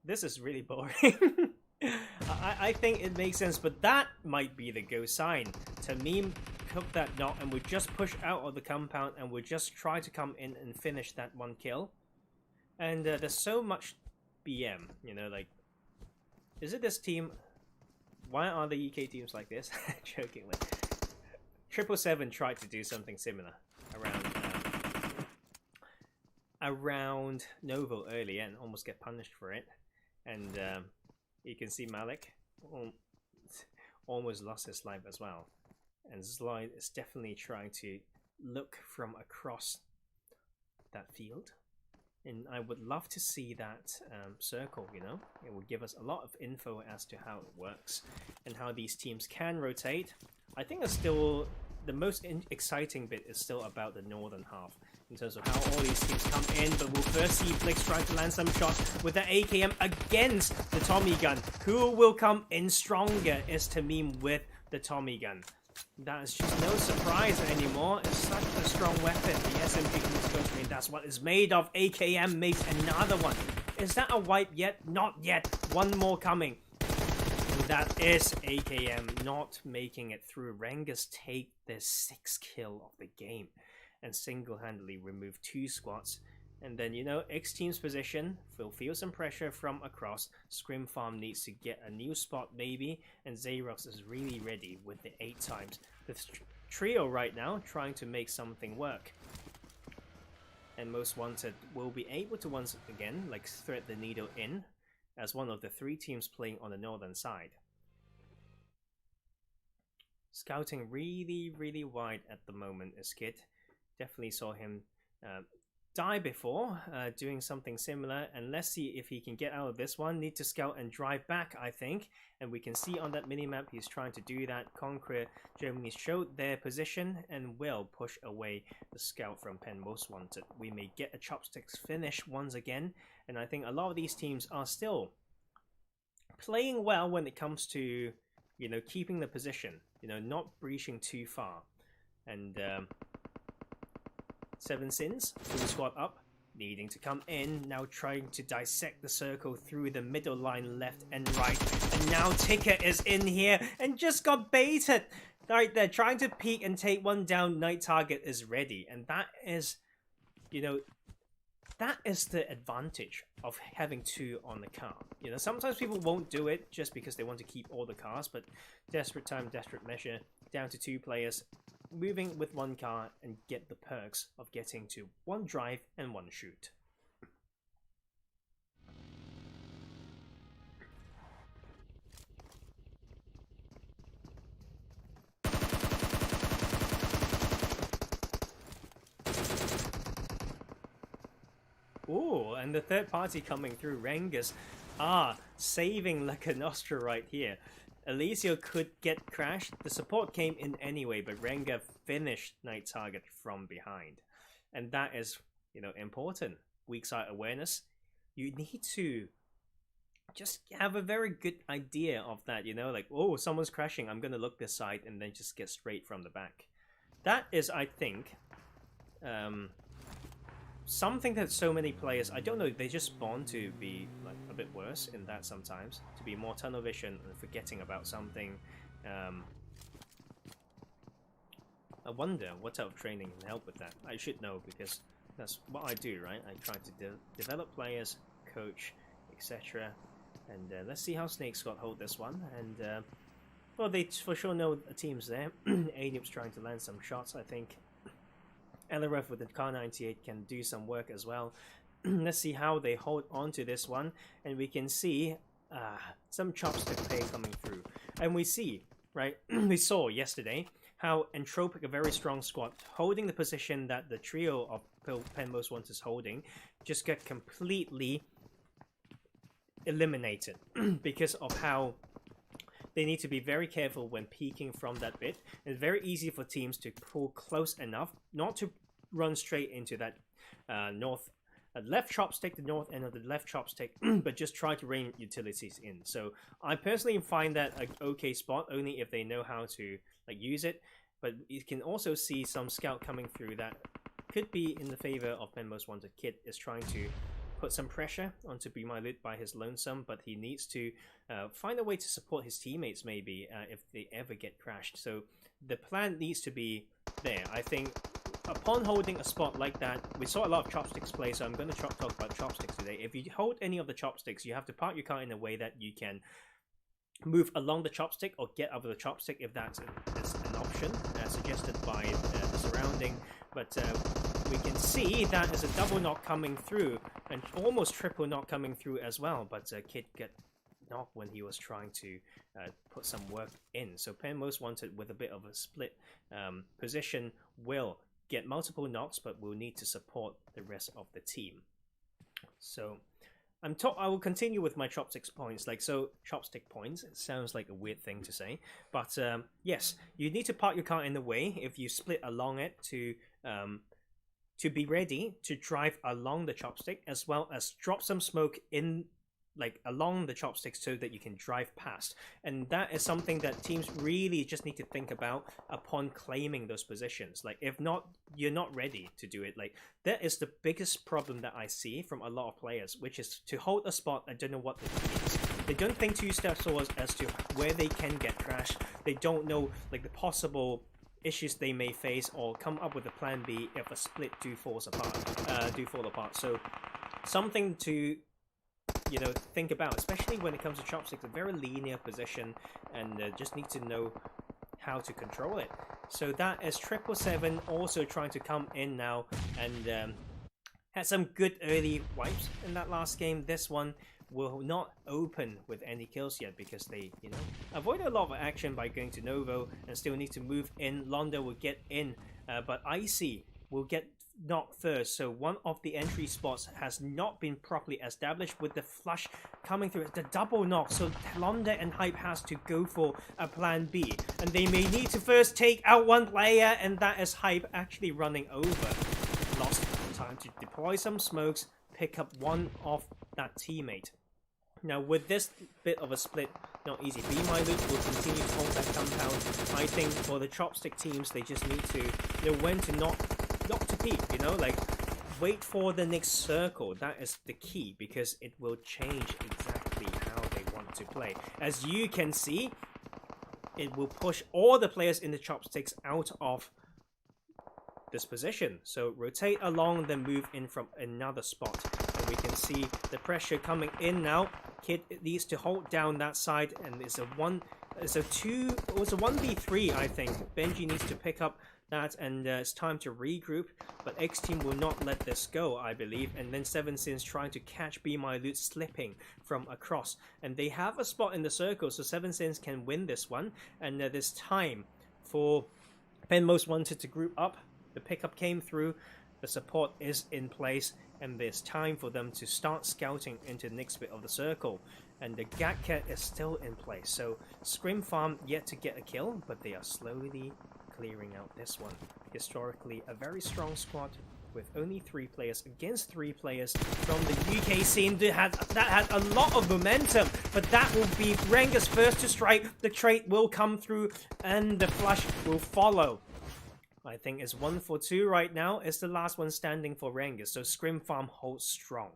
[SPEAKER 1] This is really boring. I think it makes sense, but that might be the go sign. Tamim cooked that knock and would just push out of the compound and would just try to come in and finish that one kill. And there's so much BM, you know, like, is it this team? Why are the UK teams like this? Jokingly. 777 tried to do something similar around Novo earlier and almost get punished for it. And you can see Malik almost lost his life as well. And Slide is definitely trying to look from across that field. And I would love to see that circle, you know. It would give us a lot of info as to how it works and how these teams can rotate. I think it's still the most exciting bit is still about the northern half, in terms of how all these teams come in. But we'll first see Blix trying to land some shots with the AKM against the Tommy gun. Who will come in stronger is Tamim with the Tommy gun. That is just no surprise anymore. It's such a strong weapon. The SMG can just go through, and that's what it's made of. AKM makes another one. Is that a wipe yet? Not yet. One more coming. And that is AKM not making it through. RENGERS take their 6th kill of the game and single-handedly remove 2 squads. And then, you know, xteam's position will feel some pressure from across. Scrim Farm needs to get a new spot maybe, and Xerox is really ready with the 8 times. The trio right now trying to make something work. And Most Wanted will be able to once again like thread the needle in as one of the 3 teams playing on the northern side. Scouting really wide at the moment is Kid. Definitely saw him die before, doing something similar, and let's see if he can get out of this one. Need to scout and drive back, I think, and we can see on that minimap he's trying to do that. Conqueror Germany showed their position and will push away the scout from Pen Most Wanted. We may get a chopsticks finish once again, and I think a lot of these teams are still playing well when it comes to, you know, keeping the position, you know, not breaching too far. And 7 Sins, full squad up, needing to come in, now trying to dissect the circle through the middle line left and right, and now Ticker is in here and just got baited. Right there, trying to peek and take one down. Night target is ready, and that is, you know, that is the advantage of having 2 on the car. You know, sometimes people won't do it just because they want to keep all the cars, but desperate time, desperate measure, down to 2 players, moving with 1 car and get the perks of getting to 1 drive and 1 shoot. Ooh, and the third party coming through. RENGERS are saving Lakonostra right here. Alicio could get crashed. The support came in anyway, but RENGER finished Night Target from behind. And that is, you know, important. Weak side awareness. You need to just have a very good idea of that, you know, like, oh, someone's crashing, I'm gonna look this side, and then just get straight from the back. That is, I think, something that so many players, I don't know, they just spawn to be like a bit worse in that sometimes, to be more tunnel vision and forgetting about something. I wonder what type of training can help with that. I should know because that's what I do, right? I try to develop players, coach, etc. And let's see how SNAKEsquad hold this one. And well, they for sure know the team's there. Adip's trying to land some shots, I think. Eleref with the Car 98 can do some work as well. Let's see how they hold on to this one. And we can see some chopstick play coming through. And we see, right, we saw yesterday how Entropic, a very strong squad, holding the position that the trio of Pen Most Wanted is holding, just get completely eliminated because of how they need to be very careful when peeking from that bit. It's very easy for teams to pull close enough, not to run straight into that left chopstick, the north end of the left chopstick, but just try to rain utilities in. So I personally find that an okay spot, only if they know how to like use it. But you can also see some scout coming through that could be in the favor of Pen Most Wanted. Kid is trying to put some pressure onto BeMyLOOT by his lonesome, but he needs to find a way to support his teammates maybe if they ever get crashed. So the plan needs to be there. I think upon holding a spot like that, we saw a lot of chopsticks play, so I'm going to talk about chopsticks today. If you hold any of the chopsticks, you have to park your car in a way that you can move along the chopstick or get over the chopstick if that's an option suggested by the surrounding. But we can see that as a double knock coming through and almost triple knock coming through as well. But Kid got knocked when he was trying to put some work in. So Pen Most Wanted with a bit of a split position will get multiple knocks, but will need to support the rest of the team. So I will continue with my chopsticks points. Like, so chopstick points, it sounds like a weird thing to say, but yes, you need to park your car in the way if you split along it to be ready to drive along the chopstick, as well as drop some smoke in like along the chopsticks so that you can drive past. And that is something that teams really just need to think about upon claiming those positions. Like, if not, you're not ready to do it. Like, that is the biggest problem that I see from a lot of players, which is to hold a spot and don't know what it means. They don't think two steps forward as to where they can get crashed. They don't know like the possible issues they may face, or come up with a plan B if a split do fall apart. So something to think about, especially when it comes to chopsticks. A very linear position, and just need to know how to control it. So that is 777 also trying to come in now, and had some good early wipes in that last game. This one will not open with any kills yet because they avoided a lot of action by going to Novo and still need to move in. Londo will get in, but Icy will get knocked first, so one of the entry spots has not been properly established with the flush coming through. The double knock, so Londa and Hype has to go for a plan B, and they may need to first take out one player, and that is Hype actually running over. Lost time to deploy some smokes, pick up one of that teammate. Now with this bit of a split, not easy. BeMyLOOT will continue to hold that compound. I think for the chopstick teams, they just need to know when to not to peek, like wait for the next circle. That is the key, because it will change exactly how they want to play. As you can see, it will push all the players in the chopsticks out of this position. So rotate along, then move in from another spot. And we can see the pressure coming in now. Kid needs to hold down that side, and it's a 1v3, I think. Benji needs to pick up that, and it's time to regroup, but xteam will not let this go, I believe. And then 7sins trying to catch BeMyLOOT slipping from across, and they have a spot in the circle, so 7sins can win this one. And there's time for Pen Most Wanted to group up. The pickup came through, the support is in place, and there's time for them to start scouting into the next bit of the circle. And the Gatcat is still in place, so Scrim Farm yet to get a kill, but they are slowly clearing out this one. Historically, a very strong squad with only 3 players against 3 players from the UK scene that had a lot of momentum, but that will be RENGERS first to strike. The trait will come through, and the flush will follow. I think it's 1 for 2 right now. It's the last one standing for RENGERS, so Scrim Farm holds strong.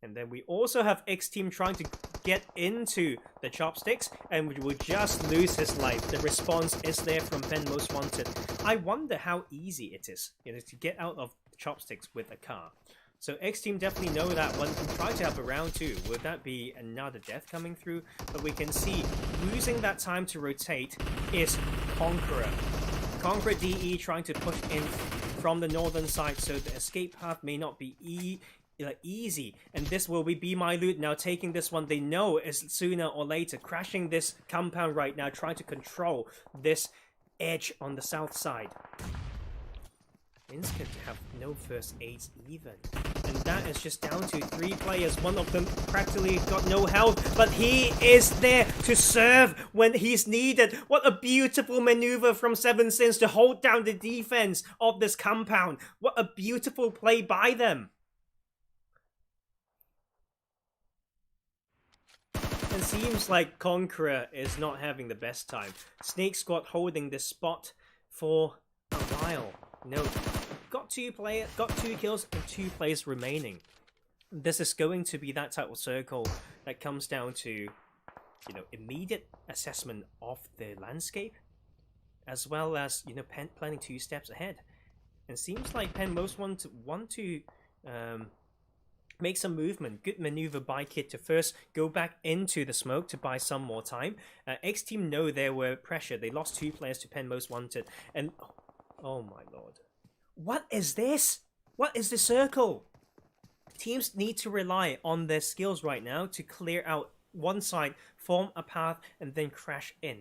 [SPEAKER 1] And then we also have xteam trying to get into the chopsticks, and we will just lose his life. The response is there from Ben Most Wanted. I wonder how easy it is, to get out of chopsticks with a car. So xteam definitely know that one and try to have a round 2. Would that be another death coming through? But we can see losing that time to rotate is Conqueror. Conqueror DE trying to push in from the northern side, so the escape path may not be easy. And this will be BeMyLOOT now taking this one. They know is sooner or later crashing this compound right now, trying to control this edge on the south side. Could have no first aids even, and that is just down to 3 players. One of them practically got no health, but he is there to serve when he's needed. What a beautiful maneuver from 7sins to hold down the defense of this compound. What a beautiful play by them. It seems like Conqueror is not having the best time. SNAKEsquad holding this spot for a while. No, got 2 kills and 2 players remaining. This is going to be that type of circle that comes down to, immediate assessment of the landscape, as well as, planning 2 steps ahead. And seems like Pen most want to make some movement. Good maneuver by Kid to first go back into the smoke to buy some more time. xteam know there were pressure. They lost 2 players to Pen Most Wanted. And oh my lord. What is this? What is the circle? Teams need to rely on their skills right now to clear out one side, form a path, and then crash in.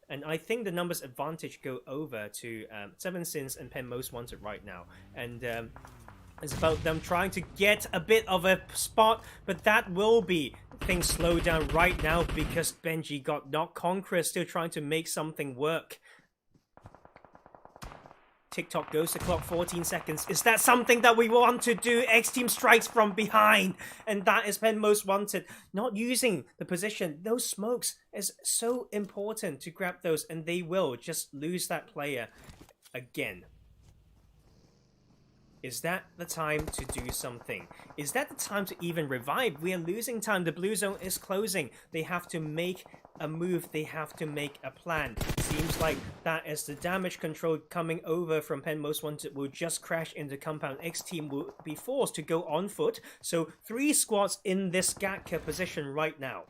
[SPEAKER 1] And I think the numbers advantage go over to 7sins and Pen Most Wanted right now. And it's about them trying to get a bit of a spot, but that will be things slow down right now because Benji got knocked. Conqueror still trying to make something work. TikTok goes to clock 14 seconds. Is that something that we want to do? xteam strikes from behind. And that is Pen Most Wanted. Not using the position. Those smokes is so important to grab those. And they will just lose that player again. Is that the time to do something? Is that the time to even revive? We are losing time. The blue zone is closing. They have to make a move. They have to make a plan. Seems like that is the damage control coming over from Pen Most Wanted will just crash into compound. xteam will be forced to go on foot. So 3 squads in this Gatka position right now.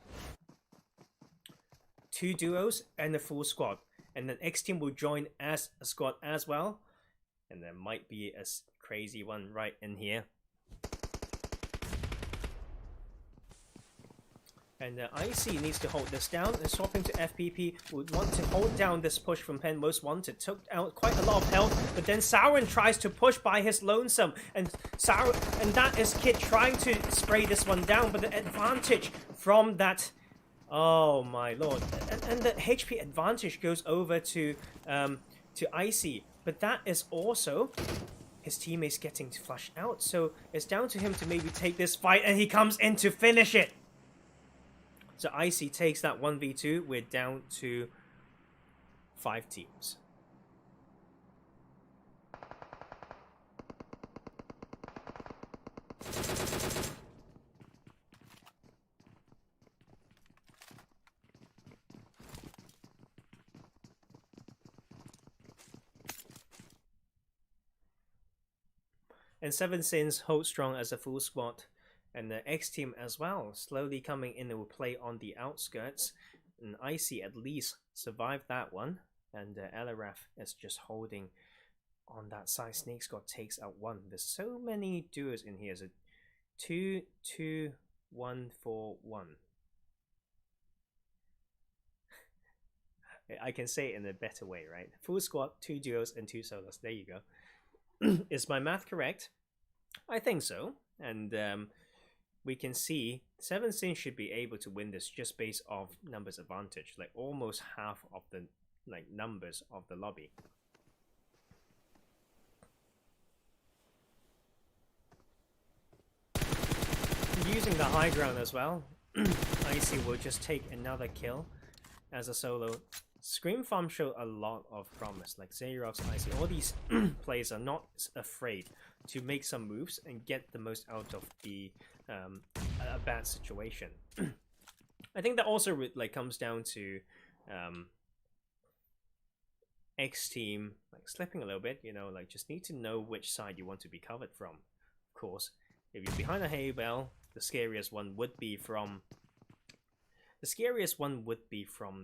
[SPEAKER 1] 2 duos and a full squad. And then xteam will join as a squad as well. And there might be a crazy one right in here. And IC needs to hold this down, and swapping to FPP would want to hold down this push from Pen Most Wanted. Took out quite a lot of health, but then Sauron tries to push by his lonesome, and that is Kid trying to spray this one down, but the advantage from that, oh my lord, and the HP advantage goes over to IC, but that is also his teammates getting flushed out, so it's down to him to maybe take this fight, and he comes in to finish it. So IC takes that 1v2. We're down to 5 teams. And 7sins hold strong as a full squad. And the xteam as well, slowly coming in and will play on the outskirts. And IC at least survived that one. And Elaraf is just holding on that side. SNAKEsquad takes out 1. There's so many duos in here. So 2, 2, 1, 4, 1. I can say it in a better way, right? Full squad, 2 duos, and 2 solos. There you go. Is my math correct? I think so. And we can see 7sins should be able to win this just based off numbers advantage, like almost half of the numbers of the lobby. Using the high ground as well, IC will just take another kill. as a solo. Scream Farm showed a lot of promise, like Xerox, Icy. All these players are not afraid to make some moves and get the most out of the a bad situation. I think that also like comes down to xteam like slipping a little bit. You know, like just need to know which side you want to be covered from. Of course, if you're behind a hay bale, the scariest one would be from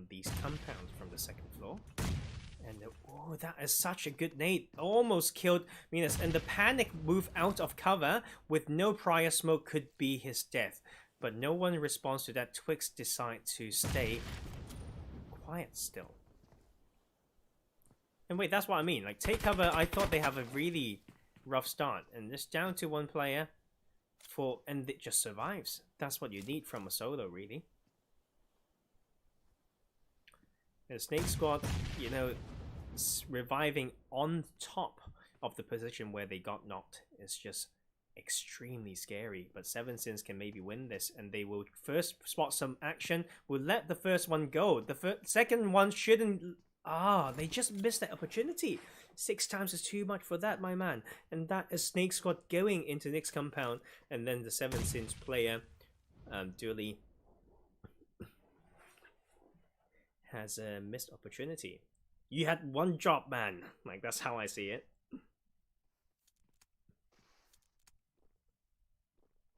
[SPEAKER 1] these compounds from the second floor. And oh, that is such a good nade. Almost killed Minas. And the panic move out of cover with no prior smoke could be his death. But no one responds to that. Twix decide to stay quiet still. And wait, that's what I mean. Like, take cover. I thought they have a really rough start. And just down to one player. And it just survives. That's what you need from a solo, really. And SNAKEsquad, you know, reviving on top of the position where they got knocked is just extremely scary. But Seven Sins can maybe win this, and they will first spot some action, will let the first one go. The second one shouldn't... they just missed that opportunity. 6 times is too much for that, my man. And that is SNAKEsquad going into next compound, and then the Seven Sins player, Dooley, has a missed opportunity. You had one job, man. Like, that's how I see it.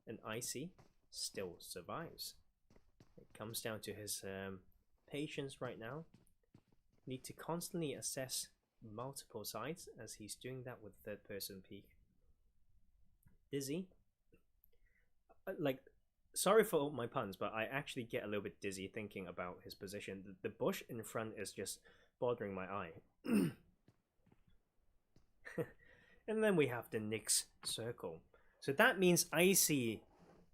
[SPEAKER 1] And Icy still survives. It comes down to his patience right now. Need to constantly assess multiple sides as he's doing that with third person peek. Dizzy. Like, sorry for all my puns, but I actually get a little bit dizzy thinking about his position. The bush in front is just bothering my eye. And then we have the Nyx circle. So that means Icy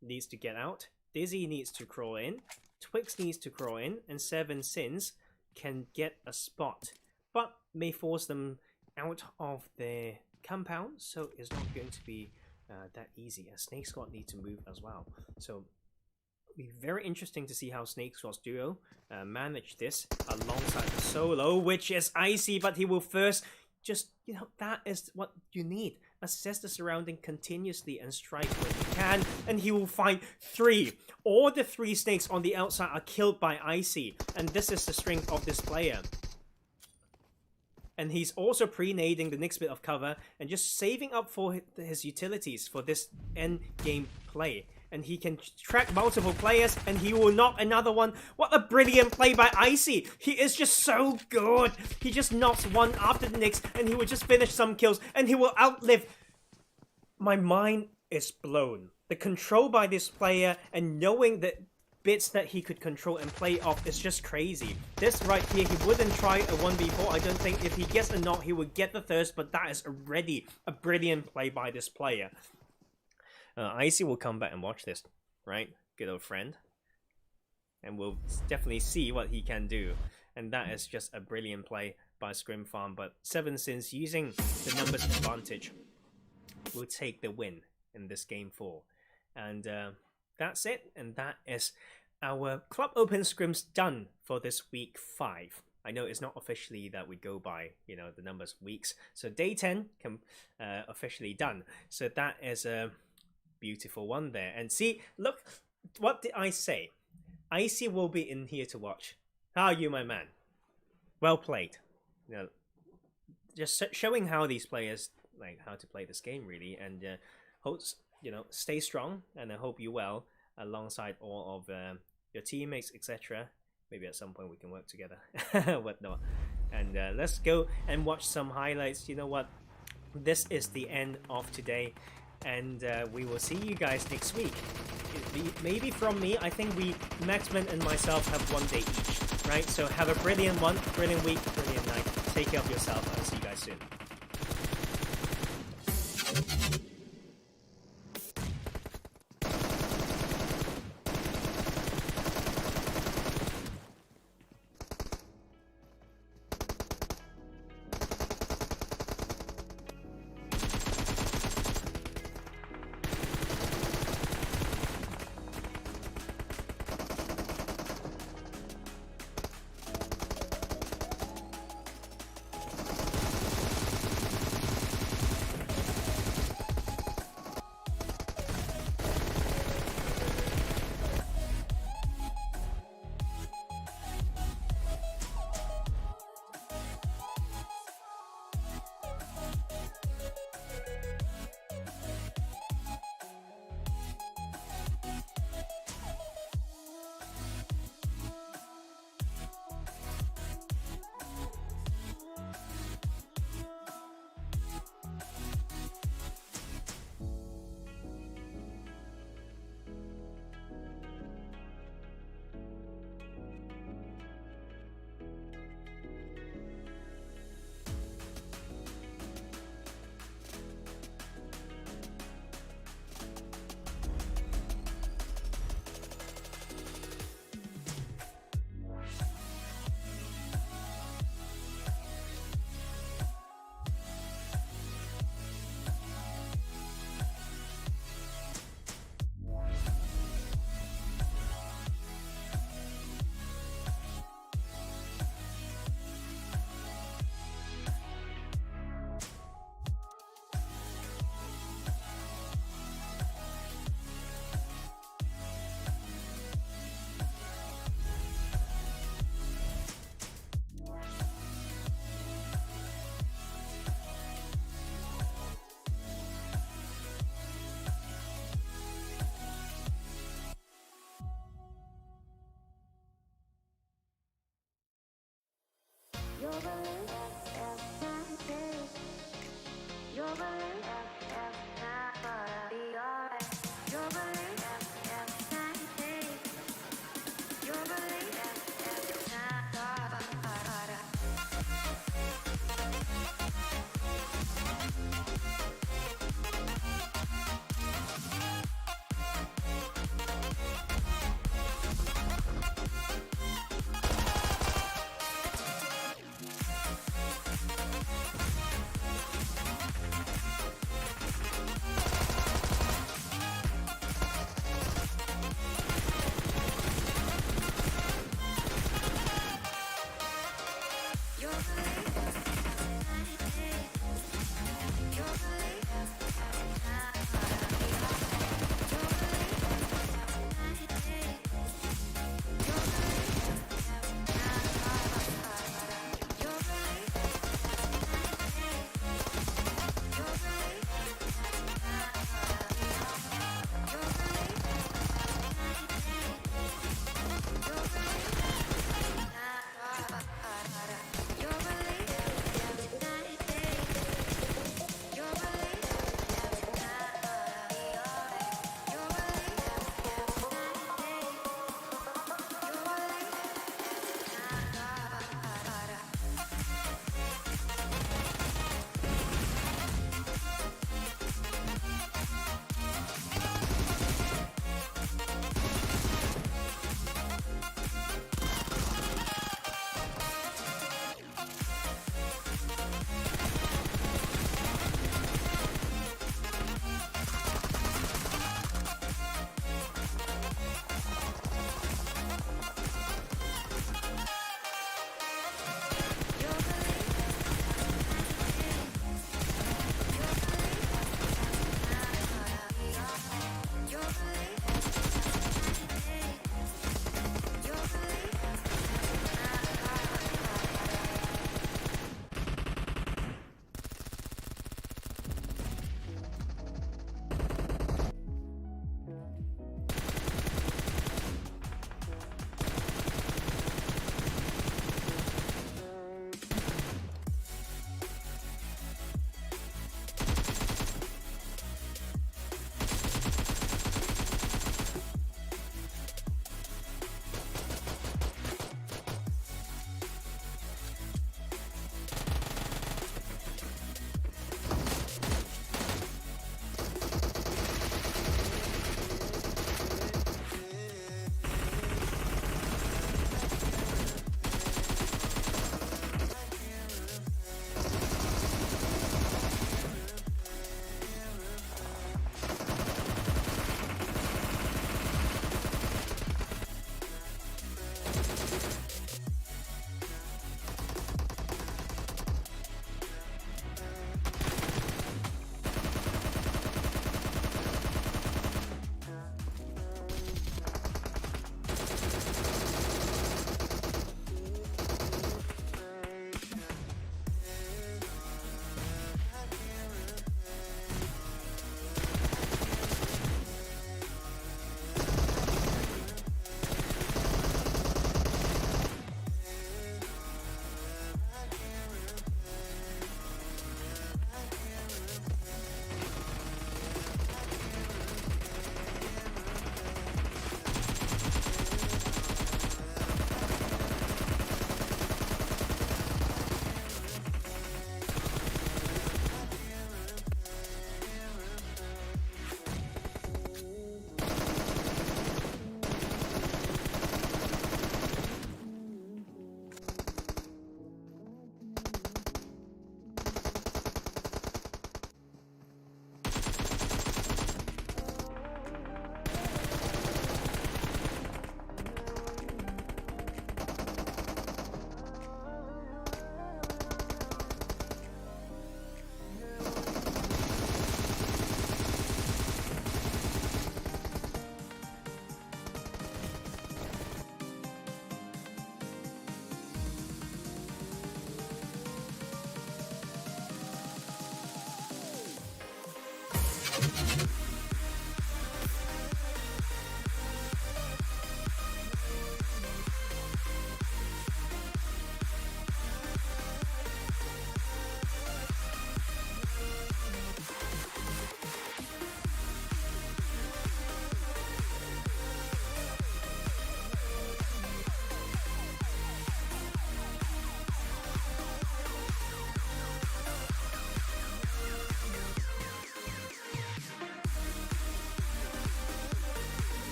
[SPEAKER 1] needs to get out, Dizzy needs to crawl in, Twix needs to crawl in, and Seven Sins can get a spot, but may force them out of their compound, so it's not going to be that easy, as SNAKEsquad need to move as well. So it'll be very interesting to see how SNAKEsquad's duo manage this alongside the solo, which is Icy, but he will first just, you know, that is what you need. Assess the surrounding continuously and strike when you can, and he will find 3. All the 3 snakes on the outside are killed by Icy, and this is the strength of this player. And he's also pre-nading the next bit of cover and just saving up for his utilities for this end game play. And he can track multiple players, and he will knock another one. What a brilliant play by Icy. He is just so good. He just knocks one after the next, and he will just finish some kills, and he will outlive. My mind is blown. The control by this player, and knowing that bits that he could control and play off is just crazy. This right here, he wouldn't try a 1v4. I don't think if he gets a knock, he would get the thirst, but that is already a brilliant play by this player. Icy will come back and watch this, right? Good old friend. And we'll definitely see what he can do. And that is just a brilliant play by Scrim Farm. But Seven Sins, using the numbers advantage, will take the win in this game 4. And that's it. And that is our Club Open Scrims done for this week 5. I know it's not officially that we go by, you know, the numbers of weeks. So day 10 can officially done. So that is a beautiful one there. And see, look, what did I say? Icy will be in here to watch. How are you, my man? Well played. You know, just showing how these players, like, how to play this game, really. And hope, you know, stay strong, and I hope you well alongside all of your teammates, etc. Maybe at some point we can work together, whatnot. And let's go and watch some highlights. You know what? This is the end of today. And we will see you guys next week. Maybe from me, I think Maxman and myself have one day each, right? So have a brilliant one, brilliant week, brilliant night. Take care of yourself. I'll see you guys soon.